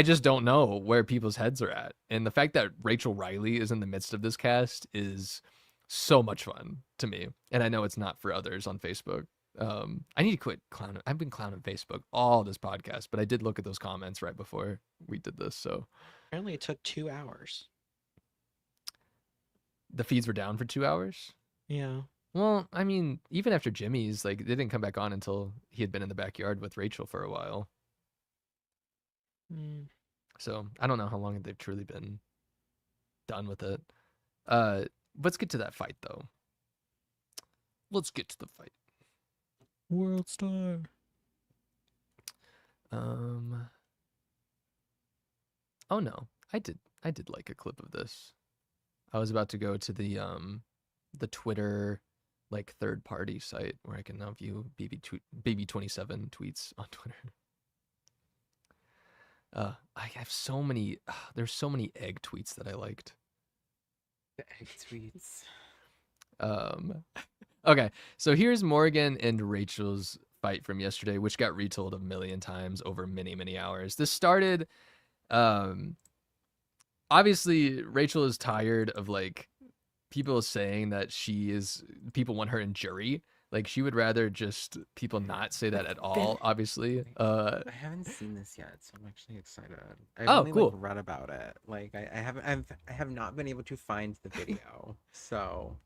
just don't know where people's heads are at. And the fact that Rachel Riley is in the midst of this cast is so much fun to me. And I know it's not for others on Facebook. I need to quit clowning. I've been clowning Facebook all this podcast, but I did look at those comments right before we did this. So apparently it took 2 hours. The feeds were down for 2 hours. Yeah. Well, I mean, even after Jimmy's, like, they didn't come back on until he had been in the backyard with Rachel for a while. So I don't know how long they've truly been done with it. Let's get to that fight, though. Let's get to the fight. World Star. Oh no, I did like a clip of this. I was about to go to the Twitter like third party site where I can now view BB27 tweets on Twitter. I have so many. There's so many egg tweets that I liked. The egg tweets. Okay, so here's Morgan and Rachel's fight from yesterday, which got retold a million times over many, many hours. This started Um, obviously, Rachel is tired of like people saying that people want her in jury. Like she would rather just people not say that at all. Obviously. I haven't seen this yet, so I'm actually excited. I've Oh, only like cool. read about it. Like I have not been able to find the video. So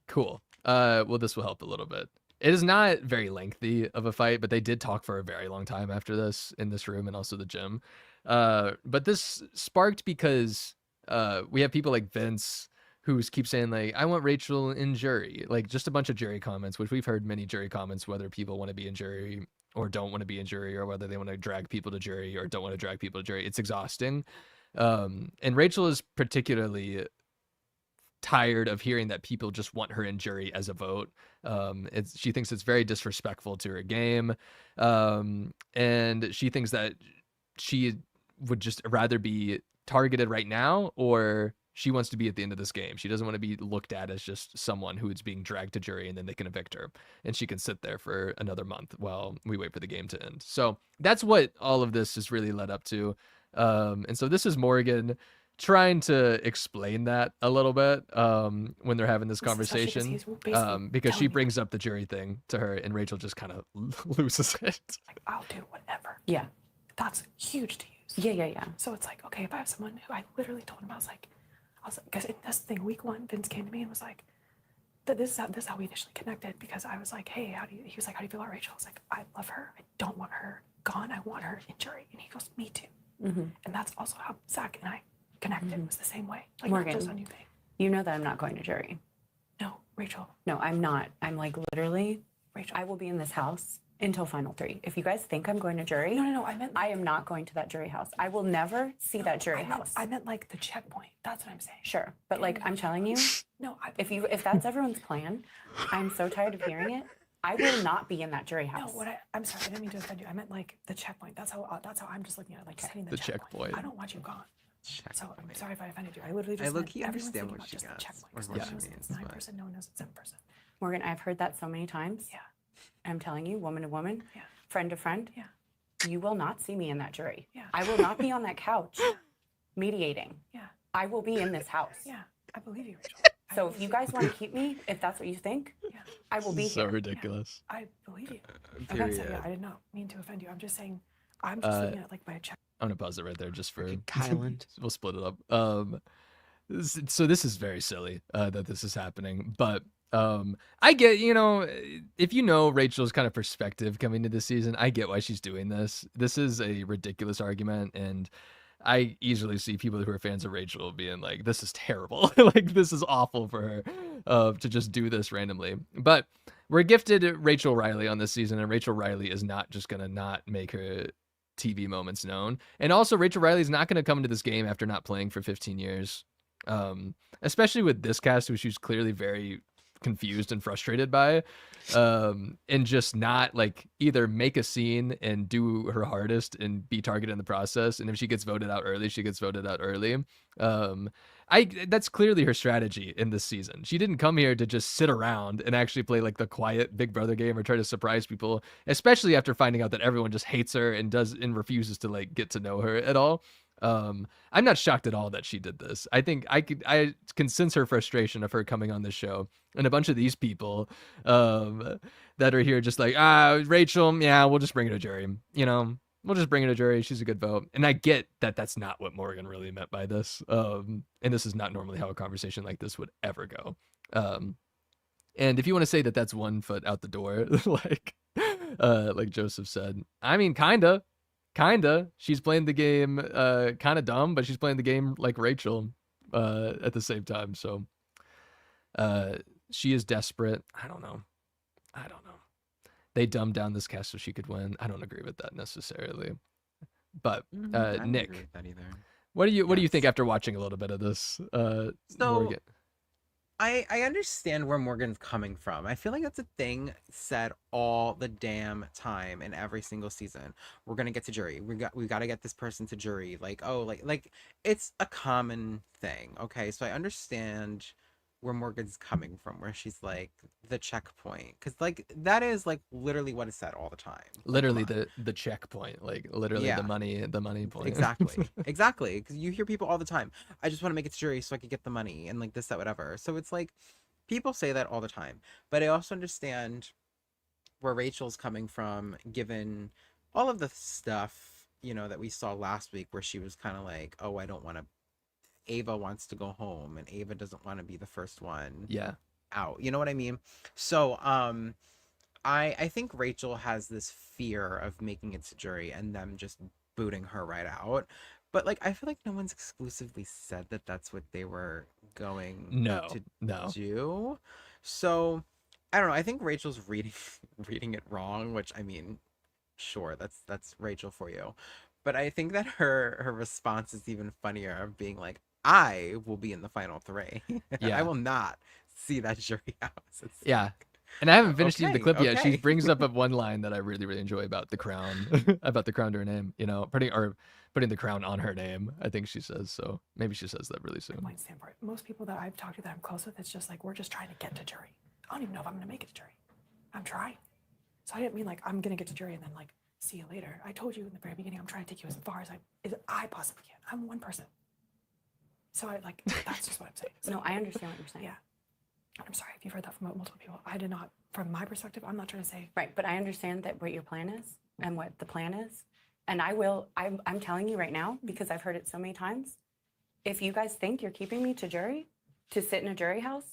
Cool. Well, this will help a little bit. It is not very lengthy of a fight, but they did talk for a very long time after this in this room and also the gym. But this sparked because we have people like Vince who keep saying like, "I want Rachel in jury," like just a bunch of jury comments, which we've heard many jury comments whether people want to be in jury or don't want to be in jury, or whether they want to drag people to jury or don't want to drag people to jury. It's exhausting. And Rachel is particularly tired of hearing that people just want her in jury as a vote. She thinks it's very disrespectful to her game, and she thinks that she would just rather be targeted right now, or she wants to be at the end of this game. She doesn't want to be looked at as just someone who is being dragged to jury and then they can evict her, and she can sit there for another month while we wait for the game to end. So that's what all of this has really led up to. And so this is Morgan trying to explain that a little bit when they're having this conversation, because she brings up the jury thing to her and Rachel just kind of loses it. Like, I'll do whatever. Yeah. That's huge to use. Yeah. So it's like, okay, if I have someone who I literally told him, I was like, because in this thing, week 1, Vince came to me and was like, this is how we initially connected, because I was like, hey, he was like, how do you feel about Rachel? I was like, I love her. I don't want her gone. I want her in jury. And he goes, me too. And that's also how Zach and I connected, was the same way. Like, Morgan, not just on you thing. You know that I'm not going to jury. No, Rachel. No, I'm not. I'm like literally, Rachel. I will be in this house until final 3. If you guys think I'm going to jury, no, I meant I am not going to that jury house. I will never see that jury house. I meant like the checkpoint. That's what I'm saying. Sure, but like I'm telling you, no, if that's everyone's plan, I'm so tired of hearing it. I will not be in that jury house. No, I'm sorry, I didn't mean to offend you. I meant like the checkpoint. That's how I'm just looking at it, like hitting The checkpoint. I don't want you gone. So I'm sorry if I offended you. I literally just understand what she got. It's 9%, no one knows it's 7%. Morgan, I've heard that so many times. Yeah. I'm telling you, woman to woman, Yeah. friend to friend, Yeah. you will not see me in that jury. Yeah. I will not be on that couch mediating. Yeah. I will be in this house. Yeah, I believe you, Rachel. So if you guys want to keep me, if that's what you think, Yeah. I will be So here. ridiculous. I believe you. Okay, so yeah, I did not mean to offend you. I'm just saying, I'm just looking at like my check. I'm gonna pause it right there just for Kylan. We'll split it up. So this is very silly that this is happening, but I get, if you know Rachel's kind of perspective coming to this season, I get why she's doing this. This is a ridiculous argument, and I easily see people who are fans of Rachel being like, this is terrible. Like, this is awful for her to just do this randomly. But we're gifted Rachel Riley on this season, and Rachel Riley is not just going to not make her TV moments known. And also, Rachel Riley is not going to come into this game after not playing for 15 years, especially with this cast, which she's clearly very confused and frustrated by, and just not like either make a scene and do her hardest and be targeted in the process. And if she gets voted out early, she gets voted out early. That's clearly her strategy in this season. She didn't come here to just sit around and actually play like the quiet Big Brother game or try to surprise people, especially after finding out that everyone just hates her and refuses to like get to know her at all. I'm not shocked at all that she did this. I think I can sense her frustration of her coming on this show and a bunch of these people that are here just like, Rachel, yeah, we'll just bring her to jury. We'll just bring her to jury. She's a good vote. And I get that that's not what Morgan really meant by this. And this is not normally how a conversation like this would ever go. And if you want to say that that's one foot out the door, like Joseph said, I mean, kinda. She's playing the game kind of dumb, but she's playing the game like Rachel at the same time. So she is desperate. I don't know. They dumbed down this cast so she could win. I don't agree with that necessarily. But I don't agree Nick, with that either. what do you think after watching a little bit of this? Morgan? I understand where Morgan's coming from. I feel like that's a thing said all the damn time in every single season. We're gonna get to jury. We got to get this person to jury. Like, oh, like it's a common thing. Okay, so I understand where Morgan's coming from, where she's like the checkpoint, because like that is like literally what is said all the time. Like, Literally come on. the checkpoint, like literally Yeah. the money point. Exactly. Exactly. Because you hear people all the time, I just want to make it to jury so I can get the money and like this, that, whatever. So it's like people say that all the time. But I also understand where Rachel's coming from, given all of the stuff, you know, that we saw last week where she was kind of like, oh, I don't want to. Ava wants to go home and Ava doesn't want to be the first one Yeah. out. You know what I mean? So I think Rachel has this fear of making it to jury and them just booting her right out. But like I feel like no one's exclusively said that that's what they were going No. to No. do. So I don't know. I think Rachel's reading it wrong, which I mean, sure, that's Rachel for you. But I think that her response is even funnier of being like, I will be in the final three. Yeah. I will not see that jury house. It's Yeah. And I haven't finished even the Okay, clip yet. She okay. brings up one line that I really, really enjoy about the crown, about the crown to her name, you know, putting the crown on her name, I think she says. So maybe she says that really soon. Point standpoint, most people that I've talked to that I'm close with, it's just like, we're just trying to get to jury. I don't even know if I'm going to make it to jury. I'm trying. So I didn't mean like, I'm going to get to jury and then like, see you later. I told you in the very beginning, I'm trying to take you as far as I possibly can. I'm one person. So I like, that's just what I'm saying. So, No, I understand what you're saying. Yeah. I'm sorry if you've heard that from multiple people. I did not, from my perspective, I'm not trying to say. Right, but I understand that what your plan is and what the plan is. And I'm telling you right now, because I've heard it so many times, if you guys think you're keeping me to jury, to sit in a jury house,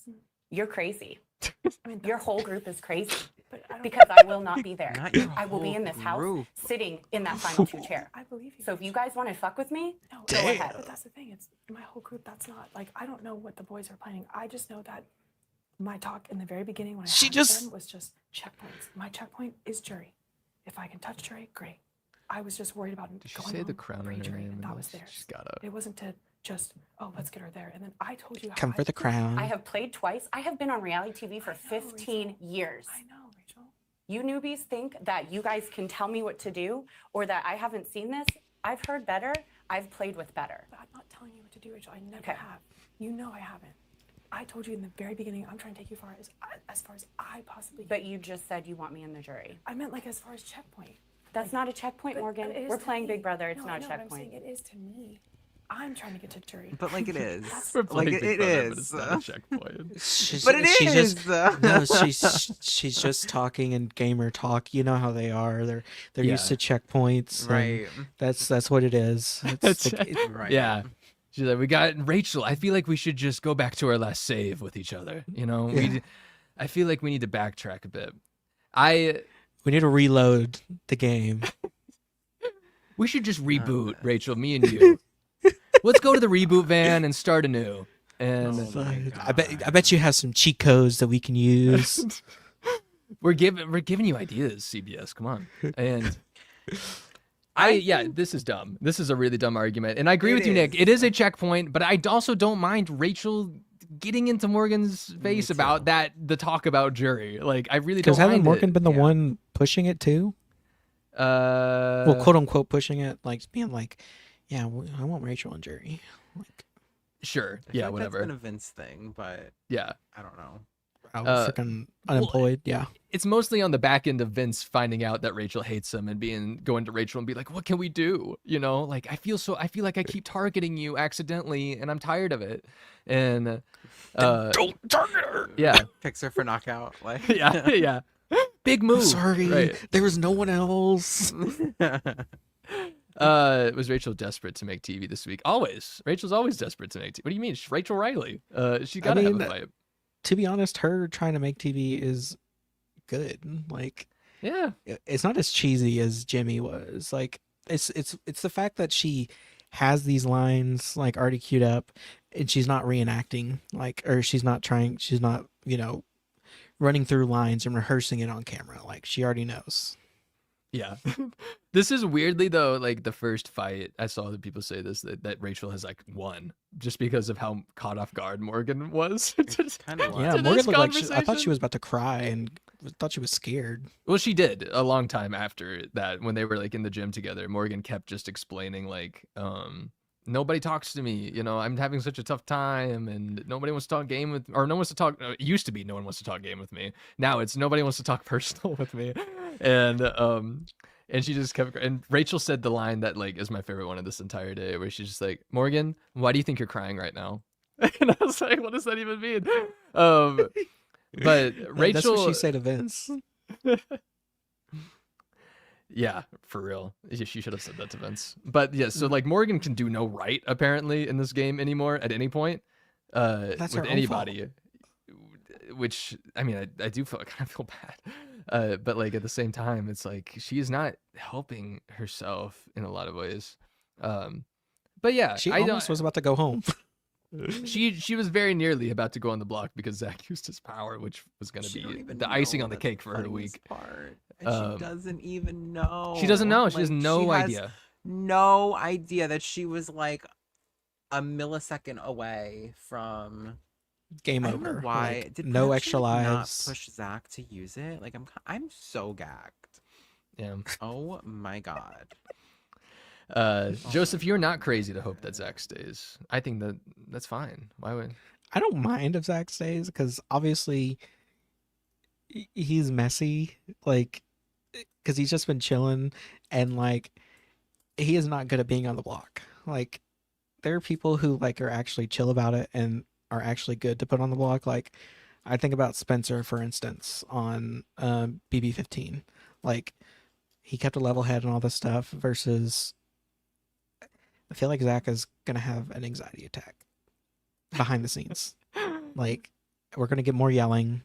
you're crazy. I mean, Your whole group is crazy but I don't, because I will not be there. Not your I will be whole in this house group. sitting in that final two chair. I believe you. So if you guys want to fuck with me, No, go ahead. but that's the thing. It's my whole group. That's not like, I don't know what the boys are planning. I just know that my talk in the very beginning when I She had just- them was just checkpoints. My checkpoint is jury. If I can touch jury, great. I was just worried about Did she going say the home crown on her pre-jury, name? and in that was this? theirs. She's gotta. It wasn't to just, oh, let's get her there. And then I told you how Come I for the feel. crown. I have played twice. I have been on reality TV for 15 years. I know, Rachel. You newbies think that you guys can tell me what to do or that I haven't seen this. I've heard better. I've played with better. But I'm not telling you what to do, Rachel. I never Okay. have. You know I haven't. I told you in the very beginning, I'm trying to take you far as far as I possibly can. But you just said you want me in the jury. I meant like as far as checkpoint. That's not a checkpoint, But Morgan. it is We're to playing me. Big Brother. It's No, not I a know, but I'm checkpoint. saying it is to me. I'm trying to get to jury. But like it is. We're Like playing it Big Brother, but is. it's not a checkpoint. But it she's is. Just, no, she's just talking in gamer talk. You know how they are. They're used to checkpoints. and Right. That's what it is. It's like, Right. Yeah. She's like, we got Rachel. I feel like we should just go back to our last save with each other. You know, I feel like we need to backtrack a bit. we need to reload the game. We should just reboot, Rachel, me and you. Let's go to the reboot van and start anew. And I bet you have some cheat codes that we can use. we're giving you ideas, CBS. Come on. And this is dumb. This is a really dumb argument. And I agree with you, Nick. It is a checkpoint, but I also don't mind Rachel getting into Morgan's face about the talk about jury. Like, I really don't Because hasn't mind Morgan it. been the one pushing it too? Well, quote unquote pushing it, like being like, yeah, I want Rachel and jury. Like, sure. I feel Yeah, like whatever. That's been a Vince thing, but Yeah. I don't know. freaking unemployed. Yeah. It's mostly on the back end of Vince finding out that Rachel hates him and going to Rachel and be like, what can we do? You know, like, I feel like I keep targeting you accidentally and I'm tired of it. And Don't target her. Yeah. Picks her for knockout. Like yeah. Big move. Sorry, Right. there was no one else. Was Rachel desperate to make TV this week? Always. Rachel's always desperate to make TV. What do you mean? She's Rachel Riley. She gotta have a fight. To be honest, her trying to make TV is good. Like, yeah, it's not as cheesy as Jimmy was. Like, it's the fact that she has these lines like already queued up, and she's not reenacting, like, or she's not running through lines and rehearsing it on camera. Like, she already knows. Yeah. This is weirdly though, like the first fight I saw that people say this, that Rachel has like won just because of how caught off guard Morgan was. Kind of Yeah, Morgan looked like I thought she was about to cry and thought she was scared. Well, she did a long time after that when they were like in the gym together. Morgan kept just explaining like nobody talks to me. You know, I'm having such a tough time, and nobody wants to talk game with, or no one wants to talk. It used to be no one wants to talk game with me. Now it's nobody wants to talk personal with me, and she just kept. And Rachel said the line that like is my favorite one of this entire day, where she's just like, Morgan, why do you think you're crying right now? And I was like, what does that even mean? But Rachel, that's what she said to Vince. Yeah, for real. She should have said that to Vince. But yeah, so like Morgan can do no right apparently in this game anymore at any point. That's with her own anybody. Which I mean, I do feel kind of feel bad. But like at the same time, it's like she is not helping herself in a lot of ways. But yeah, She almost was about to go home. She was very nearly about to go on the block because Zach used his power, which was going to be the icing on the cake for her week. Part. And she doesn't even know. She doesn't know. She Like, has no has idea. No idea that she was like a millisecond away from Game I don't over. know why Like, did no production, extra like, not lives. push Zach to use it? Like I'm so gagged. Yeah. Oh my god. Joseph, you're not crazy to hope that Zach stays. I think that's fine. Why would I don't mind if Zach stays because obviously he's messy, like because he's just been chilling and like he is not good at being on the block. Like there are people who like are actually chill about it and are actually good to put on the block. Like I think about Spencer, for instance, on BB15. Like he kept a level head and all this stuff versus I feel like Zach is gonna have an anxiety attack behind the scenes. Like we're gonna get more yelling.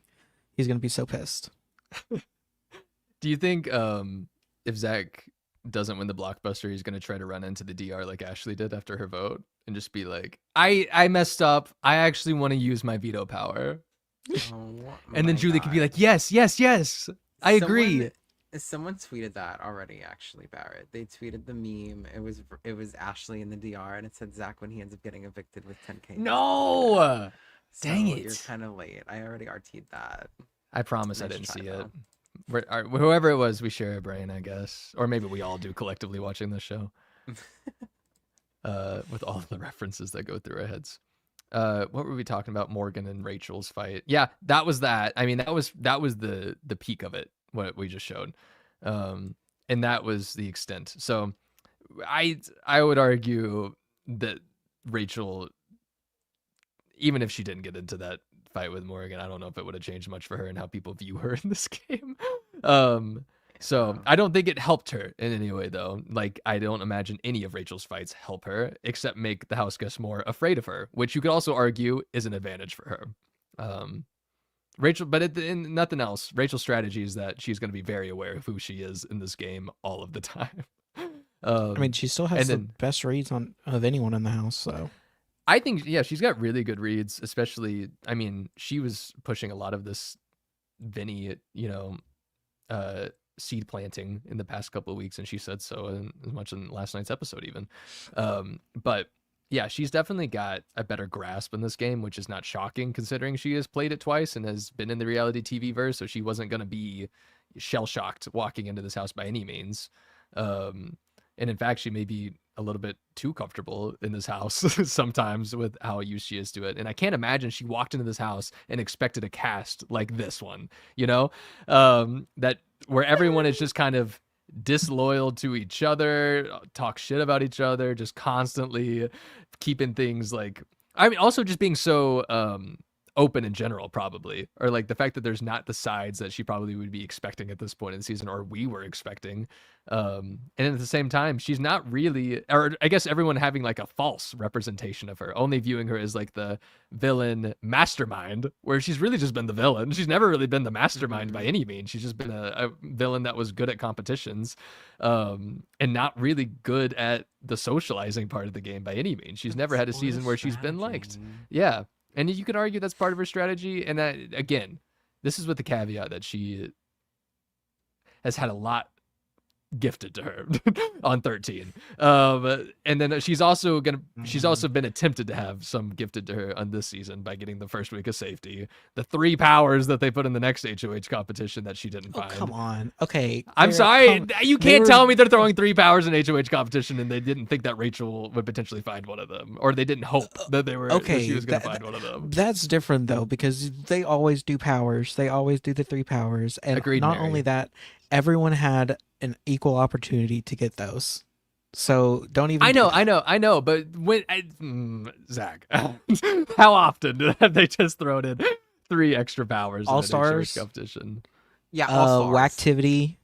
He's gonna be so pissed. Do you think if Zach doesn't win the blockbuster, he's gonna try to run into the DR like Ashley did after her vote and just be like, I messed up. I actually want to use my veto power. Oh, And then my Julie could be God. like, yes, yes, yes. I agree. Someone tweeted that already, actually, Barrett. They tweeted the meme. It was Ashley in the DR, and it said Zach when he ends up getting evicted with 10K. No! Dang it. You're kind of late. I already RT'd that. I promise I Nice didn't try, see though. it. Whoever it was, we share a brain, I guess. Or maybe we all do collectively watching this show. With all of the references that go through our heads. What were we talking about? Morgan and Rachel's fight. Yeah, that was that. I mean, that was the peak of it, what we just showed. And that was the extent. So I would argue that Rachel, even if she didn't get into that fight with Morgan, I don't know if it would have changed much for her and how people view her in this game. So I don't think it helped her in any way, though. Like, I don't imagine any of Rachel's fights help her, except make the house guests more afraid of her, which you could also argue is an advantage for her. Rachel, but in nothing else, Rachel's strategy is that she's going to be very aware of who she is in this game all of the time. I mean, she still has the best reads of anyone in the house, so. I think, yeah, she's got really good reads, especially, I mean, she was pushing a lot of this Vinny, seed planting in the past couple of weeks, and she said so as much in last night's episode even. But yeah, she's definitely got a better grasp in this game, which is not shocking considering she has played it twice and has been in the reality TV verse, so she wasn't going to be shell-shocked walking into this house by any means. And in fact, she may be a little bit too comfortable in this house sometimes with how used she is to it. And I can't imagine she walked into this house and expected a cast like this one, that where everyone is just kind of disloyal to each other, talk shit about each other, just constantly keeping things like, I mean, also just being so open in general, probably, or like the fact that there's not the sides that she probably would be expecting at this point in the season, or we were expecting. And at the same time, she's not really, or I guess everyone having like a false representation of her, only viewing her as like the villain mastermind, where she's really just been the villain. She's never really been the mastermind by any means. She's just been a villain that was good at competitions, and not really good at the socializing part of the game by any means. She's never had a season where she's been liked. Yeah. And you could argue that's part of her strategy. And that, again, this is with the caveat that she has had a lot gifted to her on 13. And then she's also been attempted to have some gifted to her on this season by getting the first week of safety, the 3 powers that they put in the next HOH competition that she didn't find. Come on. Okay. I'm Clara, sorry, you can't tell me they're throwing 3 powers in HOH competition and they didn't think that Rachel would potentially find one of them, or they didn't hope that she was going to find one of them. That's different though, because they always do powers. They always do the 3 powers, and Agreed, not Mary. only that, everyone had an equal opportunity to get those. So don't even. I know. But Zach, how often have they just thrown in 3 extra powers All in an HOH Stars competition? Yeah, all stars. Whacktivity.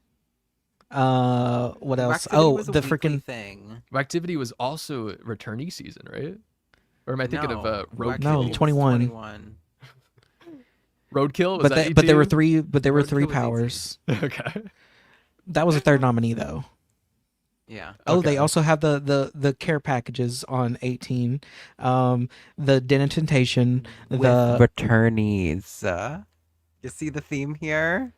What else? Whacktivity was a the weekly freaking thing. Whacktivity was also returnee season, right? Or am I thinking of Roadkill? No, 21. 21. Roadkill was that but there were 18? 3. But there were 3 Roadkill was powers. Okay. That was a 3rd nominee though. Yeah. Oh, Okay. they also have the care packages on 18. The Den of Temptation, With the returnees. You see the theme here?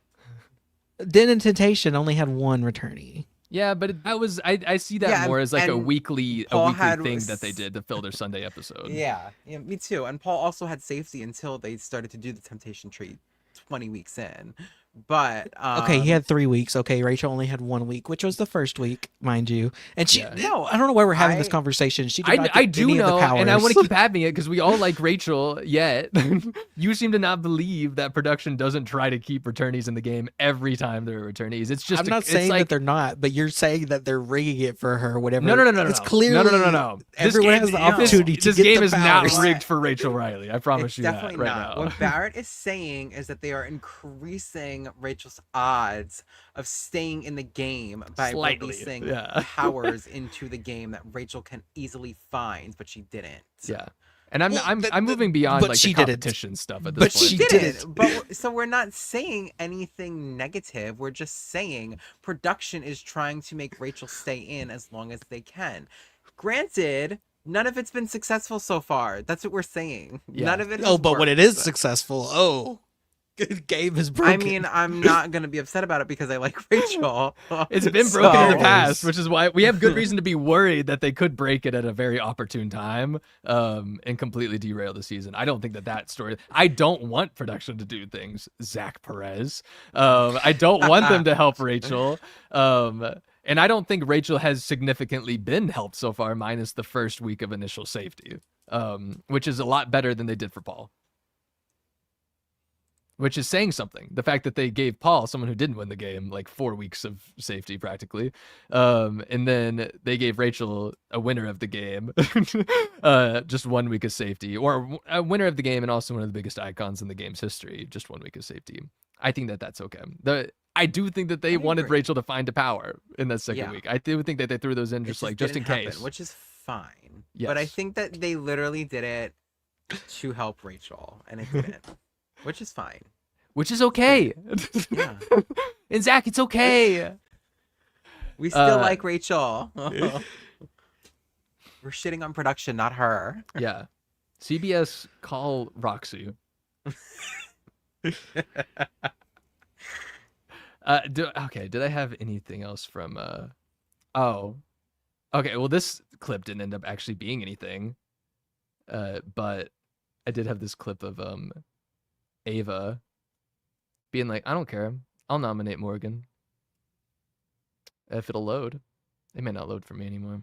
Den of Temptation only had 1 returnee. Yeah, but that was I see that Yeah, more as like a and weekly Paul had thing that they did to fill their Sunday episode. Yeah, me too. And Paul also had safety until they started to do the temptation tree 20 weeks in. But Okay, he had 3 weeks. Okay, Rachel only had 1 week, which was the first week, mind you. And she, Yeah. no, I don't know why we're having this conversation. She did not get I do any of know, the powers. and I want to keep having it because we all like Rachel. Yet you seem to not believe that production doesn't try to keep returnees in the game every time they're returnees. It's just I'm not saying that they're not, but you're saying that they're rigging it for her. Whatever. No. It's clearly No. Everyone has the opportunity to This get game the is not powers. rigged for Rachel Riley. I promise It's you that definitely right not. now. What Barrett is saying is that they are increasing Rachel's odds of staying in the game by Slightly, releasing yeah. powers into the game that Rachel can easily find, but she didn't. Yeah. And I'm Well, I'm moving beyond but like she the didn't. competition stuff at this But point. she didn't. But so we're not saying anything negative. We're just saying production is trying to make Rachel stay in as long as they can. Granted, none of it's been successful so far. That's what we're saying. Yeah. None of it. Oh, has but when it worked. is successful, game is broken. I mean, I'm not gonna be upset about it because I like Rachel. It's been broken in the So- past, which is why we have good reason to be worried that they could break it at a very opportune time, and completely derail the season. I don't think that story. I don't want production to do things, Zach Perez. I don't want them to help Rachel. And I don't think Rachel has significantly been helped so far, minus the first week of initial safety, which is a lot better than they did for Paul. Which is saying something. The fact that they gave Paul, someone who didn't win the game, like 4 weeks of safety practically. And then they gave Rachel a winner of the game, just 1 week of safety, or a winner of the game and also one of the biggest icons in the game's history, just 1 week of safety. I think that that's okay. I do think that they wanted agree. Rachel to find a power in that second week. I do think that they threw those in just in didn't happen, case. which is fine. But I Yes. think that they literally did it to help Rachel, and it didn't, which is fine. Which is okay. Yeah. And Zach, it's okay. We still like Rachel. We're shitting on production, not her. Yeah. CBS, call Roxy. Did I have anything else from oh. Okay, well this clip didn't end up actually being anything. But I did have this clip of Ava being like, I don't care. I'll nominate Morgan. If it'll load. It may not load for me anymore.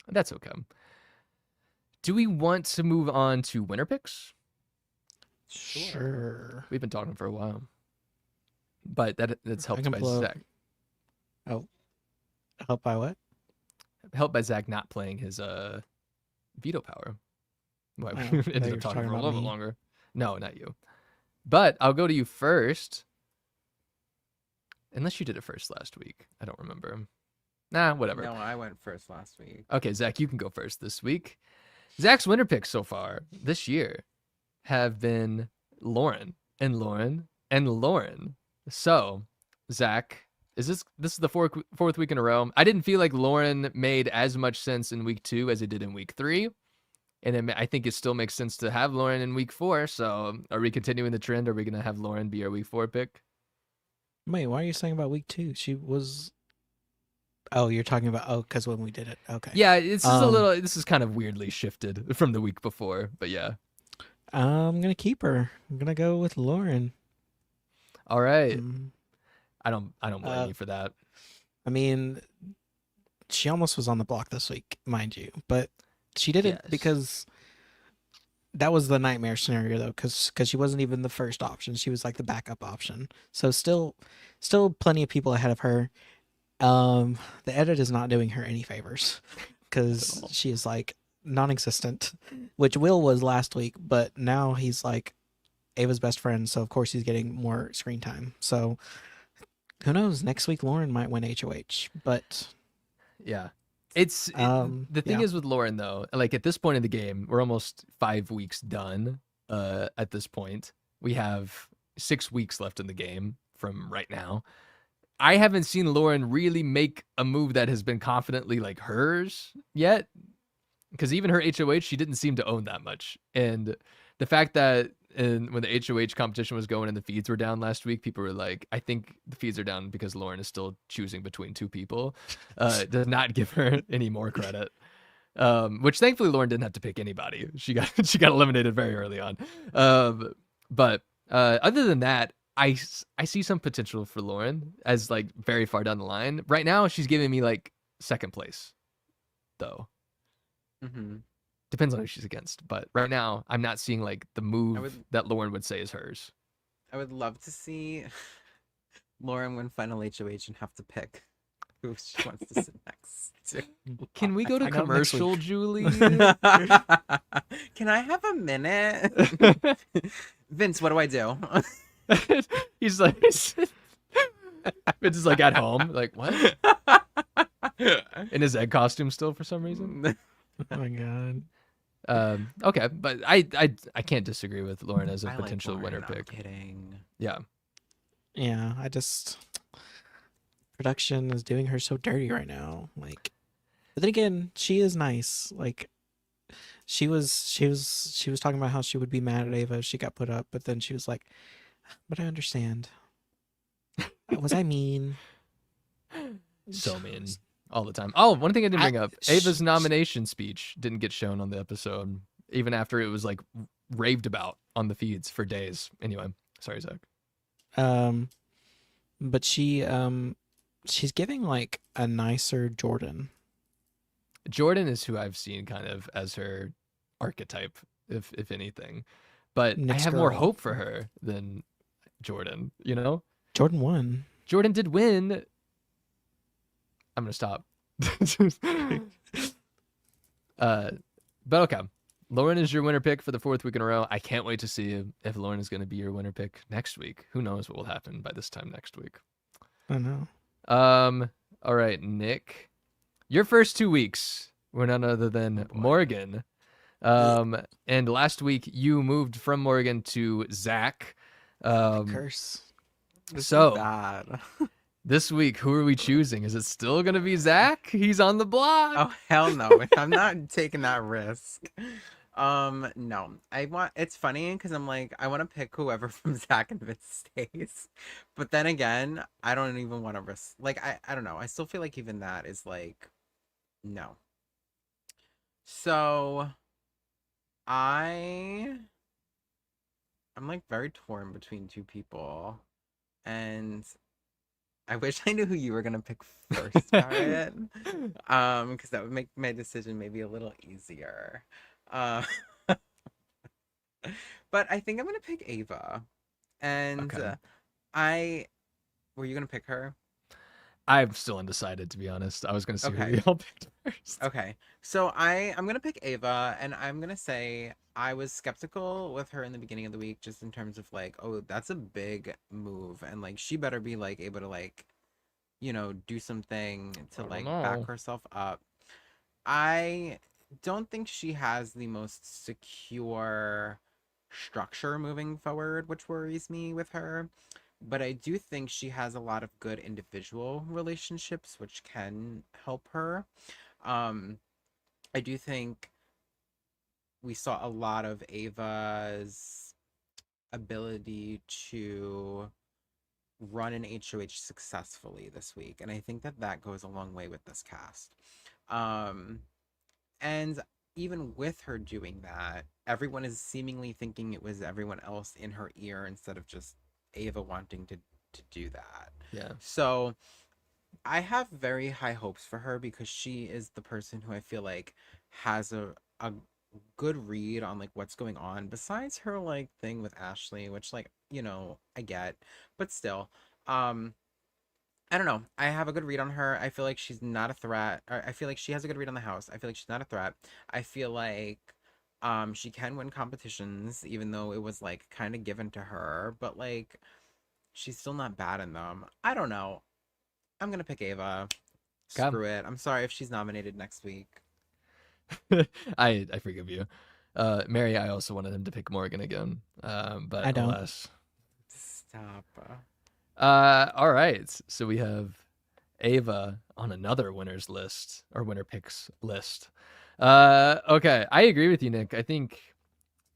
That's okay. Do we want to move on to winner picks? Sure. We've been talking for a while. But that's helped can by blow- Zach. Oh. Help by what? Helped by Zach not playing his veto power. Why Oh, we I thought ended you up were talking talking for a about little bit me. longer. No, not you. But I'll go to you first. Unless you did it first last week. I don't remember. Nah, whatever. No, I went first last week. Okay, Zach, you can go first this week. Zach's winner picks so far this year have been Lauren and Lauren and Lauren. So, Zach, this is the fourth week in a row. I didn't feel like Lauren made as much sense in week 2 as it did in week 3. And I think it still makes sense to have Lauren in week 4. So, are we continuing the trend? Are we going to have Lauren be our week 4 pick? Wait, why are you saying about week 2? She was Oh, you're talking about because when we did it. Okay. Yeah, this is a Um, little. This is kind of weirdly shifted from the week before, but yeah. I'm gonna keep her. I'm gonna go with Lauren. All right. Mm, I don't blame Uh, you for that. I mean, she almost was on the block this week, mind you, but she did it Yes. because that was the nightmare scenario though, because she wasn't even the first option. She was like the backup option. So still plenty of people ahead of her. The edit is not doing her any favors because all. she is like non-existent, which Will was last week, but now he's like Ava's best friend, so of course he's getting more screen time. So who knows? Next week Lauren might win HOH, but Yeah. The thing yeah. is with Lauren though, like at this point in the game, we're almost 5 weeks done. At this point, we have 6 weeks left in the game from right now. I haven't seen Lauren really make a move that has been confidently like hers yet. Because even her HOH, she didn't seem to own that much. And the fact that when the HOH competition was going and the feeds were down last week, people were like, I think the feeds are down because Lauren is still choosing between 2 people. Does not give her any more credit. Which thankfully Lauren didn't have to pick anybody. She got eliminated very early on. But other than that, I see some potential for Lauren as like very far down the line. Right now, she's giving me like second place, though. Mm-hmm. Depends on who she's against, but right now I'm not seeing like the move that Lauren would say is hers. I would love to see Lauren win final HOH and have to pick who she wants to sit next to. Can we go to commercial, Julie? Can I have a minute? Vince, what do I do? He's like, Vince is like at home, like what? In his egg costume still for some reason. Oh my god. Okay, but I can't disagree with Lauren as a I potential like winner Lauren, pick. I'm kidding. Yeah. Yeah, production is doing her so dirty right now. Like, but then again, she is nice. Like, she was talking about how she would be mad at Ava if she got put up, but then she was like, "But I understand. Was I mean?" So mean all the time. Oh, one thing I didn't bring up: Ava's nomination speech didn't get shown on the episode, even after it was like raved about on the feeds for days. Anyway, sorry, Zach. But she's giving like a nicer Jordan. Jordan is who I've seen kind of as her archetype, if anything. But Nick's I have more girl. hope for her than Jordan, you know? Jordan won. Jordan did win. I'm gonna stop. But okay. Lauren is your winner pick for the 4th week in a row. I can't wait to see if Lauren is going to be your winner pick next week. Who knows what will happen by this time next week? I know. All right, Nick. Your first 2 weeks were none other than Morgan. And last week you moved from Morgan to Zach. Curse. So this week, who are we choosing? Is it still gonna be Zach? He's on the block. Oh hell no! I'm not taking that risk. No. It's funny because I'm like, I want to pick whoever from Zach and Vince stays, but then again, I don't even want to risk. Like, I don't know. I still feel like even that is like, no. So, I'm like very torn between 2 people, and I wish I knew who you were gonna pick first, Barrett. Because that would make my decision maybe a little easier. But I think I'm gonna pick Ava, and Okay. were you gonna pick her? I'm still undecided, to be honest. I was gonna see who Okay. y'all picked first. Okay, so I'm gonna pick Ava, and I'm gonna say I was skeptical with her in the beginning of the week, just in terms of like, oh, that's a big move, and like she better be like able to like, do something to like back know. herself up. I don't think she has the most secure structure moving forward, which worries me with her. But I do think she has a lot of good individual relationships, which can help her. I do think we saw a lot of Ava's ability to run an HOH successfully this week, and I think that that goes a long way with this cast. Um, and even with her doing that, everyone is seemingly thinking it was everyone else in her ear instead of just Ava wanting to do that. Yeah. So I have very high hopes for her because she is the person who I feel like has a good read on like what's going on besides her like thing with Ashley, which like, you know, I get, but still, um I don't know. I have a good read on her. I feel like she's not a threat. Or I feel like she has a good read on the house. I feel like she's not a threat. I feel like she can win competitions even though it was like kind of given to her, but like she's still not bad in them. I don't know. I'm going to pick Ava. Okay. Screw it. I'm sorry if she's nominated next week. I forgive you. Mary, I also wanted him to pick Morgan again. But I don't. alas. Stop. All right. So we have Ava on another winners list or winner picks list. Okay. I agree with you, Nick. I think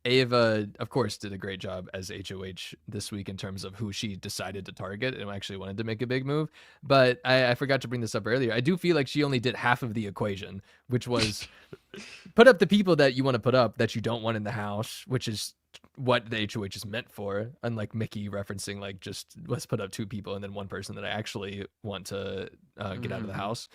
Ava, of course, did a great job as HOH this week in terms of who she decided to target and actually wanted to make a big move. But I forgot to bring this up earlier. I do feel like she only did half of the equation, which was put up the people that you want to put up that you don't want in the house, which is what the HOH is meant for. Unlike Mickey referencing like just let's put up 2 people and then 1 person that I actually want to get out of the house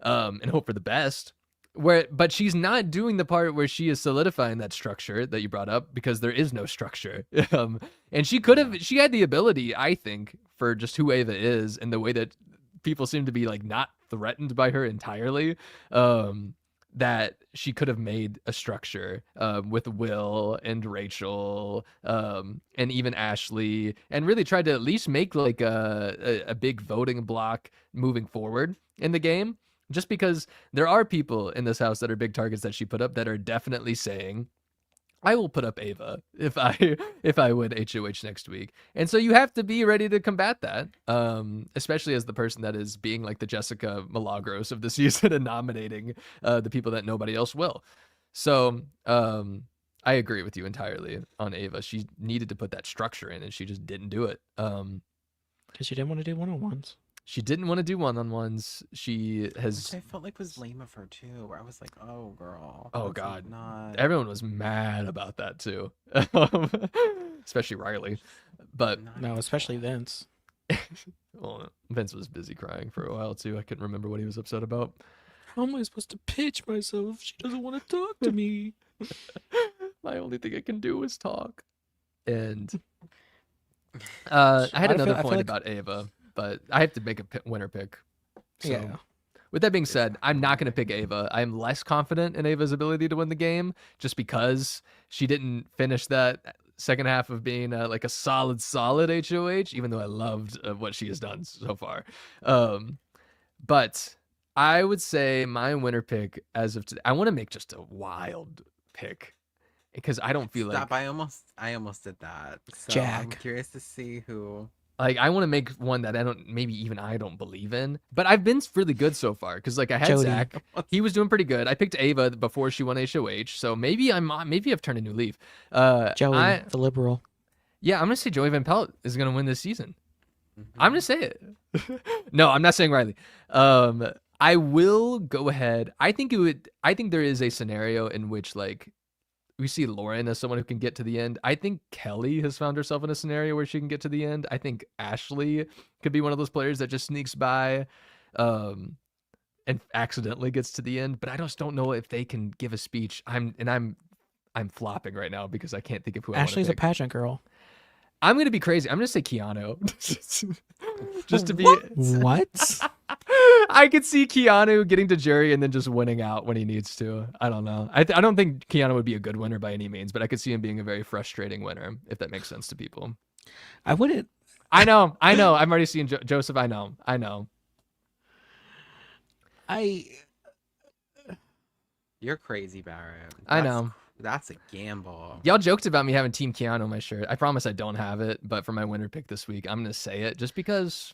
and hope for the best. But she's not doing the part where she is solidifying that structure that you brought up because there is no structure. And she had the ability, I think, for just who Ava is and the way that people seem to be like not threatened by her entirely, that she could have made a structure with Will and Rachel and even Ashley and really tried to at least make like a big voting block moving forward in the game. Just because there are people in this house that are big targets that she put up that are definitely saying, I will put up Ava if I win HOH next week. And so you have to be ready to combat that, especially as the person that is being like the Jessica Milagros of the season and nominating the people that nobody else will. So I agree with you entirely on Ava. She needed to put that structure in and she just didn't do it. Because she didn't want to do one-on-ones. She didn't want to do one-on-ones. She has... Which I felt like was lame of her, too. Where I was like, oh, girl. Oh, that's God. Not... Everyone was mad about that, too. Especially Riley. But... No, especially Vince. Well, Vince was busy crying for a while, too. I couldn't remember what he was upset about. How am I supposed to pitch myself if she doesn't want to talk to me? My only thing I can do is talk. And... I had another point about Ava, but I have to make a winner pick. So, yeah. With that being said, I'm not going to pick Ava. I'm less confident in Ava's ability to win the game just because she didn't finish that second half of being like a solid HOH, even though I loved what she has done so far. But I would say my winner pick as of today, I want to make just a wild pick because I don't feel Stop, like... I almost did that. So Jack. I'm curious to see who... Like, I want to make one that I don't believe in, but I've been really good so far. Cause like I had Jody. Zach, he was doing pretty good. I picked Ava before she won HOH. So maybe I've turned a new leaf. Joey, the liberal. Yeah. I'm going to say Joey Van Pelt is going to win this season. I'm going to say it. No, I'm not saying Riley. I will go ahead. I think there is a scenario in which like, we see Lauren as someone who can get to the end. I think Kelly has found herself in a scenario where she can get to the end. I think Ashley could be one of those players that just sneaks by and accidentally gets to the end. But I just don't know if they can give a speech. I'm flopping right now because I can't think of who Ashley's I a pageant girl. I'm going to be crazy. I'm going to say Keanu. Just to be... What? I could see Keanu getting to jury and then just winning out when he needs to. I don't know. I don't think Keanu would be a good winner by any means, but I could see him being a very frustrating winner, if that makes sense to people. I wouldn't. I know. I'm already seeing Joseph. I know. You're crazy, Barrett. I know. That's a gamble. Y'all joked about me having Team Keanu on my shirt. I promise I don't have it, but for my winner pick this week, I'm going to say it just because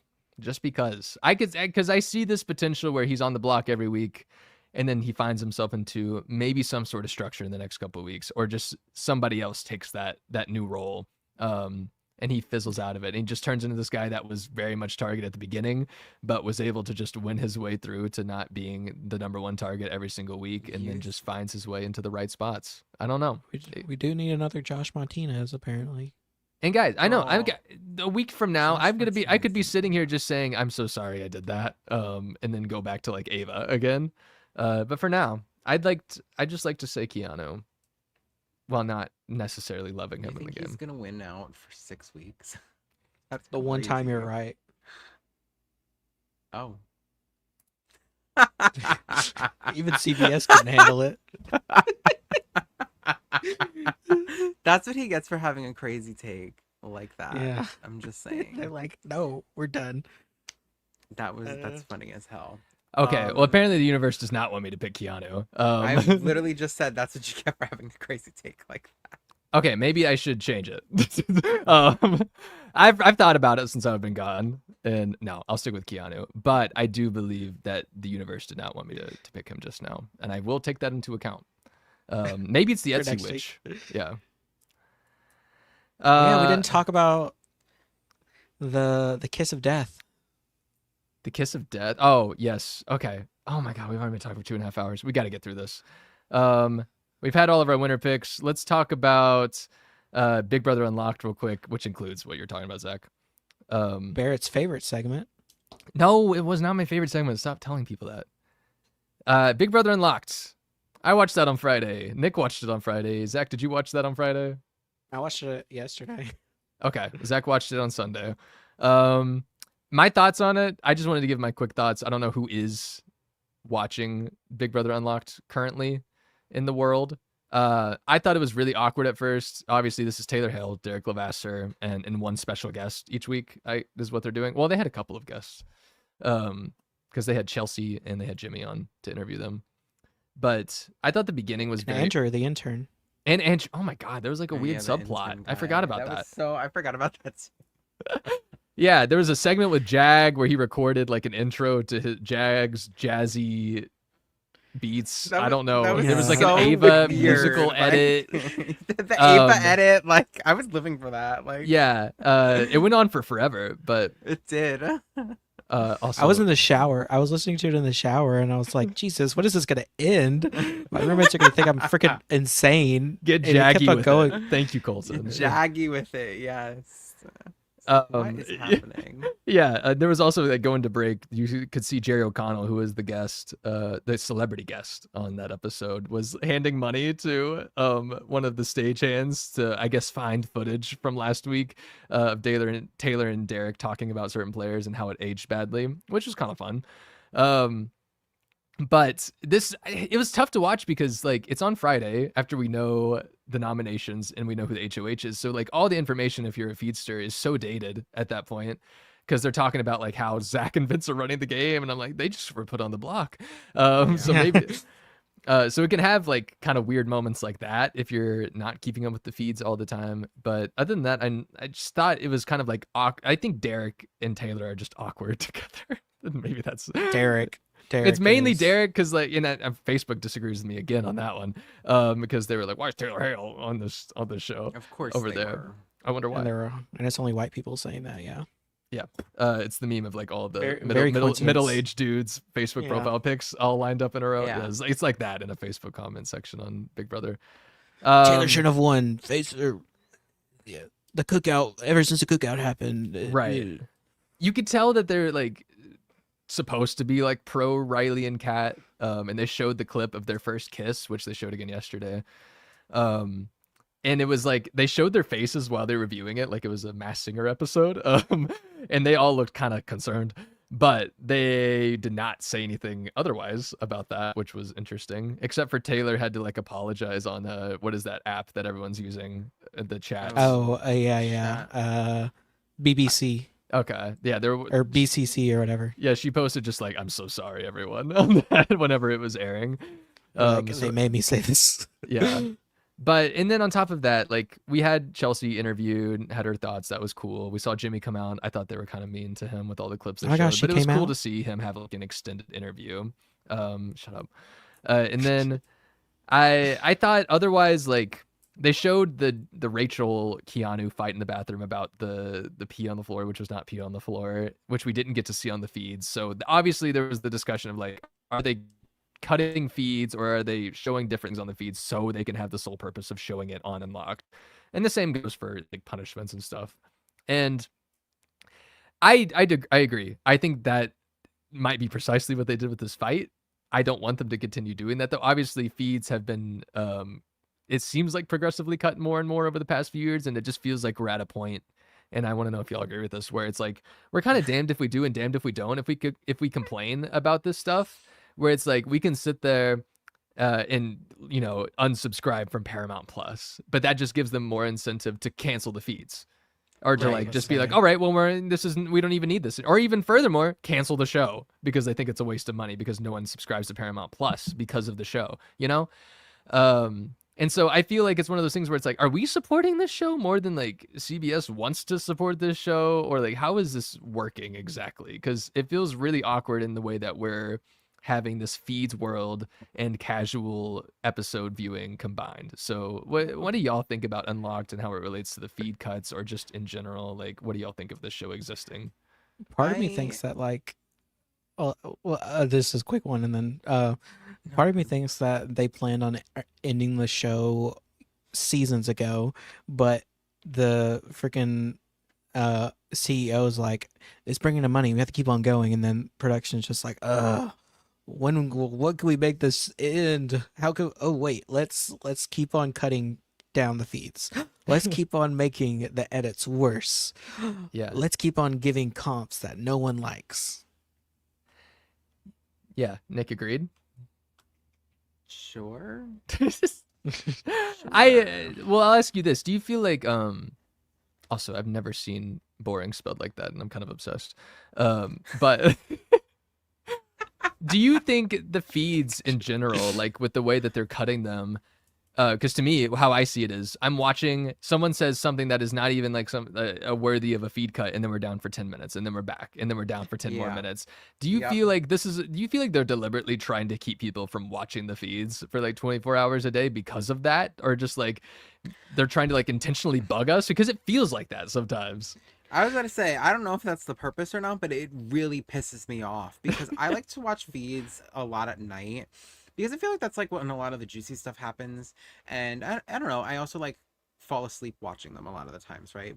I see this potential where he's on the block every week and then he finds himself into maybe some sort of structure in the next couple of weeks, or just somebody else takes that new role. And and he fizzles out of it. And he just turns into this guy that was very much target at the beginning, but was able to just win his way through to not being the #1 target every single week, and then just finds his way into the right spots. I don't know. We do need another Josh Martinez, apparently. And guys, I know Oh, a week from now, Josh I could be Martinez. sitting here just saying I'm so sorry I did that, and then go back to like Ava again. But for now, I'd just like to say Keanu, while not necessarily loving I him in the think he's game. gonna win out for 6 weeks. That's The one time you're crazy. right. Oh. Even CBS couldn't handle it. That's what he gets for having a crazy take like that. Yeah. I'm just saying. They're like, no, we're done. That's funny as hell. Okay, well apparently the universe does not want me to pick Keanu. I literally just said that's what you get for having a crazy take like that. Okay, maybe I should change it. I've thought about it since I've been gone, and no, I'll stick with Keanu. But I do believe that the universe did not want me to pick him just now, and I will take that into account. Maybe it's the For Etsy next witch. Yeah. Yeah, we didn't talk about the kiss of death. The kiss of death. Oh yes. Okay. Oh my god, we've already been talking for 2.5 hours. We got to get through this. We've had all of our winner picks. Let's talk about Big Brother Unlocked real quick, which includes what you're talking about, Zach. Barrett's favorite segment. No, it was not my favorite segment. Stop telling people that. Big Brother Unlocked. I watched that on Friday. Nick watched it on Friday. Zach, did you watch that on Friday? I watched it yesterday. Okay. Zach watched it on Sunday. My thoughts on it, I just wanted to give my quick thoughts. I don't know who is watching Big Brother Unlocked currently in the world. I thought it was really awkward at first. Obviously, this is Taylor Hale, Derek Levasseur, and one special guest each week is what they're doing. Well, they had a couple of guests because they had Chelsea and they had Jimmy on to interview them. But I thought the beginning was very... Andrew, the intern. And Andrew, oh my God, there was like a weird the subplot. intern I forgot guy. about that. I forgot about that too. Yeah, there was a segment with Jag where he recorded like an intro to his Jag's jazzy beats. I don't know. There was like so an Ava weird, musical like, edit. the Ava edit, like I was living for that. Like Yeah, it went on for forever, but it did. Also, I was in the shower. I was listening to it in the shower, and I was like, Jesus, when is this going to end? My roommates are going to think I'm freaking insane. Get And it kept jaggy on with going. it. Thank you, Colton. Jaggy with it, yes. What is happening? Yeah, there was also like going to break. You could see Jerry O'Connell, who was the guest, the celebrity guest on that episode, was handing money to one of the stagehands to, I guess, find footage from last week of Taylor and Derek talking about certain players and how it aged badly, which was kind of fun. But it was tough to watch because like it's on Friday after we know the nominations and we know who the HOH is. So like all the information, if you're a feedster, is so dated at that point because they're talking about like how Zach and Vince are running the game. And I'm like, they just were put on the block. So maybe, so it can have like kind of weird moments like that if you're not keeping up with the feeds all the time. But other than that, I just thought it was kind of like, I think Derek and Taylor are just awkward together. Maybe that's Derek. It's mainly Derek because like Facebook disagrees with me again on that one because they were like, why is Taylor Hale on this show? Of course over they there. were. I wonder why. And it's only white people saying that. Yeah. Yeah. It's the meme of like all of the Very middle-aged dudes Facebook Yeah. profile pics all lined up in a row. Yeah. Yeah, it's like that in a Facebook comment section on Big Brother. Taylor shouldn't have won. The cookout. Ever since the cookout happened, Right. You could tell that they're like supposed to be like pro Riley and Kat, and they showed the clip of their first kiss, which they showed again yesterday, and it was like they showed their faces while they were reviewing it like it was a Masked Singer episode, and they all looked kind of concerned, but they did not say anything otherwise about that, which was interesting, except for Taylor had to like apologize on what is that app that everyone's using, the chat. BBC. Okay, yeah, or BCC or whatever. Yeah, she posted just like, I'm so sorry, everyone, on that whenever it was airing. They made me say this. Yeah. But, and then on top of that, like, we had Chelsea interviewed, had her thoughts. That was cool. We saw Jimmy come out. I thought they were kind of mean to him with all the clips they Oh my showed. gosh, she but it was came cool out? to see him have like an extended interview. Shut up. And then I thought otherwise, like, they showed the Rachel Keanu fight in the bathroom about the pee on the floor, which was not pee on the floor, which we didn't get to see on the feeds. So obviously there was the discussion of like, are they cutting feeds or are they showing different things on the feeds so they can have the sole purpose of showing it on Unlocked? And the same goes for like punishments and stuff. And I agree. I think that might be precisely what they did with this fight. I don't want them to continue doing that though. Obviously feeds have been it seems like progressively cut more and more over the past few years, and it just feels like we're at a point, and I want to know if y'all agree with this, where it's like we're kind of damned if we do and damned if we don't. If we complain about this stuff, where it's like we can sit there and unsubscribe from Paramount Plus, but that just gives them more incentive to cancel the feeds. Or to like just be like, all right, well, we don't even need this. Or even furthermore, cancel the show because they think it's a waste of money because no one subscribes to Paramount Plus because of the show, And so I feel like it's one of those things where it's like, are we supporting this show more than like CBS wants to support this show? Or like, how is this working exactly? Because it feels really awkward in the way that we're having this feeds world and casual episode viewing combined. So what do y'all think about Unlocked and how it relates to the feed cuts or just in general? Like, what do y'all think of this show existing? Part of me thinks that like, this is a quick one, and then part of me thinks that they planned on ending the show seasons ago, but the freaking CEO is like, it's bringing in money, we have to keep on going, and then production's just like, what can we make this end? How can? Oh wait, let's keep on cutting down the feeds. Let's keep on making the edits worse. Yeah. Let's keep on giving comps that no one likes. Yeah, Nick agreed. Sure. I'll ask you this: do you feel like also I've never seen boring spelled like that, and I'm kind of obsessed. But do you think the feeds in general, like with the way that they're cutting them, because to me, how I see it is, I'm watching, someone says something that is not even like a worthy of a feed cut, and then we're down for 10 minutes, and then we're back, and then we're down for 10 more minutes. Do you feel like do you feel like they're deliberately trying to keep people from watching the feeds for like 24 hours a day because of that? Or just like they're trying to like intentionally bug us? Because it feels like that sometimes. I was going to say, I don't know if that's the purpose or not, but it really pisses me off because I like to watch feeds a lot at night because I feel like that's like when a lot of the juicy stuff happens. And I don't know. I also like fall asleep watching them a lot of the times, right?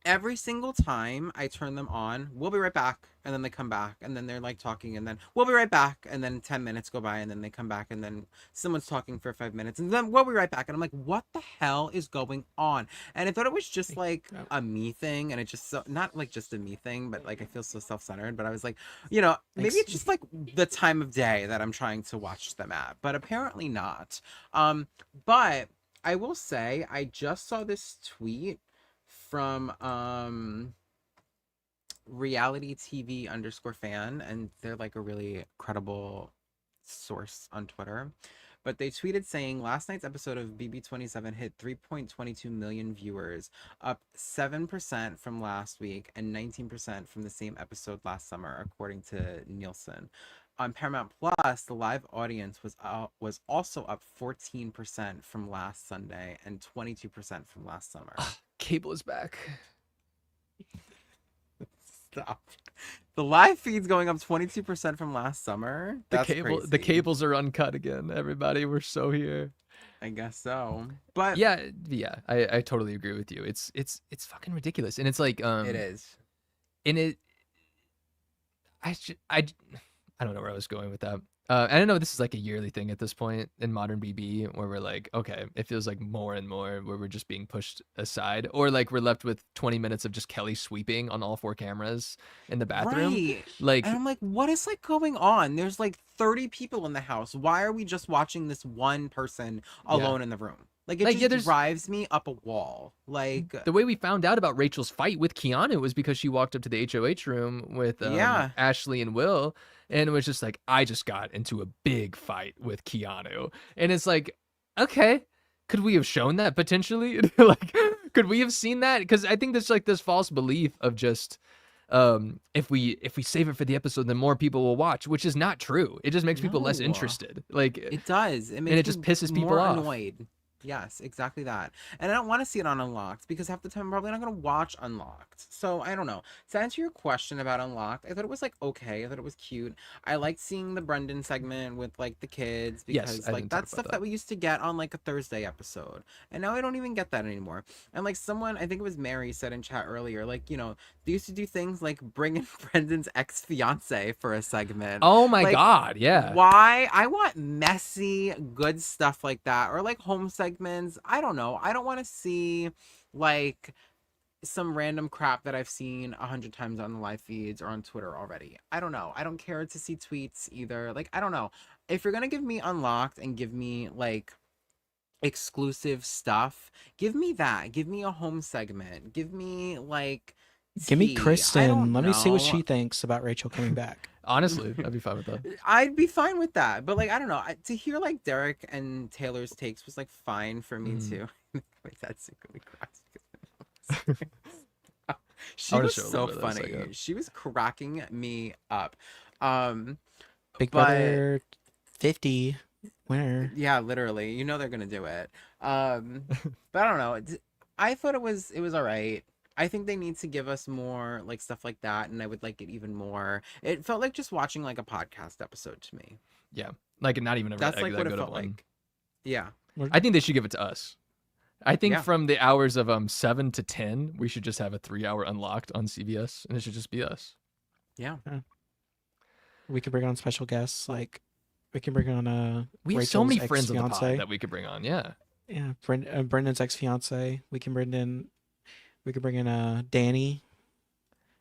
Every single time I turn them on, we'll be right back. And then they come back and then they're like talking and then we'll be right back. And then 10 minutes go by and then they come back and then someone's talking for 5 minutes and then we'll be right back. And I'm like, what the hell is going on? And I thought it was just like a me thing. And it just, not like just a me thing, but like I feel so self-centered. But I was like, maybe it's just like the time of day that I'm trying to watch them at. But apparently not. But I will say, I just saw this tweet from reality TV _fan, and they're like a really credible source on Twitter, but they tweeted saying last night's episode of BB27 hit 3.22 million viewers, up 7% from last week and 19% from the same episode last summer, according to Nielsen. On Paramount Plus, the live audience was also up 14% from last Sunday and 22% from last summer. Cable is back. Stop. The live feed's going up 22% from last summer. That's crazy. The cables are uncut again. Everybody, we're so here. I guess so. But yeah, I totally agree with you. It's fucking ridiculous, and it's like it is. And I don't know where I was going with that. I don't know. This is like a yearly thing at this point in modern BB, where we're like, okay, it feels like more and more where we're just being pushed aside, or like we're left with 20 minutes of just Kelly sweeping on all 4 cameras in the bathroom. Right. Like, and I'm like, what is like going on? There's like 30 people in the house. Why are we just watching this one person alone in the room? Like, it just drives me up a wall. Like, the way we found out about Rachel's fight with Keanu was because she walked up to the HOH room with Ashley and Will, and it was just like, I just got into a big fight with Keanu. And it's like, okay, could we have shown that potentially? Like, could we have seen that? Because I think there's like this false belief of just, if we save it for the episode, then more people will watch, which is not true. It just makes people less interested. Like, it does. It makes and it just pisses people off. Annoyed. Yes, exactly that. And I don't want to see it on Unlocked because half the time I'm probably not going to watch Unlocked. So I don't know. To answer your question about Unlocked, I thought it was like okay. I thought it was cute. I liked seeing the Brendan segment with like the kids Yes, because I like didn't talk that's about stuff that. that we used to get on like a Thursday episode. And now I don't even get that anymore. And like someone, I think it was Mary, said in chat earlier, like, you know, they used to do things like bring in Brendan's ex-fiance for a segment. Oh my Like, God, yeah. why? I want messy, good stuff like that, or like home segments. I don't know. I don't want to see like some random crap that I've seen 100 times on the live feeds or on Twitter already. I don't know. I don't care to see tweets either. Like, I don't know. If you're gonna give me Unlocked and give me like exclusive stuff, give me that. Give me a home segment. Give me like Give me tea. I Kristen. don't Let me see what know. she thinks about Rachel coming back. Honestly, I'd be fine with that. I'd be fine with that, but like I don't know. To hear like Derek and Taylor's takes was like fine for me too. Like that secretly cries. She I wanna was show a so little bit of that in a funny. second. She was cracking me up. Big but Brother 50 winner. yeah, literally, you know they're gonna do it. But I don't know. I thought it was all right. I think they need to give us more like stuff like that, and I would like it even more. It felt like just watching like a podcast episode to me. Yeah, like not even a That's like like that what it good of felt one. like. Yeah. I think they should give it to us. I think Yeah. from the hours of 7 to 10, we should just have a 3-hour Unlocked on CBS, and it should just be us. Yeah. We could bring on special guests. Like, we can bring on We have Rachel's so many friends on the ex-fiance. pod that we could bring on. Yeah. Yeah, Brendan's ex-fiance. We can bring in Danny,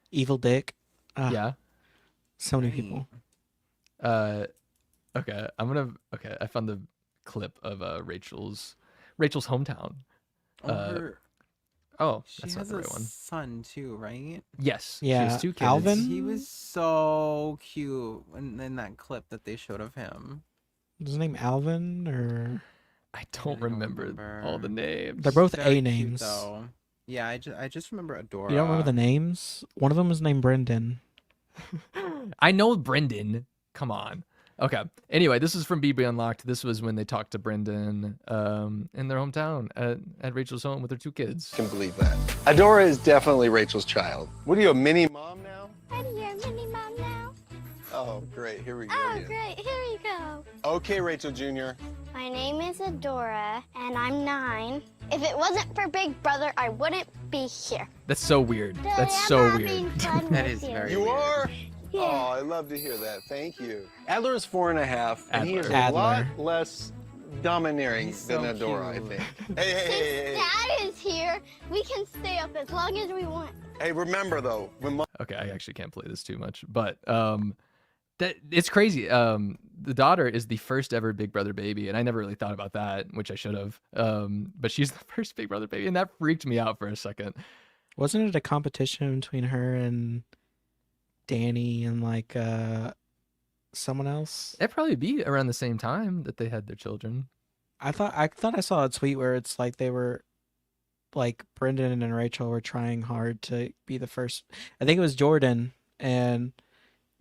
Evil Dick. Yeah. So many Right. people. Okay, I found the clip of Rachel's hometown. She That's not has the a right one. son too, right? Yes, she Yeah, has 2 kids. Alvin? He was so cute in that clip that they showed of him. Is his name Alvin or? I don't remember all the names. They're both Very A cute, names. though. Yeah, I just remember Adora. You don't remember the names? One of them is named Brendan. I know Brendan. Come on. Okay. Anyway, this is from BB Unlocked. This was when they talked to Brendan in their hometown at Rachel's home with her 2 kids. Can believe that. Adora is definitely Rachel's child. What are you, a mini mom now? I'm your mini mom now. Oh, great. Here we go. Oh, again. great. Here we go. Okay, Rachel Jr. My name is Adora, and I'm 9. If it wasn't for Big Brother, I wouldn't be here. That's so weird. Daddy, That's I'm so having weird. fun That with is you. very You weird. are? Yeah. Oh, I love to hear that. Thank you. Adler is 4.5, and he is a Adler. lot less domineering He's than so Adora, I cute. think. Hey, Since Dad is here, we can stay up as long as we want. Hey, remember though, when Mom Okay, I actually can't play this too much, but that it's crazy. The daughter is the first ever Big Brother baby, and I never really thought about that, which I should have. But she's the first Big Brother baby, and that freaked me out for a second. Wasn't it a competition between her and Danny and like someone else? It'd probably be around the same time that they had their children. I thought I saw a tweet where it's like they were like Brendan and Rachel were trying hard to be the first. I think it was Jordan and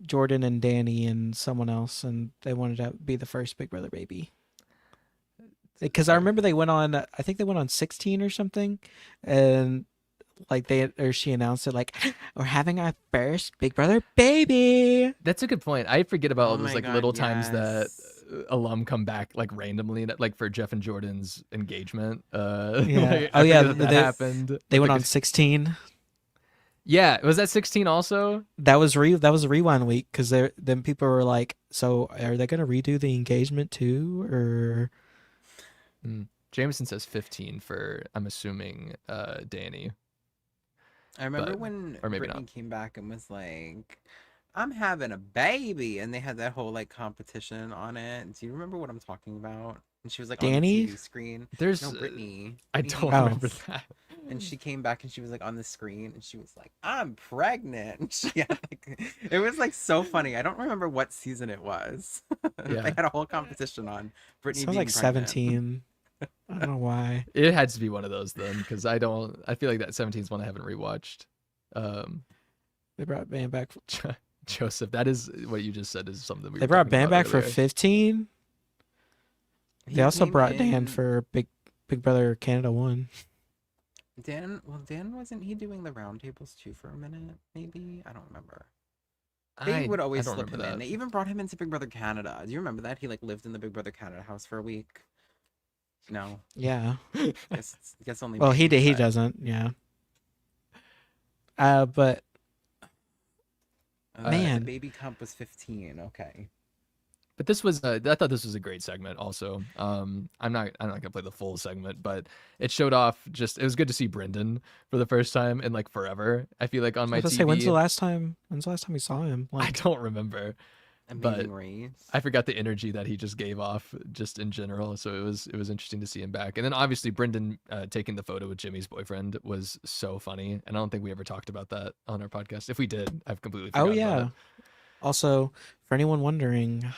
Danny and someone else, and they wanted to be the first Big Brother baby. Because I remember they went on, I think they went on 16 or something, and like she announced it like, we're having our first Big Brother baby. That's a good point. I forget about all Oh those my like God, little times that yes. alum come back like randomly, like for Jeff and Jordan's engagement. Yeah. Like, Oh I yeah, forget that happened. They went Like, on 16. Yeah, was that 16 also? That was a rewind week because then people were like, so are they gonna redo the engagement too, or? Jameson says 15 for, I'm assuming, Danny. I remember But- when or maybe Brittany not. came back and was like, I'm having a baby, and they had that whole like competition on it. Do you remember what I'm talking about? And she was like Danny? on the TV screen. There's No, Brittany. I Brittany don't came Oh. remember back, that. And she came back and she was like on the screen and she was like, I'm pregnant. And she had like, it was like so funny. I don't remember what season it was. Yeah. They had a whole competition on Brittany Sounds being like pregnant. 17. I don't know why. It had to be one of those then, because I feel like that 17 is one I haven't rewatched. They brought Bam back. Joseph, that is what you just said is something we They were brought talking Bam about back for earlier. 15. He They also came brought Dan in- for Big Big Brother Canada won. Dan wasn't he doing the roundtables too for a minute? Maybe, I don't remember. They would always don't slip him remember in. that. They even brought him into Big Brother Canada. Do you remember that? He like lived in the Big Brother Canada house for a week. No. Yeah. Guess only. Well, he Megan said. doesn't. Yeah. But The man, baby comp was 15. Okay. But this was I thought this was a great segment also. I'm not gonna play the full segment, but it showed off it was good to see Brendan for the first time in like forever. I feel like on my I was TV. gonna say, when's the last time we saw him? I don't remember. Amazing But race. I forgot the energy that he just gave off just in general. So it was interesting to see him back. And then obviously Brendan taking the photo with Jimmy's boyfriend was so funny. And I don't think we ever talked about that on our podcast. If we did, I've completely forgotten about it. Also, for anyone wondering,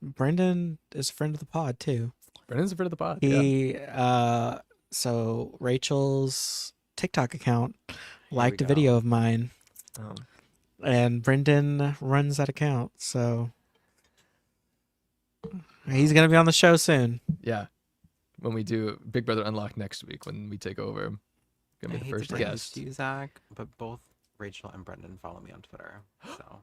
Brendan is a friend of the pod too. Brendan's a friend of the pod. He so Rachel's TikTok account liked a go. video of mine. Oh. And Brendan runs that account, so he's gonna be on the show soon. Yeah. When we do Big Brother Unlocked next week, when we take over, gonna be the first guest. To you, Zach, but both Rachel and Brendan follow me on Twitter. So.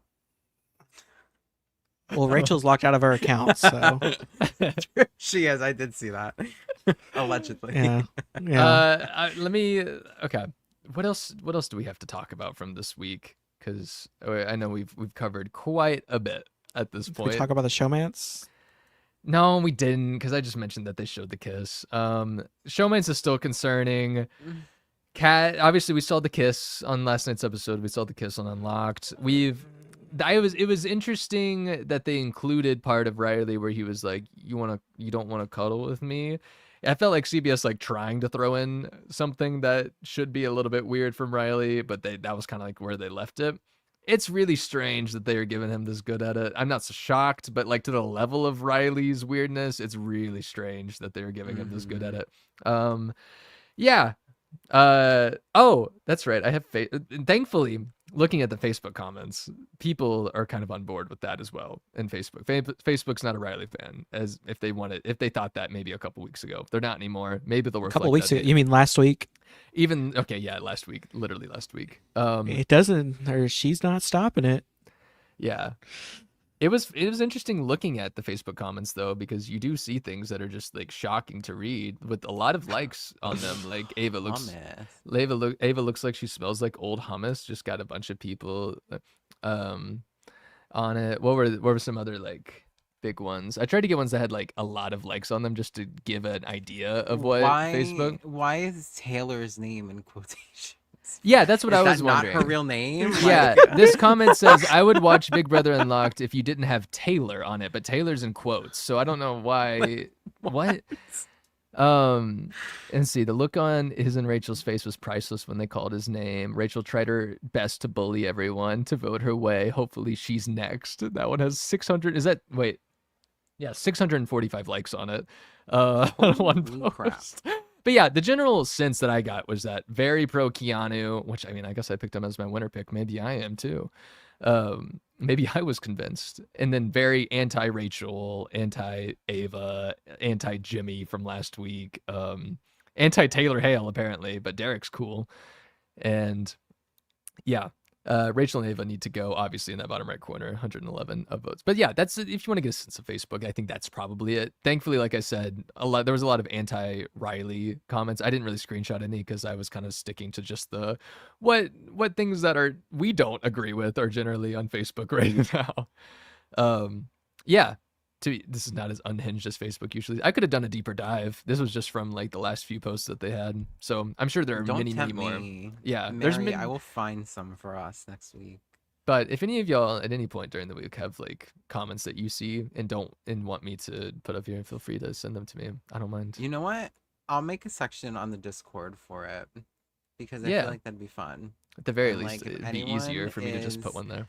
Well, Rachel's locked out of her account, so she is. I did see that. Allegedly. Yeah. Yeah. Let me. Okay. What else do we have to talk about from this week? Because I know we've covered quite a bit at this Did point. we talk about the showmance? No, we didn't, because I just mentioned that they showed the kiss. Showmance is still concerning. Kat, obviously, we saw the kiss on last night's episode. We saw the kiss on Unlocked. It was interesting that they included part of Riley where he was like, you don't want to cuddle with me. I felt like CBS like trying to throw in something that should be a little bit weird from Riley, but that was kind of like where they left it. It's really strange that they are giving him this good at it. I'm not so shocked, but like to the level of Riley's weirdness, it's really strange that they're giving him this good at it. Yeah. Oh, that's right. I have thankfully, looking at the Facebook comments, people are kind of on board with that as well. In Facebook, Facebook's not a Riley fan, as if they thought that maybe a couple weeks ago. They're not anymore. Maybe they'll reflect. A couple weeks that ago. You mean last week? Even okay, yeah, last week, literally last week. It doesn't, or she's not stopping it. Yeah. It was interesting looking at the Facebook comments though, because you do see things that are just like shocking to read with a lot of likes on them. Like Ava looks like she smells like old hummus. Just got a bunch of people on it. What were some other like big ones? I tried to get ones that had like a lot of likes on them just to give an idea of what Facebook. Why is Taylor's name in quotation? Yeah, that's what I was that wondering. Not her real name? Yeah, this comment says, I would watch Big Brother Unlocked if you didn't have Taylor on it, but Taylor's in quotes, so I don't know why. What? And see, the look on his and Rachel's face was priceless when they called his name. Rachel tried her best to bully everyone to vote her way. Hopefully she's next. That one has 600. Is that, wait. Yeah, 645 likes on it. On one post. Crap. But yeah, the general sense that I got was that very pro Keanu, which I mean, I guess I picked him as my winner pick. Maybe I am too. Maybe I was convinced. And then very anti-Rachel, anti-Ava, anti-Jimmy from last week. Anti-Taylor Hale, apparently, but Derek's cool. And yeah, Rachel and Ava need to go, obviously, in that bottom right corner, 111 of votes. But yeah, that's if you want to get a sense of Facebook, I think that's probably it. Thankfully, like I said, there was a lot of anti-Riley comments. I didn't really screenshot any because I was kind of sticking to just the what things that we don't agree with are generally on Facebook right now. Yeah. This is not as unhinged as Facebook usually. I could have done a deeper dive. This was just from like the last few posts that they had. So I'm sure there are many more. Yeah, Mary, I will find some for us next week. But if any of y'all at any point during the week have like comments that you see and want me to put up here, feel free to send them to me. I don't mind. You know what? I'll make a section on the Discord for it because I feel like that'd be fun. At the very And, least, like, if it'd be easier for me to just put one there.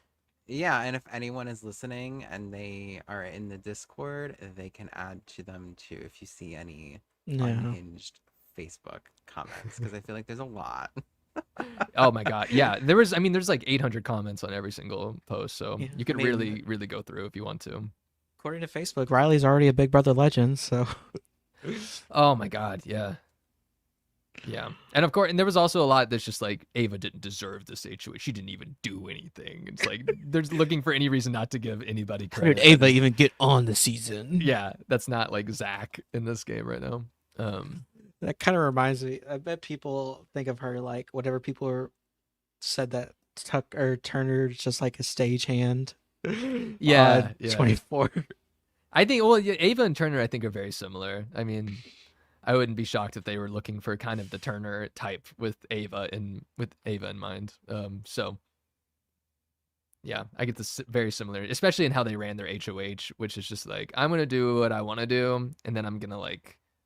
Yeah, and if anyone is listening and they are in the Discord, they can add to them too if you see any unhinged Facebook comments, because I feel like there's a lot. Oh my god, yeah. There's like 800 comments on every single post, so you could really go through if you want to. According to Facebook, Riley's already a Big Brother legend, so. Oh my god, yeah. Yeah. And of course, and there was also a lot that's just like Ava didn't deserve this HOH. She didn't even do anything. It's like they're looking for any reason not to give anybody How did credit. Ava even get on the season? Yeah, that's not like Zach in this game right now. That kind of reminds me. I bet people think of her like whatever said that Turner's just like a stagehand. Yeah, 24. I think Ava and Turner I think are very similar. I mean, I wouldn't be shocked if they were looking for kind of the Turner type with Ava in mind. So yeah, I get this very similar, especially in how they ran their HOH, which is just like I'm gonna do what I want to do, and then I'm gonna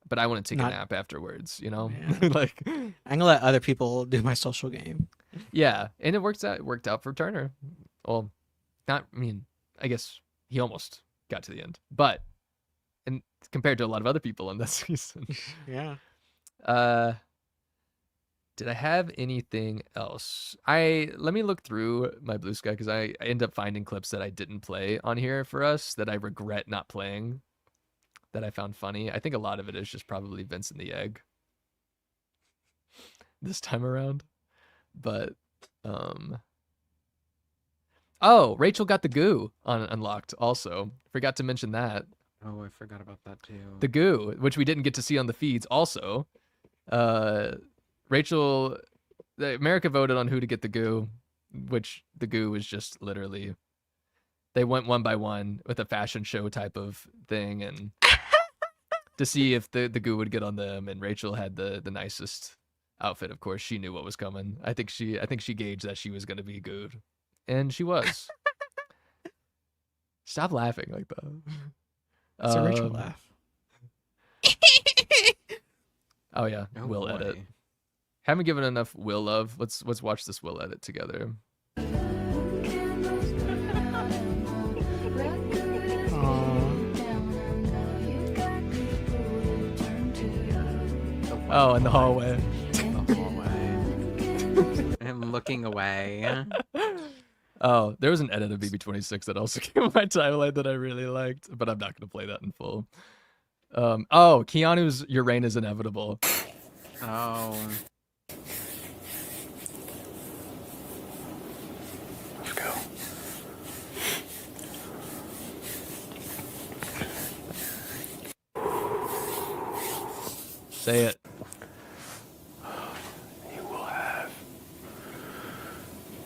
but I want to take a nap afterwards, you know? Yeah. Like I'm gonna let other people do my social game. Yeah, and it worked out for Turner. Well, I guess he almost got to the end, but and compared to a lot of other people in this season. Yeah. Did I have anything else? Let me look through my Blue Sky because I end up finding clips that I didn't play on here for us that I regret not playing, that I found funny. I think a lot of it is just probably Vince and the Egg this time around. But oh, Rachel got the goo unlocked also. Forgot to mention that. Oh, I forgot about that too. The goo, which we didn't get to see on the feeds also. Rachel, America voted on who to get the goo, which the goo was just literally, they went one by one with a fashion show type of thing and to see if the goo would get on them, and Rachel had the nicest outfit. Of course, she knew what was coming. I think she gauged that she was going to be good, and she was. Stop laughing like that. It's a Rachel laugh. Oh yeah, Oh, Will boy. edit. Haven't given enough Will love. Let's watch this Will edit together. Oh, in the hallway. The hallway. I'm looking away. Oh, there was an edit of BB26 that also came on my timeline that I really liked, but I'm not going to play that in full. Oh, Keanu's Your Reign is Inevitable. Oh. Let's go. Say it. You will have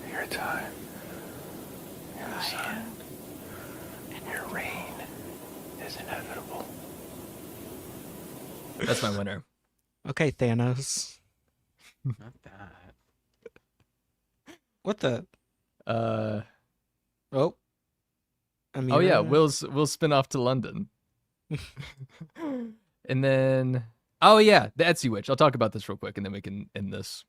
your time in the sun, and your reign is inevitable. That's my winner. Okay, Thanos. Not that. What the? Oh. Amira? Oh yeah, Will's spin off to London. And then oh yeah, the Etsy witch. I'll talk about this real quick and then we can end this.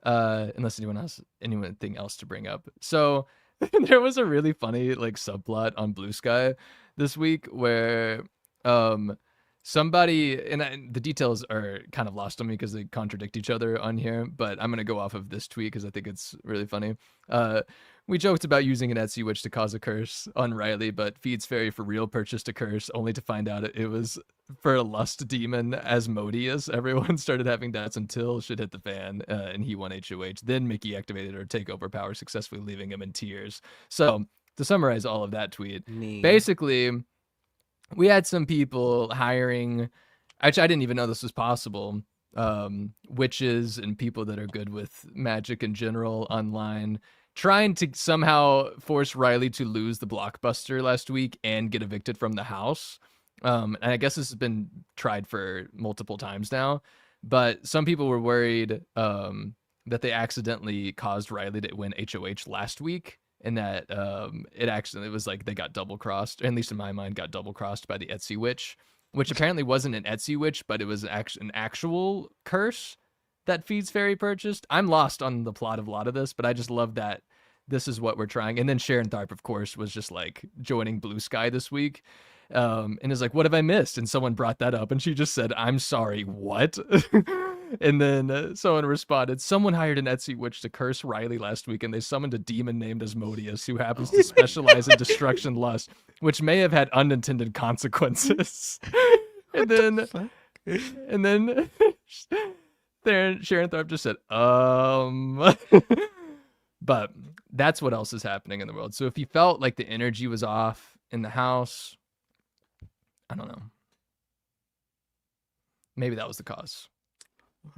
Unless anyone has anything else to bring up. So there was a really funny like subplot on Blue Sky this week where somebody, and the details are kind of lost on me because they contradict each other on here, but I'm going to go off of this tweet because I think it's really funny. We joked about using an Etsy witch to cause a curse on Riley, but Feeds Fairy for real purchased a curse only to find out it was for a lust demon Asmodeus. Everyone started having doubts until shit hit the fan and he won HOH. Then Mickey activated her takeover power, successfully leaving him in tears. So to summarize all of that tweet, basically we had some people hiring, actually I didn't even know this was possible, witches and people that are good with magic in general online, trying to somehow force Riley to lose the blockbuster last week and get evicted from the house. And I guess this has been tried for multiple times now, but some people were worried that they accidentally caused Riley to win HOH last week, and that it was like they got double crossed, at least in my mind, got double crossed by the Etsy witch, which apparently wasn't an Etsy witch, but it was an actual curse that Feeds Fairy purchased. I'm lost on the plot of a lot of this, but I just love that this is what we're trying. And then Sharon Tharp, of course, was just like joining Blue Sky this week. And is like, what have I missed? And someone brought that up and she just said, I'm sorry, what? And then someone responded, someone hired an Etsy witch to curse Riley last week, and they summoned a demon named Asmodeus who happens to specialize in destruction lust, which may have had unintended consequences. And then There, Sharon Thorpe just said, But that's what else is happening in the world. So if you felt like the energy was off in the house, I don't know. Maybe that was the cause.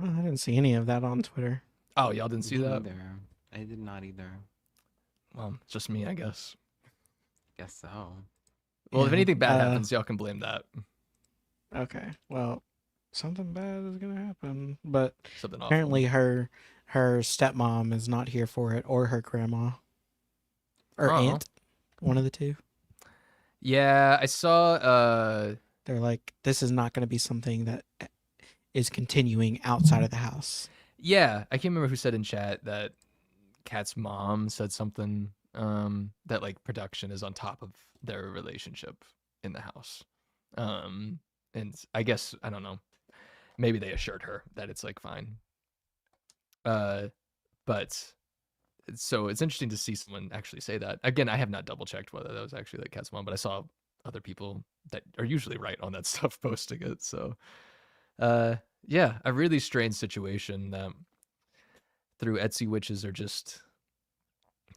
I didn't see any of that on Twitter. Oh, y'all didn't see that? Either. I did not either. Well, it's just me, I guess. Guess so. Well, if Yeah, anything bad happens, y'all can blame that. Okay, well, something bad is gonna happen, but Something awful. apparently her stepmom is not here for it, or her grandma, or Oh. aunt, one of the two. Yeah, I saw. They're like, this is not going to be something that is continuing outside of the house. Yeah, I can't remember who said in chat that Kat's mom said something that like production is on top of their relationship in the house. And I guess, I don't know, maybe they assured her that it's like fine. But so it's interesting to see someone actually say that. Again, I have not double checked whether that was actually like Kat's mom, but I saw other people that are usually right on that stuff posting it. So yeah, a really strange situation that through Etsy witches or just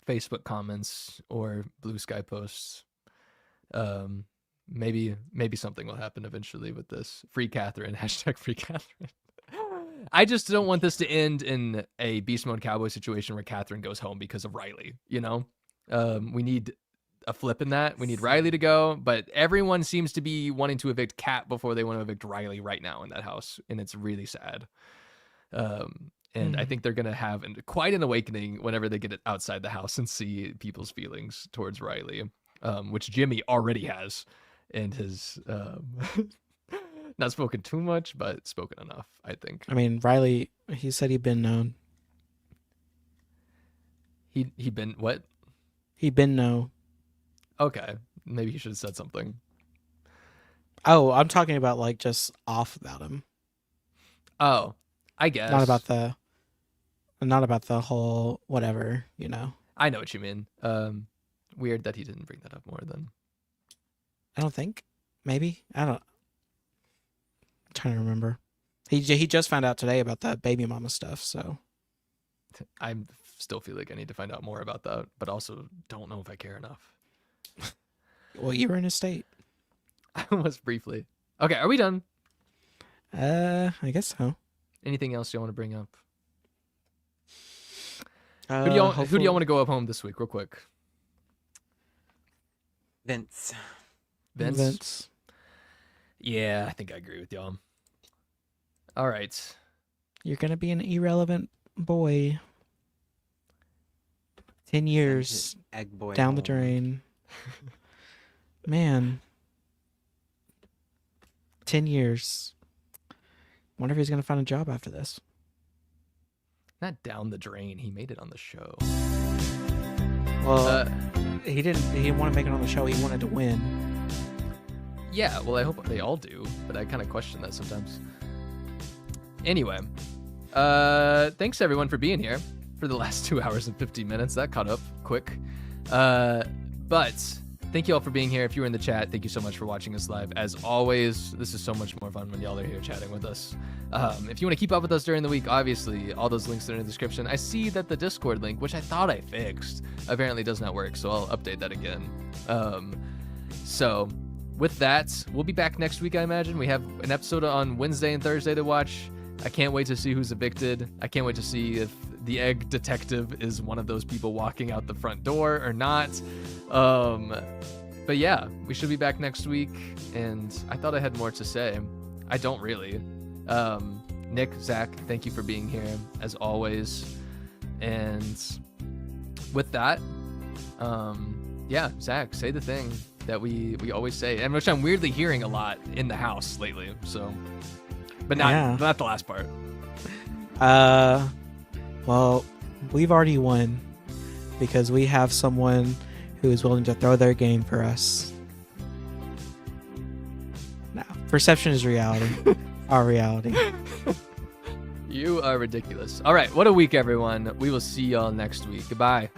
Facebook comments or Blue Sky posts. Maybe something will happen eventually with this. Free Catherine, hashtag free Catherine. I just don't want this to end in a beast mode cowboy situation where Catherine goes home because of Riley, you know? We need a flip in that. We need Riley to go, but everyone seems to be wanting to evict Kat before they want to evict Riley right now in that house, and it's really sad. And I think they're going to have quite an awakening whenever they get it outside the house and see people's feelings towards Riley, which Jimmy already has and has not spoken too much, but spoken enough, I think. I mean, Riley, he said he'd been known. He been what? He'd been known. Okay, maybe he should have said something. Oh, I'm talking about like just off about him. Oh, I guess. Not about the whole whatever, you know. I know what you mean. Weird that he didn't bring that up more then. I don't think. Maybe. I'm trying to remember. He just found out today about that baby mama stuff, so I still feel like I need to find out more about that, but also don't know if I care enough. Well, you were in a state. I was briefly. Okay, are we done? I guess so. Anything else you want to bring up? Uh, Who do y'all want to go up home this week, real quick? Vince. Vince. Yeah, I think I agree with y'all. All right. You're gonna be an irrelevant boy. 10 years Egg boy down the home. drain. Man. 10 years. Wonder if he's gonna find a job after this. Not down the drain. He made it on the show. Well, he didn't want to make it on the show. He wanted to win. Yeah, well, I hope they all do, but I kind of question that sometimes. Anyway, thanks everyone for being here for the last 2 hours and 15 minutes. That caught up quick. But thank you all for being here. If you were in the chat, thank you so much for watching us live. As always, this is so much more fun when y'all are here chatting with us. If you want to keep up with us during the week, obviously, all those links are in the description. I see that the Discord link, which I thought I fixed, apparently does not work, so I'll update that again. So with that, we'll be back next week, I imagine. We have an episode on Wednesday and Thursday to watch. I can't wait to see who's evicted. I can't wait to see if the egg detective is one of those people walking out the front door or not. But yeah, we should be back next week, and I thought I had more to say. I don't really. Nick, Zach, thank you for being here, as always. And with that, yeah, Zach, say the thing that we always say, and which I'm weirdly hearing a lot in the house lately. So, but not the last part. Well, we've already won because we have someone who is willing to throw their game for us. No, perception is reality. Our reality. You are ridiculous. All right, what a week, everyone. We will see y'all next week. Goodbye.